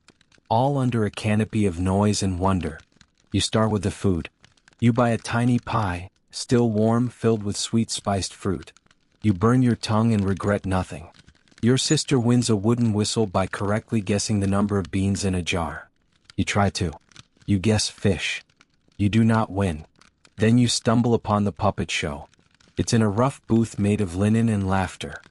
All under a canopy of noise and wonder. You start with the food. You buy a tiny pie, still warm, filled with sweet spiced fruit. You burn your tongue and regret nothing. Your sister wins a wooden whistle by correctly guessing the number of beans in a jar. You try to. You guess fish. You do not win. Then you stumble upon the puppet show. It's in a rough booth made of linen and laughter.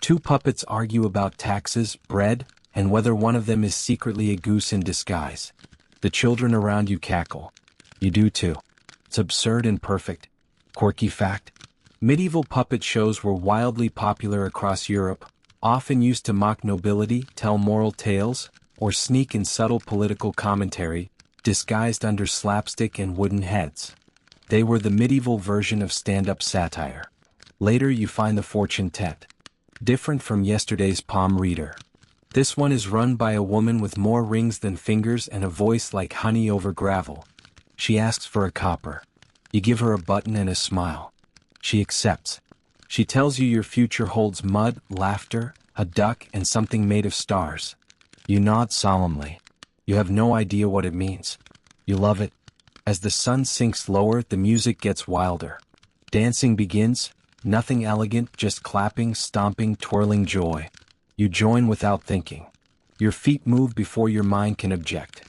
2 puppets argue about taxes, bread, and whether one of them is secretly a goose in disguise. The children around you cackle. You do too. It's absurd and perfect. Quirky fact: medieval puppet shows were wildly popular across Europe, often used to mock nobility, tell moral tales, or sneak in subtle political commentary, disguised under slapstick and wooden heads. They were the medieval version of stand-up satire. Later you find the fortune tete. Different from yesterday's palm reader. This one is run by a woman with more rings than fingers and a voice like honey over gravel. She asks for a copper. You give her a button and a smile. She accepts. She tells you your future holds mud, laughter, a duck, and something made of stars. You nod solemnly. You have no idea what it means. You love it. As the sun sinks lower, the music gets wilder. Dancing begins. Nothing elegant, just clapping, stomping, twirling joy. You join without thinking. Your feet move before your mind can object.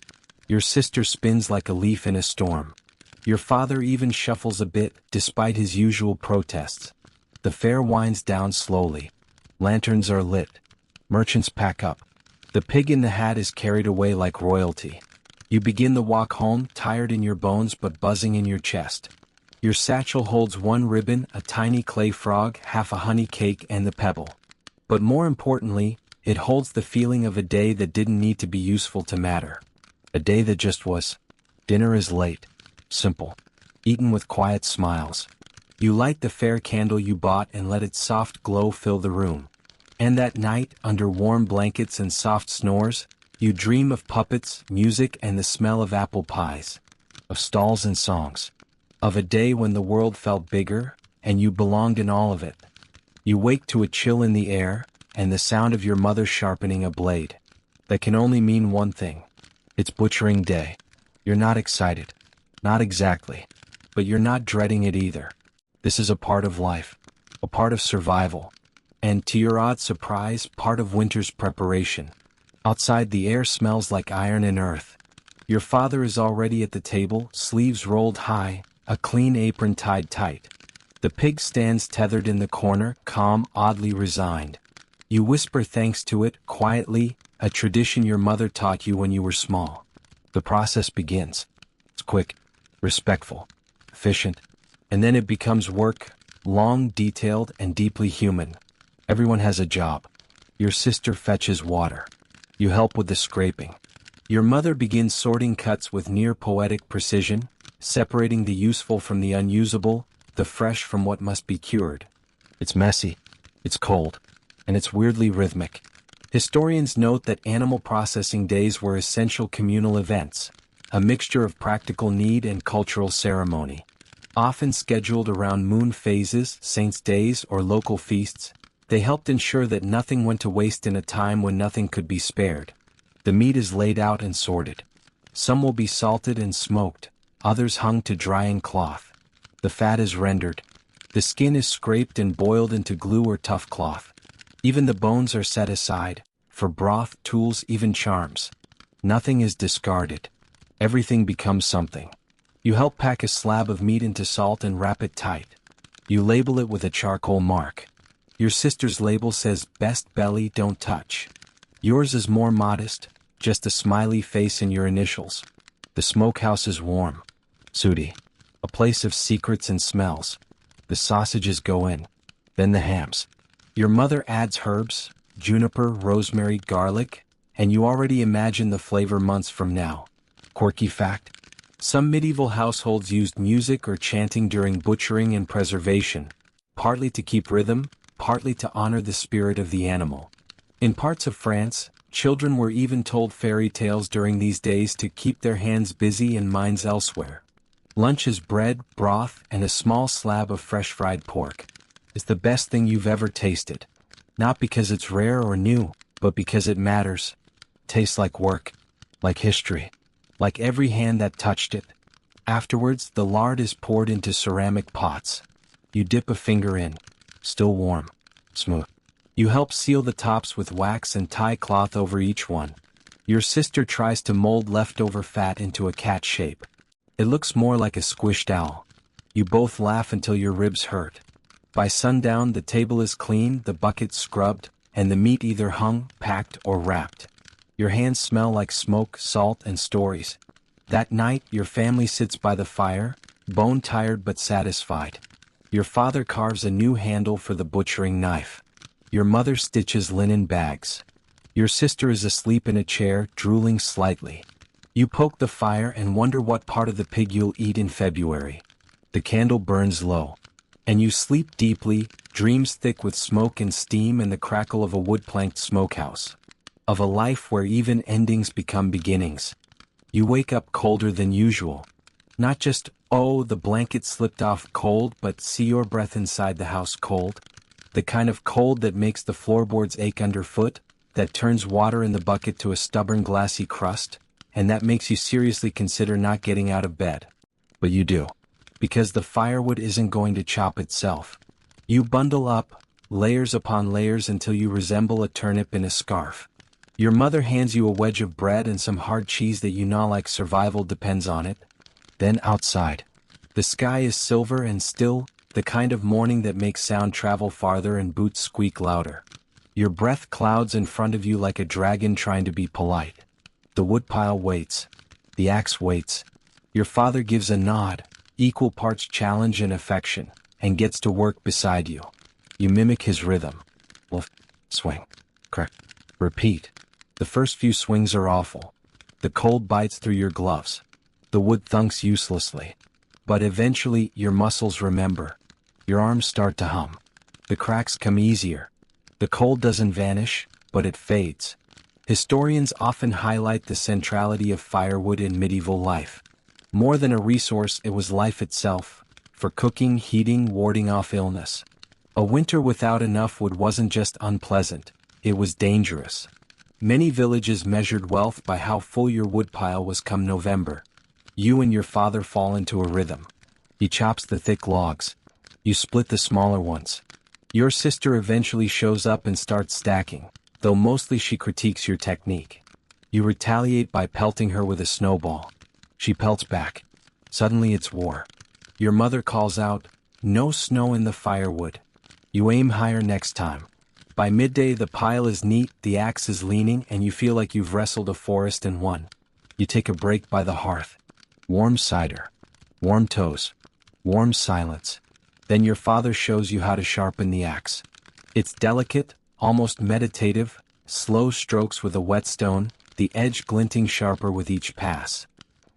Your sister spins like a leaf in a storm. Your father even shuffles a bit, despite his usual protests. The fair winds down slowly. Lanterns are lit. Merchants pack up. The pig in the hat is carried away like royalty. You begin the walk home, tired in your bones but buzzing in your chest. Your satchel holds 1 ribbon, a tiny clay frog, half a honey cake, and the pebble. But more importantly, it holds the feeling of a day that didn't need to be useful to matter. A day that just was. Dinner is late. Simple. Eaten with quiet smiles. You light the fair candle you bought and let its soft glow fill the room. And that night, under warm blankets and soft snores, you dream of puppets, music, and the smell of apple pies. Of stalls and songs. Of a day when the world felt bigger, and you belonged in all of it. You wake to a chill in the air, and the sound of your mother sharpening a blade. That can only mean one thing. It's butchering day. You're not excited. Not exactly. But you're not dreading it either. This is a part of life. A part of survival. And to your odd surprise, part of winter's preparation. Outside the air smells like iron and earth. Your father is already at the table, sleeves rolled high, a clean apron tied tight. The pig stands tethered in the corner, calm, oddly resigned. You whisper thanks to it, quietly, a tradition your mother taught you when you were small. The process begins. It's quick, respectful, efficient, and then it becomes work, long, detailed, and deeply human. Everyone has a job. Your sister fetches water. You help with the scraping. Your mother begins sorting cuts with near-poetic precision, separating the useful from the unusable, the fresh from what must be cured. It's messy, it's cold, and it's weirdly rhythmic. Historians note that animal processing days were essential communal events, a mixture of practical need and cultural ceremony. Often scheduled around moon phases, saints' days, or local feasts, they helped ensure that nothing went to waste in a time when nothing could be spared. The meat is laid out and sorted. Some will be salted and smoked, others hung to dry in cloth. The fat is rendered. The skin is scraped and boiled into glue or tough cloth. Even the bones are set aside, for broth, tools, even charms. Nothing is discarded. Everything becomes something. You help pack a slab of meat into salt and wrap it tight. You label it with a charcoal mark. Your sister's label says, "Best belly, don't touch." Yours is more modest, just a smiley face and your initials. The smokehouse is warm, sooty, a place of secrets and smells. The sausages go in, then the hams. Your mother adds herbs, juniper, rosemary, garlic, and you already imagine the flavor months from now. Quirky fact: some medieval households used music or chanting during butchering and preservation, partly to keep rhythm, partly to honor the spirit of the animal. In parts of France, children were even told fairy tales during these days to keep their hands busy and minds elsewhere. Lunch is bread, broth, and a small slab of fresh fried pork. It's the best thing you've ever tasted. Not because it's rare or new, but because it matters. Tastes like work, like history, like every hand that touched it. Afterwards, the lard is poured into ceramic pots. You dip a finger in, still warm, smooth. You help seal the tops with wax and tie cloth over each one. Your sister tries to mold leftover fat into a cat shape. It looks more like a squished owl. You both laugh until your ribs hurt. By sundown, the table is clean, the bucket scrubbed, and the meat either hung, packed, or wrapped. Your hands smell like smoke, salt, and stories. That night, your family sits by the fire, bone-tired but satisfied. Your father carves a new handle for the butchering knife. Your mother stitches linen bags. Your sister is asleep in a chair, drooling slightly. You poke the fire and wonder what part of the pig you'll eat in February. The candle burns low. And you sleep deeply, dreams thick with smoke and steam and the crackle of a wood-planked smokehouse. Of a life where even endings become beginnings. You wake up colder than usual. Not just, oh, the blanket slipped off cold, but see your breath inside the house cold. The kind of cold that makes the floorboards ache underfoot, that turns water in the bucket to a stubborn glassy crust, and that makes you seriously consider not getting out of bed. But you do. Because the firewood isn't going to chop itself. You bundle up, layers upon layers until you resemble a turnip in a scarf. Your mother hands you a wedge of bread and some hard cheese that you gnaw like survival depends on it. Then outside. The sky is silver and still, the kind of morning that makes sound travel farther and boots squeak louder. Your breath clouds in front of you like a dragon trying to be polite. The woodpile waits. The axe waits. Your father gives a nod, equal parts challenge and affection, and gets to work beside you. You mimic his rhythm. Wolf, swing, crack, repeat. The first few swings are awful. The cold bites through your gloves. The wood thunks uselessly. But eventually, your muscles remember. Your arms start to hum. The cracks come easier. The cold doesn't vanish, but it fades. Historians often highlight the centrality of firewood in medieval life. More than a resource, it was life itself, for cooking, heating, warding off illness. A winter without enough wood wasn't just unpleasant, it was dangerous. Many villages measured wealth by how full your woodpile was come November. You and your father fall into a rhythm. He chops the thick logs. You split the smaller ones. Your sister eventually shows up and starts stacking, though mostly she critiques your technique. You retaliate by pelting her with a snowball. She pelts back. Suddenly it's war. Your mother calls out, "No snow in the firewood." You aim higher next time. By midday the pile is neat, the axe is leaning, and you feel like you've wrestled a forest and won. You take a break by the hearth. Warm cider. Warm toes. Warm silence. Then your father shows you how to sharpen the axe. It's delicate, almost meditative, slow strokes with a whetstone, the edge glinting sharper with each pass.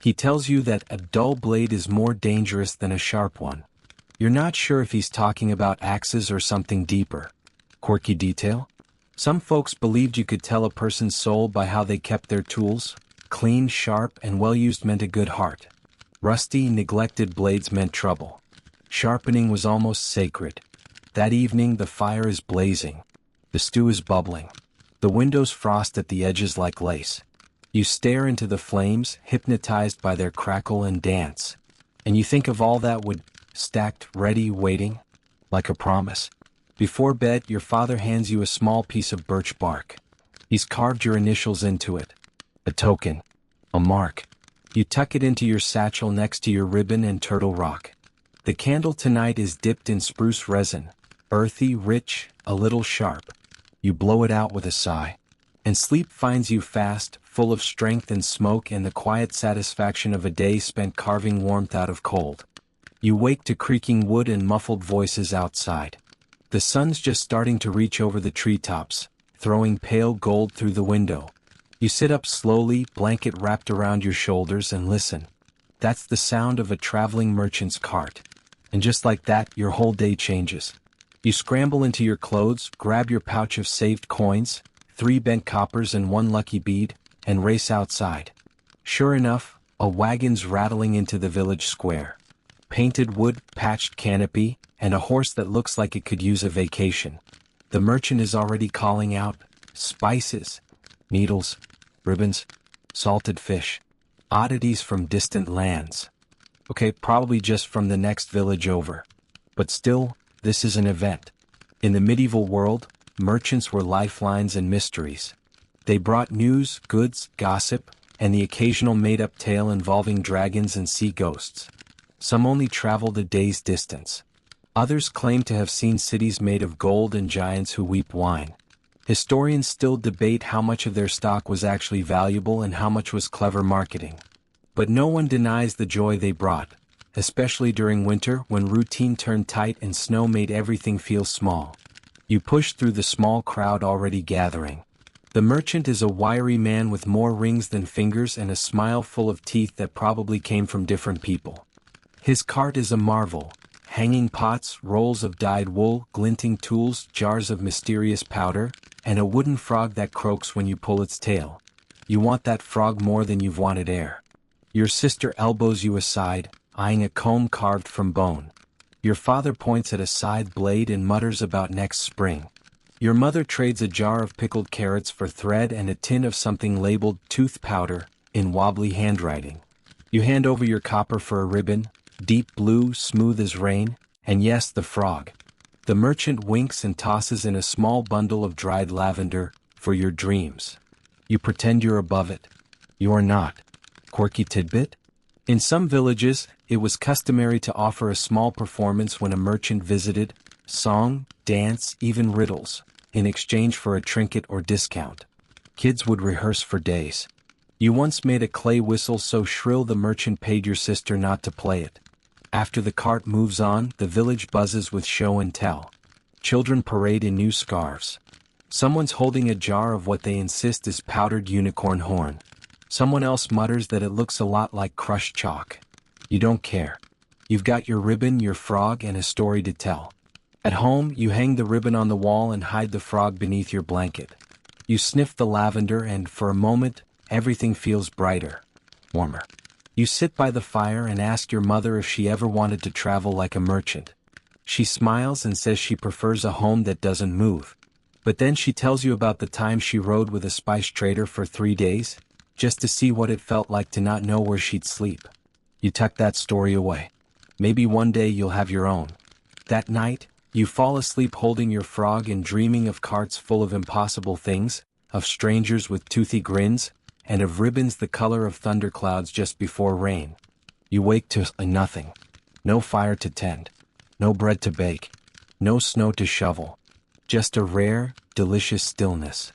He tells you that a dull blade is more dangerous than a sharp one. You're not sure if he's talking about axes or something deeper. Quirky detail? Some folks believed you could tell a person's soul by how they kept their tools. Clean, sharp, and well-used meant a good heart. Rusty, neglected blades meant trouble. Sharpening was almost sacred. That evening the fire is blazing. The stew is bubbling. The windows frost at the edges like lace. You stare into the flames, hypnotized by their crackle and dance. And you think of all that wood, stacked, ready, waiting, like a promise. Before bed, your father hands you a small piece of birch bark. He's carved your initials into it. A token. A mark. You tuck it into your satchel next to your ribbon and turtle rock. The candle tonight is dipped in spruce resin, earthy, rich, a little sharp. You blow it out with a sigh. And sleep finds you fast, full of strength and smoke and the quiet satisfaction of a day spent carving warmth out of cold. You wake to creaking wood and muffled voices outside. The sun's just starting to reach over the treetops, throwing pale gold through the window. You sit up slowly, blanket wrapped around your shoulders, and listen. That's the sound of a traveling merchant's cart. And just like that, your whole day changes. You scramble into your clothes, grab your pouch of saved coins, 3 bent coppers and 1 lucky bead, and race outside. Sure enough, a wagon's rattling into the village square. Painted wood, patched canopy, and a horse that looks like it could use a vacation. The merchant is already calling out, spices, needles, ribbons, salted fish, oddities from distant lands. Okay, probably just from the next village over. But still, this is an event. In the medieval world, merchants were lifelines and mysteries. They brought news, goods, gossip, and the occasional made-up tale involving dragons and sea ghosts. Some only traveled a day's distance. Others claim to have seen cities made of gold and giants who weep wine. Historians still debate how much of their stock was actually valuable and how much was clever marketing. But no one denies the joy they brought, especially during winter when routine turned tight and snow made everything feel small. You push through the small crowd already gathering. The merchant is a wiry man with more rings than fingers and a smile full of teeth that probably came from different people. His cart is a marvel. Hanging pots, rolls of dyed wool, glinting tools, jars of mysterious powder, and a wooden frog that croaks when you pull its tail. You want that frog more than you've wanted air. Your sister elbows you aside, eyeing a comb carved from bone. Your father points at a scythe blade and mutters about next spring. Your mother trades a jar of pickled carrots for thread and a tin of something labeled tooth powder, in wobbly handwriting. You hand over your copper for a ribbon, deep blue, smooth as rain, and yes, the frog. The merchant winks and tosses in a small bundle of dried lavender, for your dreams. You pretend you're above it. You are not. Quirky tidbit? In some villages, it was customary to offer a small performance when a merchant visited, song, dance, even riddles, in exchange for a trinket or discount. Kids would rehearse for days. You once made a clay whistle so shrill the merchant paid your sister not to play it. After the cart moves on, the village buzzes with show and tell. Children parade in new scarves. Someone's holding a jar of what they insist is powdered unicorn horn. Someone else mutters that it looks a lot like crushed chalk. You don't care. You've got your ribbon, your frog, and a story to tell. At home, you hang the ribbon on the wall and hide the frog beneath your blanket. You sniff the lavender and, for a moment, everything feels brighter, warmer. You sit by the fire and ask your mother if she ever wanted to travel like a merchant. She smiles and says she prefers a home that doesn't move. But then she tells you about the time she rode with a spice trader for 3 days, just to see what it felt like to not know where she'd sleep. You tuck that story away. Maybe one day you'll have your own. That night, you fall asleep holding your frog and dreaming of carts full of impossible things, of strangers with toothy grins, and of ribbons the color of thunderclouds just before rain. You wake to nothing. No fire to tend. No bread to bake. No snow to shovel. Just a rare, delicious stillness.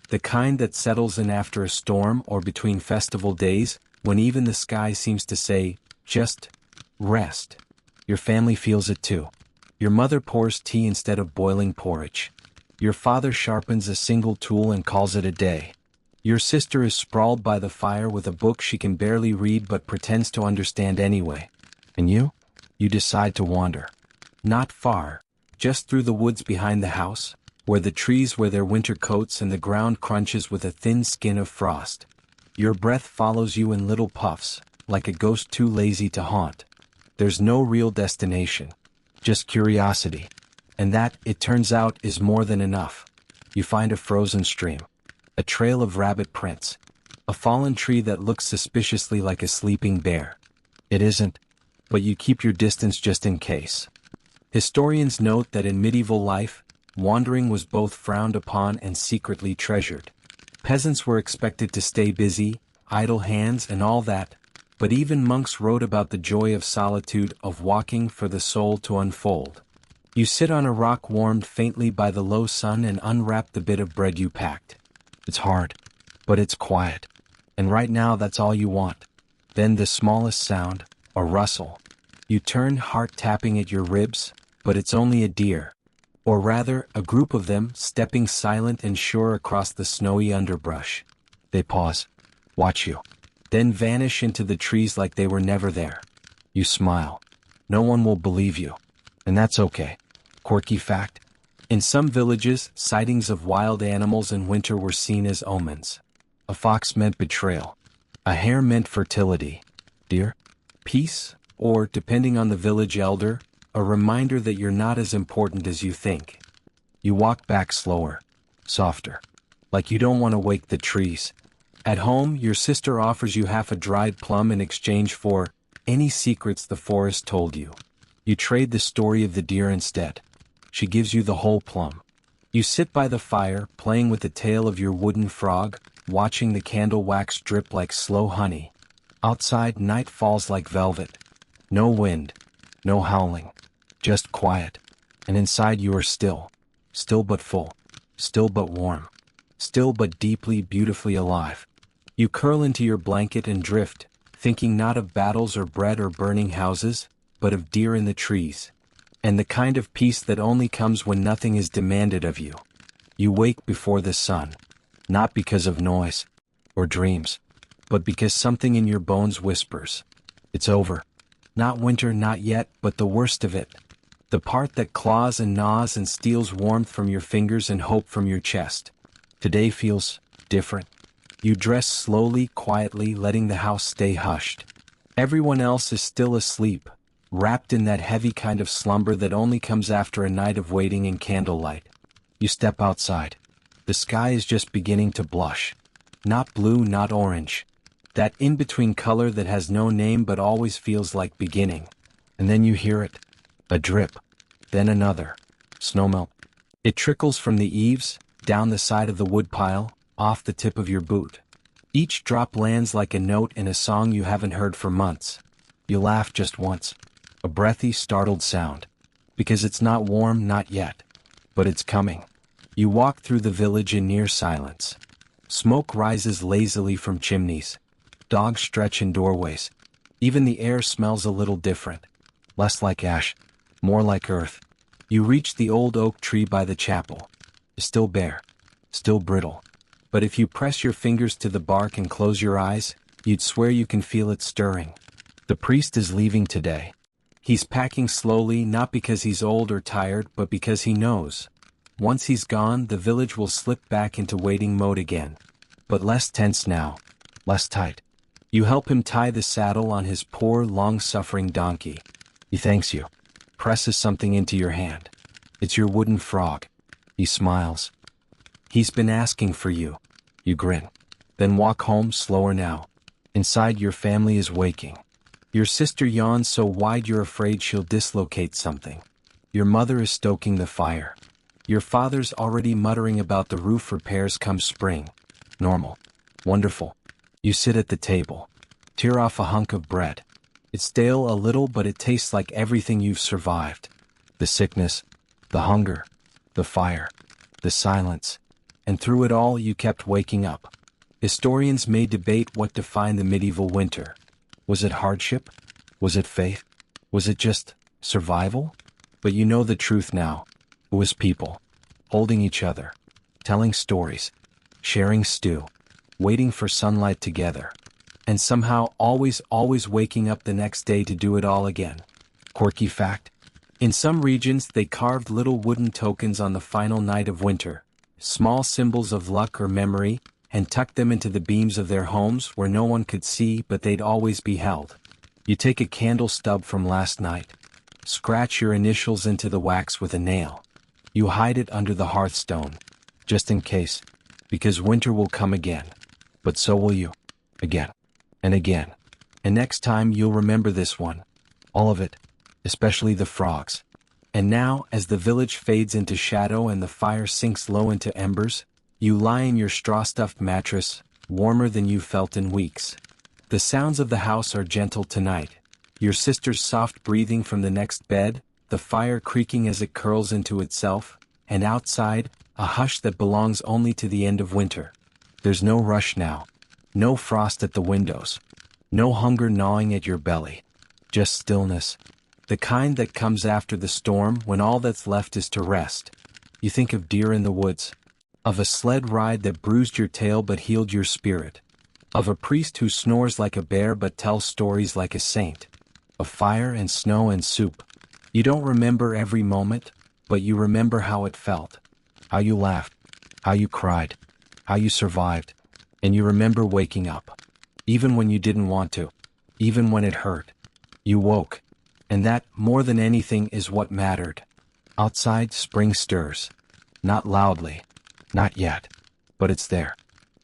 The kind that settles in after a storm or between festival days, when even the sky seems to say, just rest. Your family feels it too. Your mother pours tea instead of boiling porridge. Your father sharpens a single tool and calls it a day. Your sister is sprawled by the fire with a book she can barely read but pretends to understand anyway. And you? You decide to wander. Not far, just through the woods behind the house, where the trees wear their winter coats and the ground crunches with a thin skin of frost. Your breath follows you in little puffs, like a ghost too lazy to haunt. There's no real destination, just curiosity. And that, it turns out, is more than enough. You find a frozen stream. A trail of rabbit prints. A fallen tree that looks suspiciously like a sleeping bear. It isn't, but you keep your distance just in case. Historians note that in medieval life, wandering was both frowned upon and secretly treasured. Peasants were expected to stay busy, idle hands and all that, but even monks wrote about the joy of solitude, of walking for the soul to unfold. You sit on a rock warmed faintly by the low sun and unwrap the bit of bread you packed. It's hard, but it's quiet. And right now that's all you want. Then the smallest sound, a rustle. You turn, heart tapping at your ribs, but it's only a deer. Or rather, a group of them, stepping silent and sure across the snowy underbrush. They pause, watch you, then vanish into the trees like they were never there. You smile. No one will believe you. And that's okay. Quirky fact. In some villages, sightings of wild animals in winter were seen as omens. A fox meant betrayal. A hare meant fertility. Deer? Peace? Or, depending on the village elder, a reminder that you're not as important as you think. You walk back slower, softer, like you don't want to wake the trees. At home, your sister offers you half a dried plum in exchange for any secrets the forest told you. You trade the story of the deer instead. She gives you the whole plum. You sit by the fire, playing with the tail of your wooden frog, watching the candle wax drip like slow honey. Outside, night falls like velvet. No wind, no howling, just quiet. And inside you are still but full, still but warm, still but deeply, beautifully alive. You curl into your blanket and drift, thinking not of battles or bread or burning houses, but of deer in the trees. And the kind of peace that only comes when nothing is demanded of you. You wake before the sun, not because of noise or dreams, but because something in your bones whispers, it's over. Not winter, not yet, but the worst of it. The part that claws and gnaws and steals warmth from your fingers and hope from your chest. Today feels different. You dress slowly, quietly, letting the house stay hushed. Everyone else is still asleep, wrapped in that heavy kind of slumber that only comes after a night of waiting in candlelight. You step outside. The sky is just beginning to blush. Not blue, not orange. That in-between color that has no name but always feels like beginning. And then you hear it. A drip. Then another. Snowmelt. It trickles from the eaves, down the side of the woodpile, off the tip of your boot. Each drop lands like a note in a song you haven't heard for months. You laugh just once. A breathy, startled sound. Because it's not warm, not yet. But it's coming. You walk through the village in near silence. Smoke rises lazily from chimneys. Dogs stretch in doorways. Even the air smells a little different. Less like ash, more like earth. You reach the old oak tree by the chapel. Still bare, still brittle. But if you press your fingers to the bark and close your eyes, you'd swear you can feel it stirring. The priest is leaving today. He's packing slowly, not because he's old or tired, but because he knows. Once he's gone, the village will slip back into waiting mode again. But less tense now, less tight. You help him tie the saddle on his poor, long-suffering donkey. He thanks you, presses something into your hand. It's your wooden frog. He smiles. He's been asking for you. You grin. Then walk home slower now. Inside, your family is waking. Your sister yawns so wide you're afraid she'll dislocate something. Your mother is stoking the fire. Your father's already muttering about the roof repairs come spring. Normal. Wonderful. You sit at the table. Tear off a hunk of bread. It's stale a little, but it tastes like everything you've survived. The sickness, the hunger, the fire, the silence. And through it all, you kept waking up. Historians may debate what defined the medieval winter. Was it hardship? Was it faith? Was it just survival? But you know the truth now. It was people, holding each other, telling stories, sharing stew, waiting for sunlight together, and somehow always waking up the next day to do it all again. Quirky fact. In some regions they carved little wooden tokens on the final night of winter, small symbols of luck or memory, and tucked them into the beams of their homes where no one could see but they'd always be held. You take a candle stub from last night, scratch your initials into the wax with a nail. You hide it under the hearthstone, just in case, because winter will come again, but so will you. again, and again. And next time you'll remember this one. All of it, especially the frogs. And now, as the village fades into shadow and the fire sinks low into embers, you lie in your straw-stuffed mattress, warmer than you've felt in weeks. The sounds of the house are gentle tonight. Your sister's soft breathing from the next bed, the fire creaking as it curls into itself, and outside, a hush that belongs only to the end of winter. There's no rush now. No frost at the windows. No hunger gnawing at your belly. Just stillness. The kind that comes after the storm when all that's left is to rest. You think of deer in the woods. Of a sled ride that bruised your tail but healed your spirit. Of a priest who snores like a bear but tells stories like a saint. Of fire and snow and soup. You don't remember every moment, but you remember how it felt. How you laughed. How you cried. How you survived. And you remember waking up. Even when you didn't want to. Even when it hurt. You woke. And that, more than anything, is what mattered. Outside, spring stirs. Not loudly. Not yet. But it's there.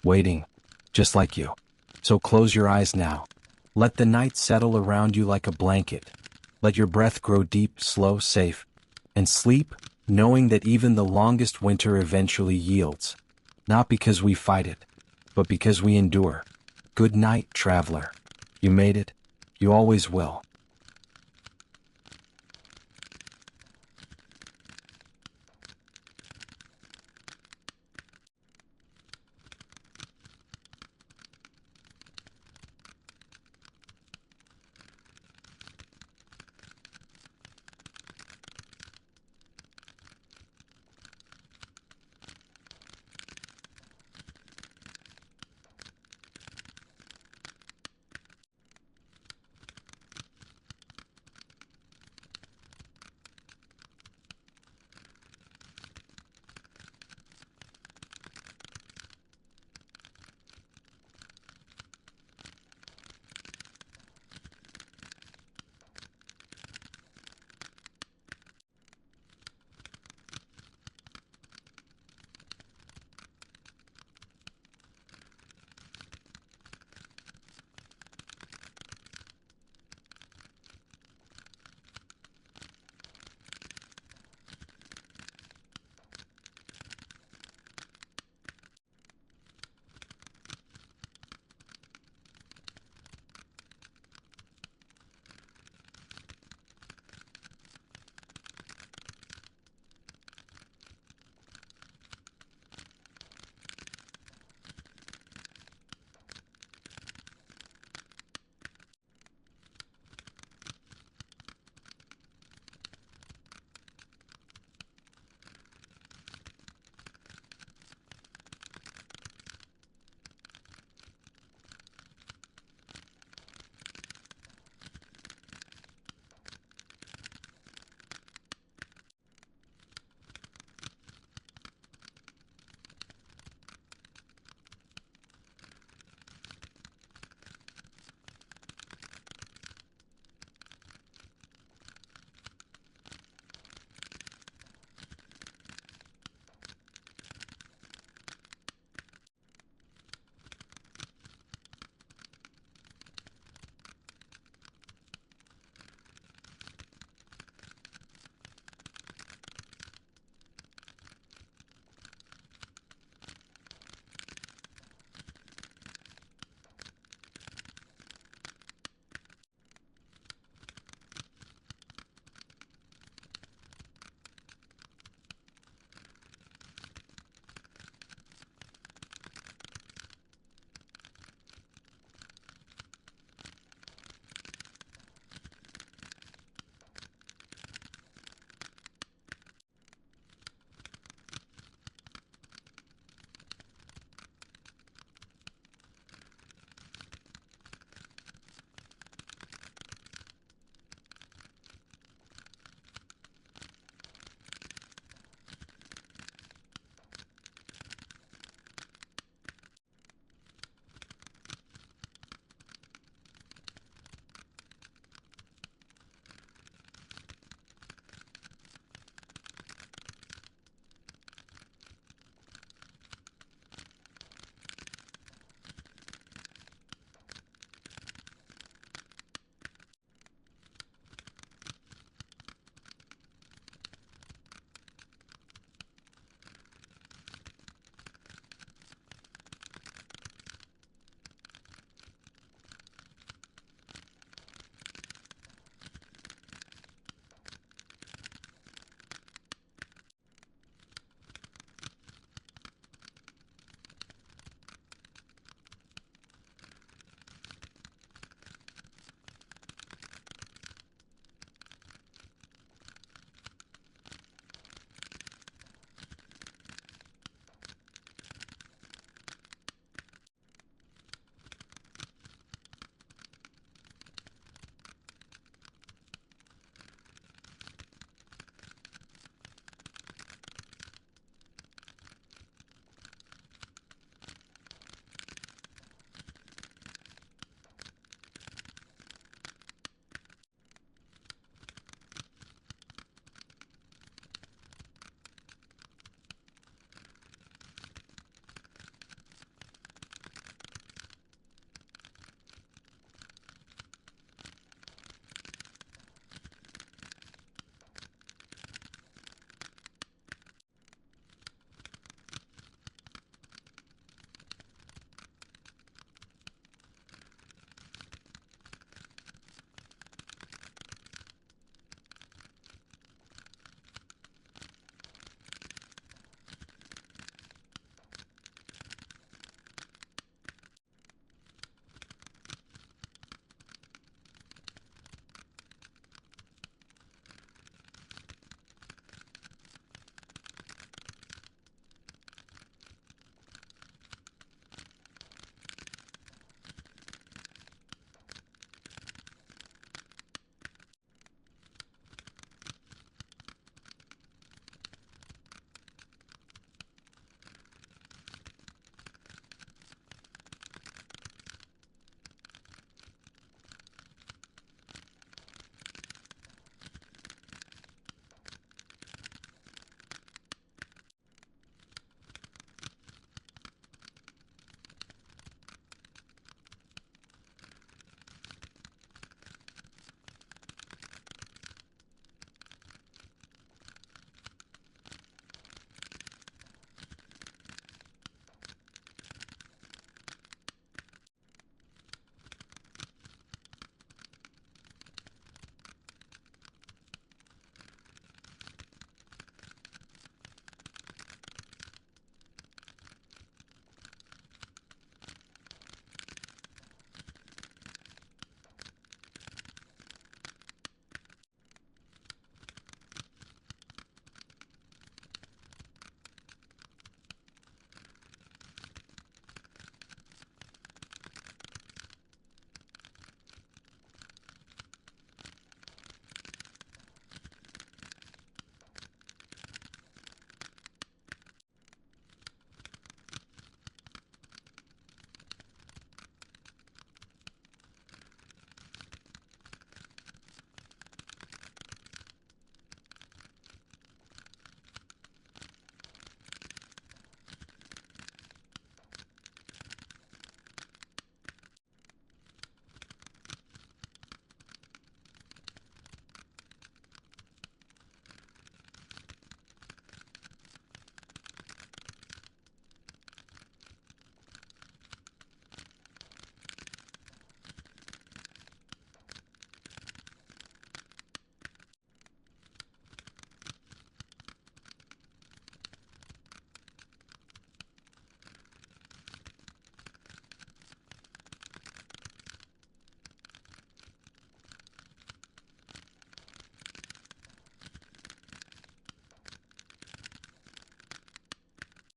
Waiting. Just like you. So close your eyes now. Let the night settle around you like a blanket. Let your breath grow deep, slow, safe. And sleep, knowing that even the longest winter eventually yields. Not because we fight it, but because we endure. Good night, traveler. You made it. You always will.